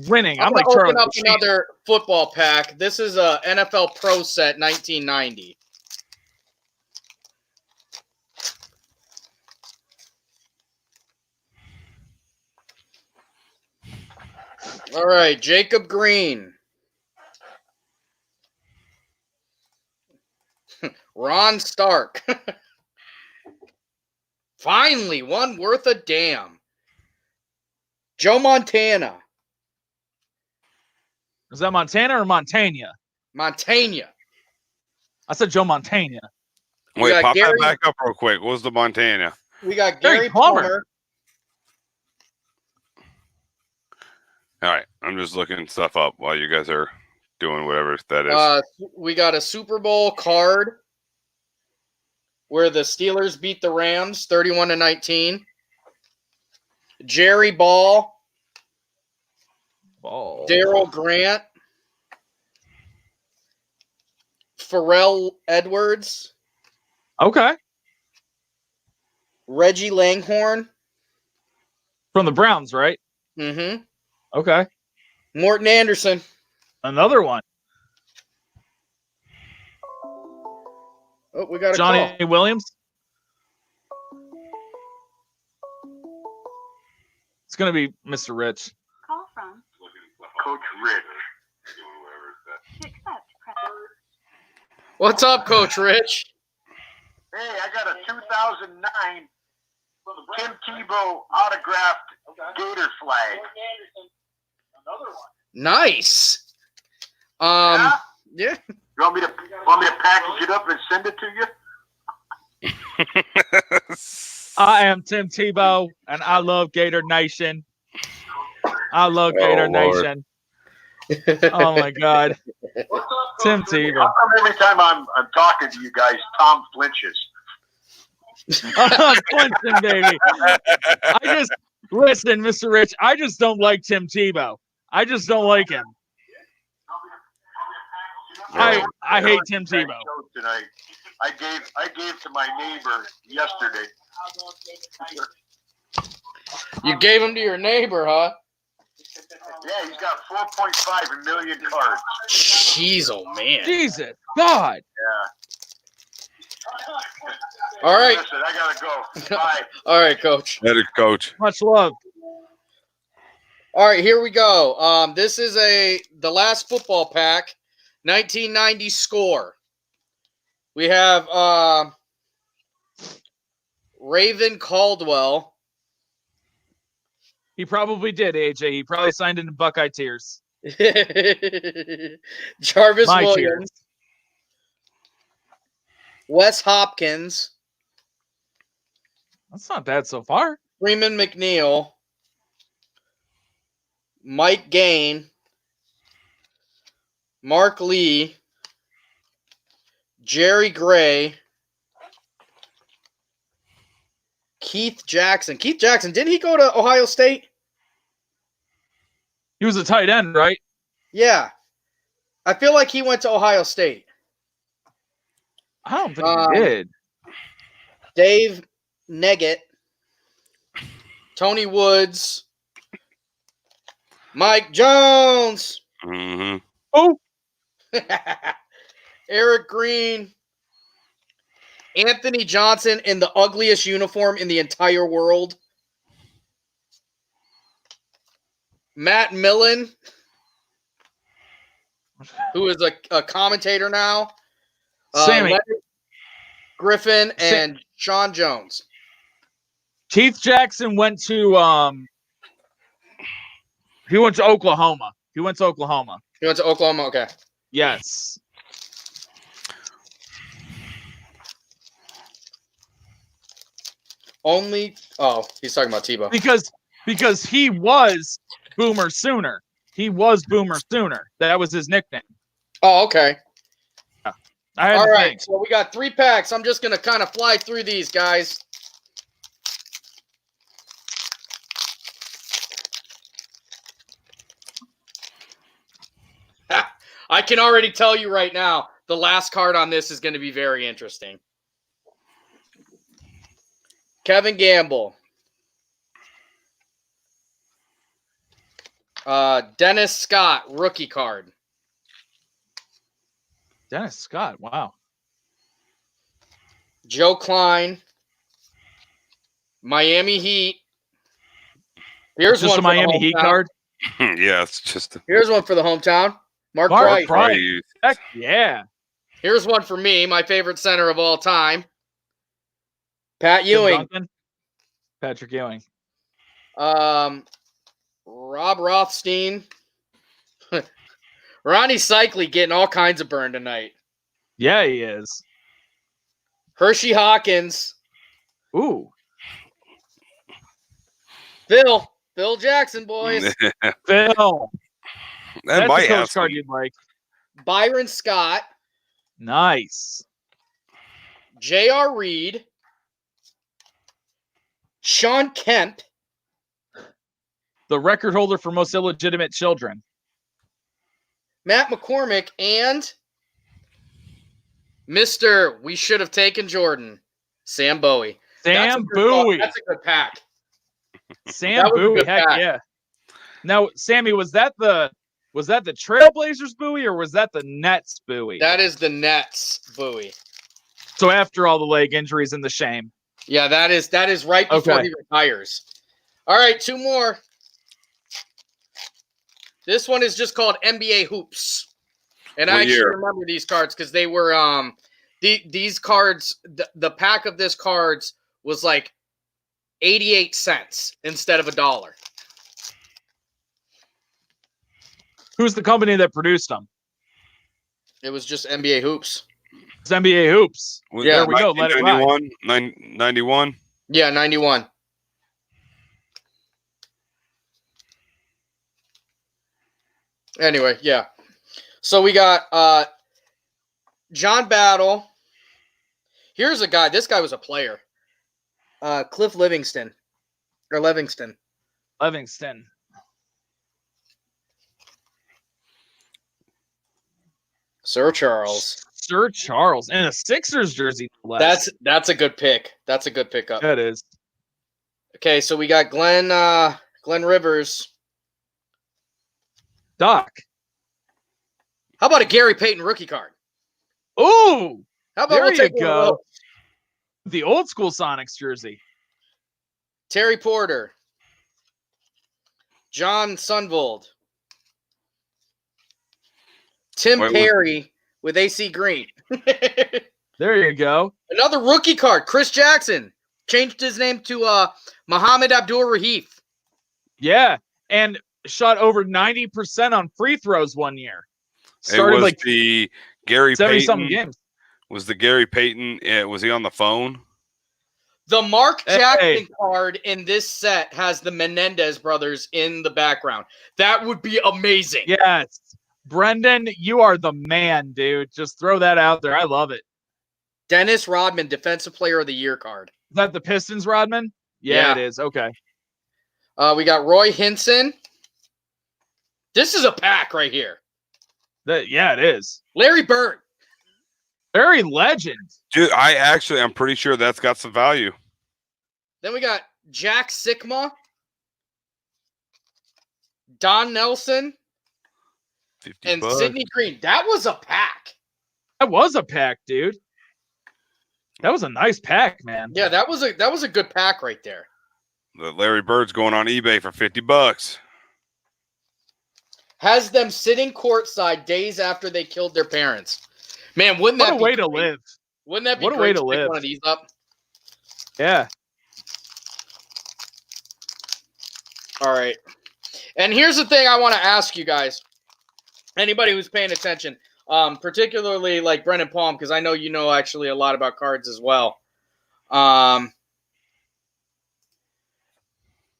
winning. I'm like Charlie. Open up another football pack. This is a NFL Pro Set 1990. All right, Jacob Green. Ron Stark. Finally, one worth a damn. Joe Montana. Is that Montana or Montana? Montana. I said Joe Montana. Wait, pop that back up real quick. What was the Montana? We got Gary Palmer. All right, I'm just looking stuff up while you guys are doing whatever that is. We got a Super Bowl card where the Steelers beat the Rams 31-19. Jerry Ball. Daryl Grant. Pharrell Edwards. Okay. Reggie Langhorne. From the Browns, right? Mm-hmm. Okay. Morton Anderson. Another one. Oh, we got a Johnny call. Williams. It's going to be Mr. Rich. Call from Coach Rich. to accept, press. What's up, Coach Rich? Hey, I got a 2009 Tim Tebow autographed Gator flag. Nice. Yeah? Yeah. You want me to package it up and send it to you? I am Tim Tebow, and I love Gator Nation. I love Gator Nation. Oh, my God. Tim Tebow. Every time I'm talking to you guys, Tom flinches. I'm flinching, baby. Listen, Mr. Rich, I just don't like Tim Tebow. I just don't like him. I hate Tim Tebow. Tonight. I gave to my neighbor yesterday. You gave him to your neighbor, huh? Yeah, he's got 4.5 million cards. Jeez, oh man. Jesus, God. Yeah. All right. Listen, I gotta go. Bye. All right, Coach. That is Coach. Much love. All right, here we go. This is the last football pack, 1990 score. We have Raven Caldwell. He probably did, AJ. He probably signed into Buckeye Tears. Jarvis My Williams. tears. Wes Hopkins. That's not bad so far. Freeman McNeil. Mike Gain. Mark Lee. Jerry Gray. Keith Jackson. Keith Jackson, didn't he go to Ohio State? He was a tight end, right? Yeah. I feel like he went to Ohio State. I don't think he did. Dave Neggett. Tony Woods. Mike Jones. Mm-hmm. Oh, Eric Green. Anthony Johnson in the ugliest uniform in the entire world. Matt Millen, who is a commentator now. Sammy. Leonard Griffin and Sean Jones. Keith Jackson went to he went to Oklahoma. He went to Oklahoma. Okay. Yes. He's talking about Tebow. Because he was Boomer Sooner. He was Boomer Sooner. That was his nickname. Oh, okay. All right. So we got 3 packs. I'm just gonna kind of fly through these, guys. I can already tell you right now, the last card on this is going to be very interesting. Kevin Gamble. Dennis Scott, rookie card. Dennis Scott, wow. Joe Klein. Miami Heat. Here's just one a Miami Heat card. Yeah, it's just. Here's one for the hometown. Mark Price. Price. Heck yeah. Here's one for me, my favorite center of all time. Pat Ewing. Patrick Ewing. Rob Rothstein. Ronnie Cycli getting all kinds of burn tonight. Yeah, he is. Hershey Hawkins. Ooh. Phil Jackson, boys. Phil. That That's a coach card you'd like. Byron Scott. Nice. J.R. Reed. Sean Kemp. The record holder for most illegitimate children. Matt McCormick and Mr. We should have taken Jordan. Sam Bowie. Sam Bowie. That's a good pack. Sam Bowie. Heck yeah. Now, Sammy, was that the Trailblazers Bowie or was that the Nets Bowie? That is the Nets Bowie. So after all the leg injuries and the shame. Yeah, that is right before he retires. All right, 2 more. This one is just called NBA Hoops. And I actually remember these cards because they were these cards, the pack of this cards was like 88 cents instead of $1. Who's the company that produced them? It was just NBA Hoops. It's NBA Hoops. Yeah, there we go. Let it ride. 91. Yeah, 91. Anyway, yeah. So we got John Battle. Here's a guy. This guy was a player. Cliff Livingston. Or Livingston. Sir Charles. And a Sixers jersey. That's a good pick. That's a good pickup. That is. Okay, so we got Glenn Rivers. Doc. How about a Gary Payton rookie card? Ooh. How about there you go. The old school Sonics jersey. Terry Porter. John Sunvold. Tim Perry with AC Green. There you go. Another rookie card. Chris Jackson changed his name to Muhammad Abdul-Rahif. Yeah, and shot over 90% on free throws one year. Started like the Gary 70-something Payton. games. Was the Gary Payton? Was he on the phone? The Mark Jackson card in this set has the Menendez brothers in the background. That would be amazing. Yes. Brendan, you are the man, dude. Just throw that out there. I love it. Dennis Rodman, Defensive Player of the Year card. Is that the Pistons, Rodman? Yeah, it is. Okay. We got Roy Hinson. This is a pack right here. Yeah, it is. Larry Bird. Very legend. Dude, I'm pretty sure that's got some value. Then we got Jack Sikma. Don Nelson. And $50. Sidney Green. That was a pack. That was a pack, dude. That was a nice pack, man. Yeah, that was a good pack right there. The Larry Bird's going on eBay for $50. Has them sitting courtside days after they killed their parents. Man, wouldn't that What a be way to great? live. Wouldn't that be What a great way to pick live. one of these up? Yeah. All right. And here's the thing I want to ask you guys. Anybody who's paying attention, particularly like Brendan Palm, because I know you know actually a lot about cards as well.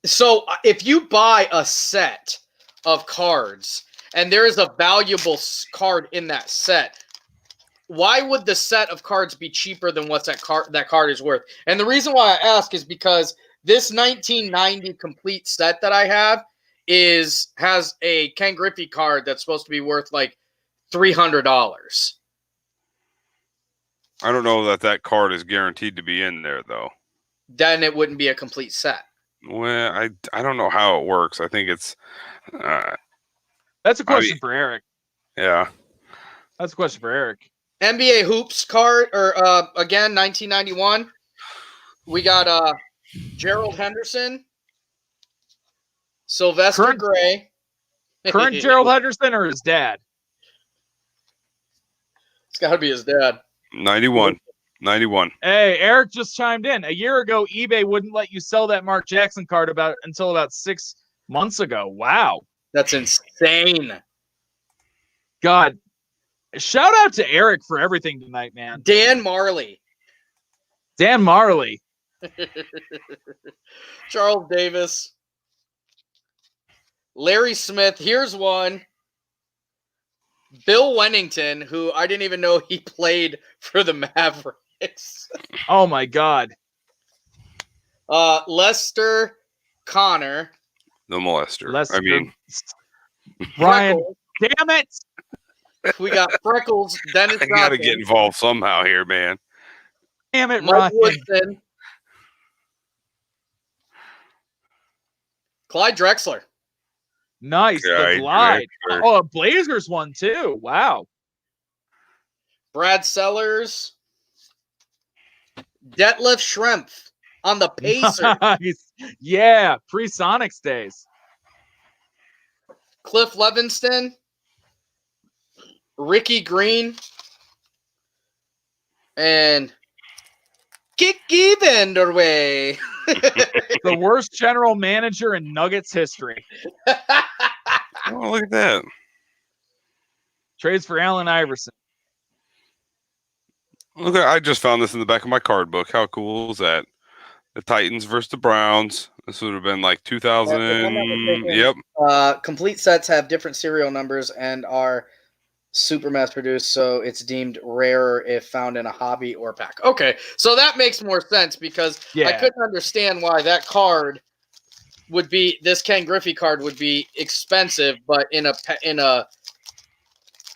So if you buy a set of cards and there is a valuable card in that set, why would the set of cards be cheaper than what that card is worth? And the reason why I ask is because this 1990 complete set that I have has a Ken Griffey card that's supposed to be worth like $300. I don't know that card is guaranteed to be in there, though. Then it wouldn't be a complete set. Well, I don't know how it works. I think it's That's a question for Eric. Yeah. That's a question for Eric. NBA Hoops card, or again, 1991. We got Gerald Henderson, Sylvester Gray. Current Gerald Henderson or his dad? It's got to be his dad. 91. Hey, Eric just chimed in. A year ago, eBay wouldn't let you sell that Mark Jackson card until about 6 months ago. Wow. That's insane. God. Shout out to Eric for everything tonight, man. Dan Marley. Charles Davis. Larry Smith. Here's one. Bill Wennington, who I didn't even know he played for the Mavericks. Oh, my God. Lester Connor. The molester. Lester. I mean, Ryan. Damn it. We got Freckles, Dennis I got to Johnson, get involved somehow here, man. Damn it, Mike Ryan. Woodson, Clyde Drexler. Nice. The Glide. Oh, a Blazers one, too. Wow. Brad Sellers. Detlef Schrempf on the Pacers. Nice. Yeah, pre-Sonics days. Cliff Levingston. Ricky Green. And Kiki Vanderway. The worst general manager in Nuggets history. Oh, look at that. Trades for Allen Iverson. Look, I just found this in the back of my card book. How cool is that? The Titans versus the Browns. This would have been like 2000. Yep. Complete sets have different serial numbers and are super mass produced, so it's deemed rarer if found in a hobby or pack. Okay, so that makes more sense because I couldn't understand why that card would be, this Ken Griffey card would be expensive, but in a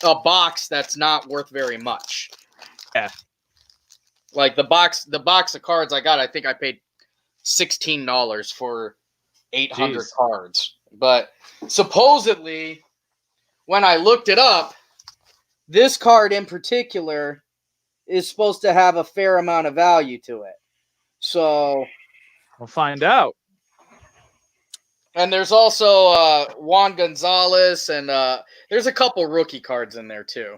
box that's not worth very much. Yeah. Like the box of cards I got, I think I paid $16 for 800 cards. But supposedly, when I looked it up, this card in particular is supposed to have a fair amount of value to it. So we'll find out. And there's also Juan Gonzalez, and there's a couple rookie cards in there too.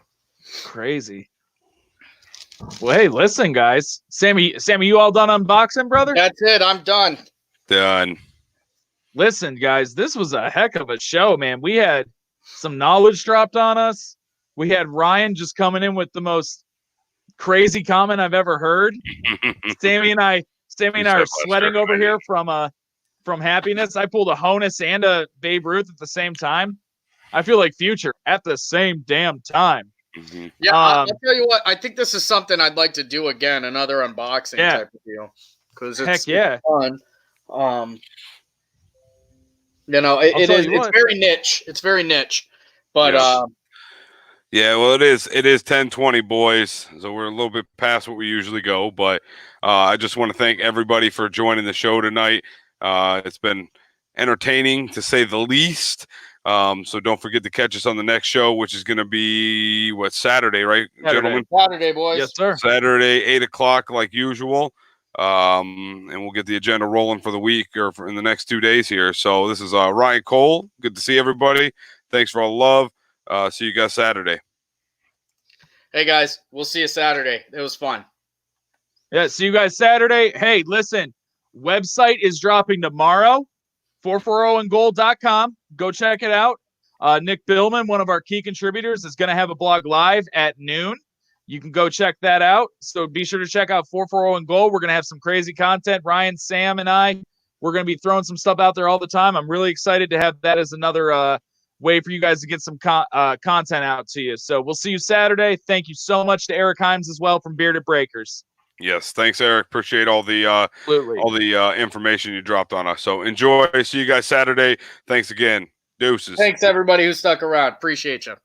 Crazy. Well, hey, listen, guys. Sammy, you all done unboxing, brother? That's it. I'm done. Done. Listen, guys, this was a heck of a show, man. We had some knowledge dropped on us. We had Ryan just coming in with the most crazy comment I've ever heard. Sammy and I are sweating over here from happiness. I pulled a Honus and a Babe Ruth at the same time. I feel like Future at the same damn time. Mm-hmm. Yeah, I'll tell you what. I think this is something I'd like to do again, another unboxing type of deal, because it's fun. It's very niche. It's very niche, but yeah, well, it is 10:20, boys, so we're a little bit past what we usually go. But I just want to thank everybody for joining the show tonight. It's been entertaining, to say the least. So don't forget to catch us on the next show, which is going to be Saturday, right, gentlemen? Saturday, boys. Yes, sir. Saturday, 8:00 like usual. And we'll get the agenda rolling for the week or in the next 2 days here. So this is Ryan Cole. Good to see everybody. Thanks for all the love. See you guys Saturday. Hey, guys, we'll see you Saturday. It was fun. Yeah, see you guys Saturday. Hey, listen, website is dropping tomorrow, 440andgold.com. Go check it out. Nick Billman, one of our key contributors, is going to have a blog live at noon. You can go check that out. So be sure to check out 440 and Gold. We're going to have some crazy content. Ryan, Sam, and I, we're going to be throwing some stuff out there all the time. I'm really excited to have that as another way for you guys to get some content out to you. So we'll see you Saturday. Thank you so much to Eric Himes as well from Bearded Breakers. Yes, thanks, Eric. Appreciate all the information you dropped on us. So enjoy. See you guys Saturday. Thanks again. Deuces. Thanks, everybody who stuck around. Appreciate you.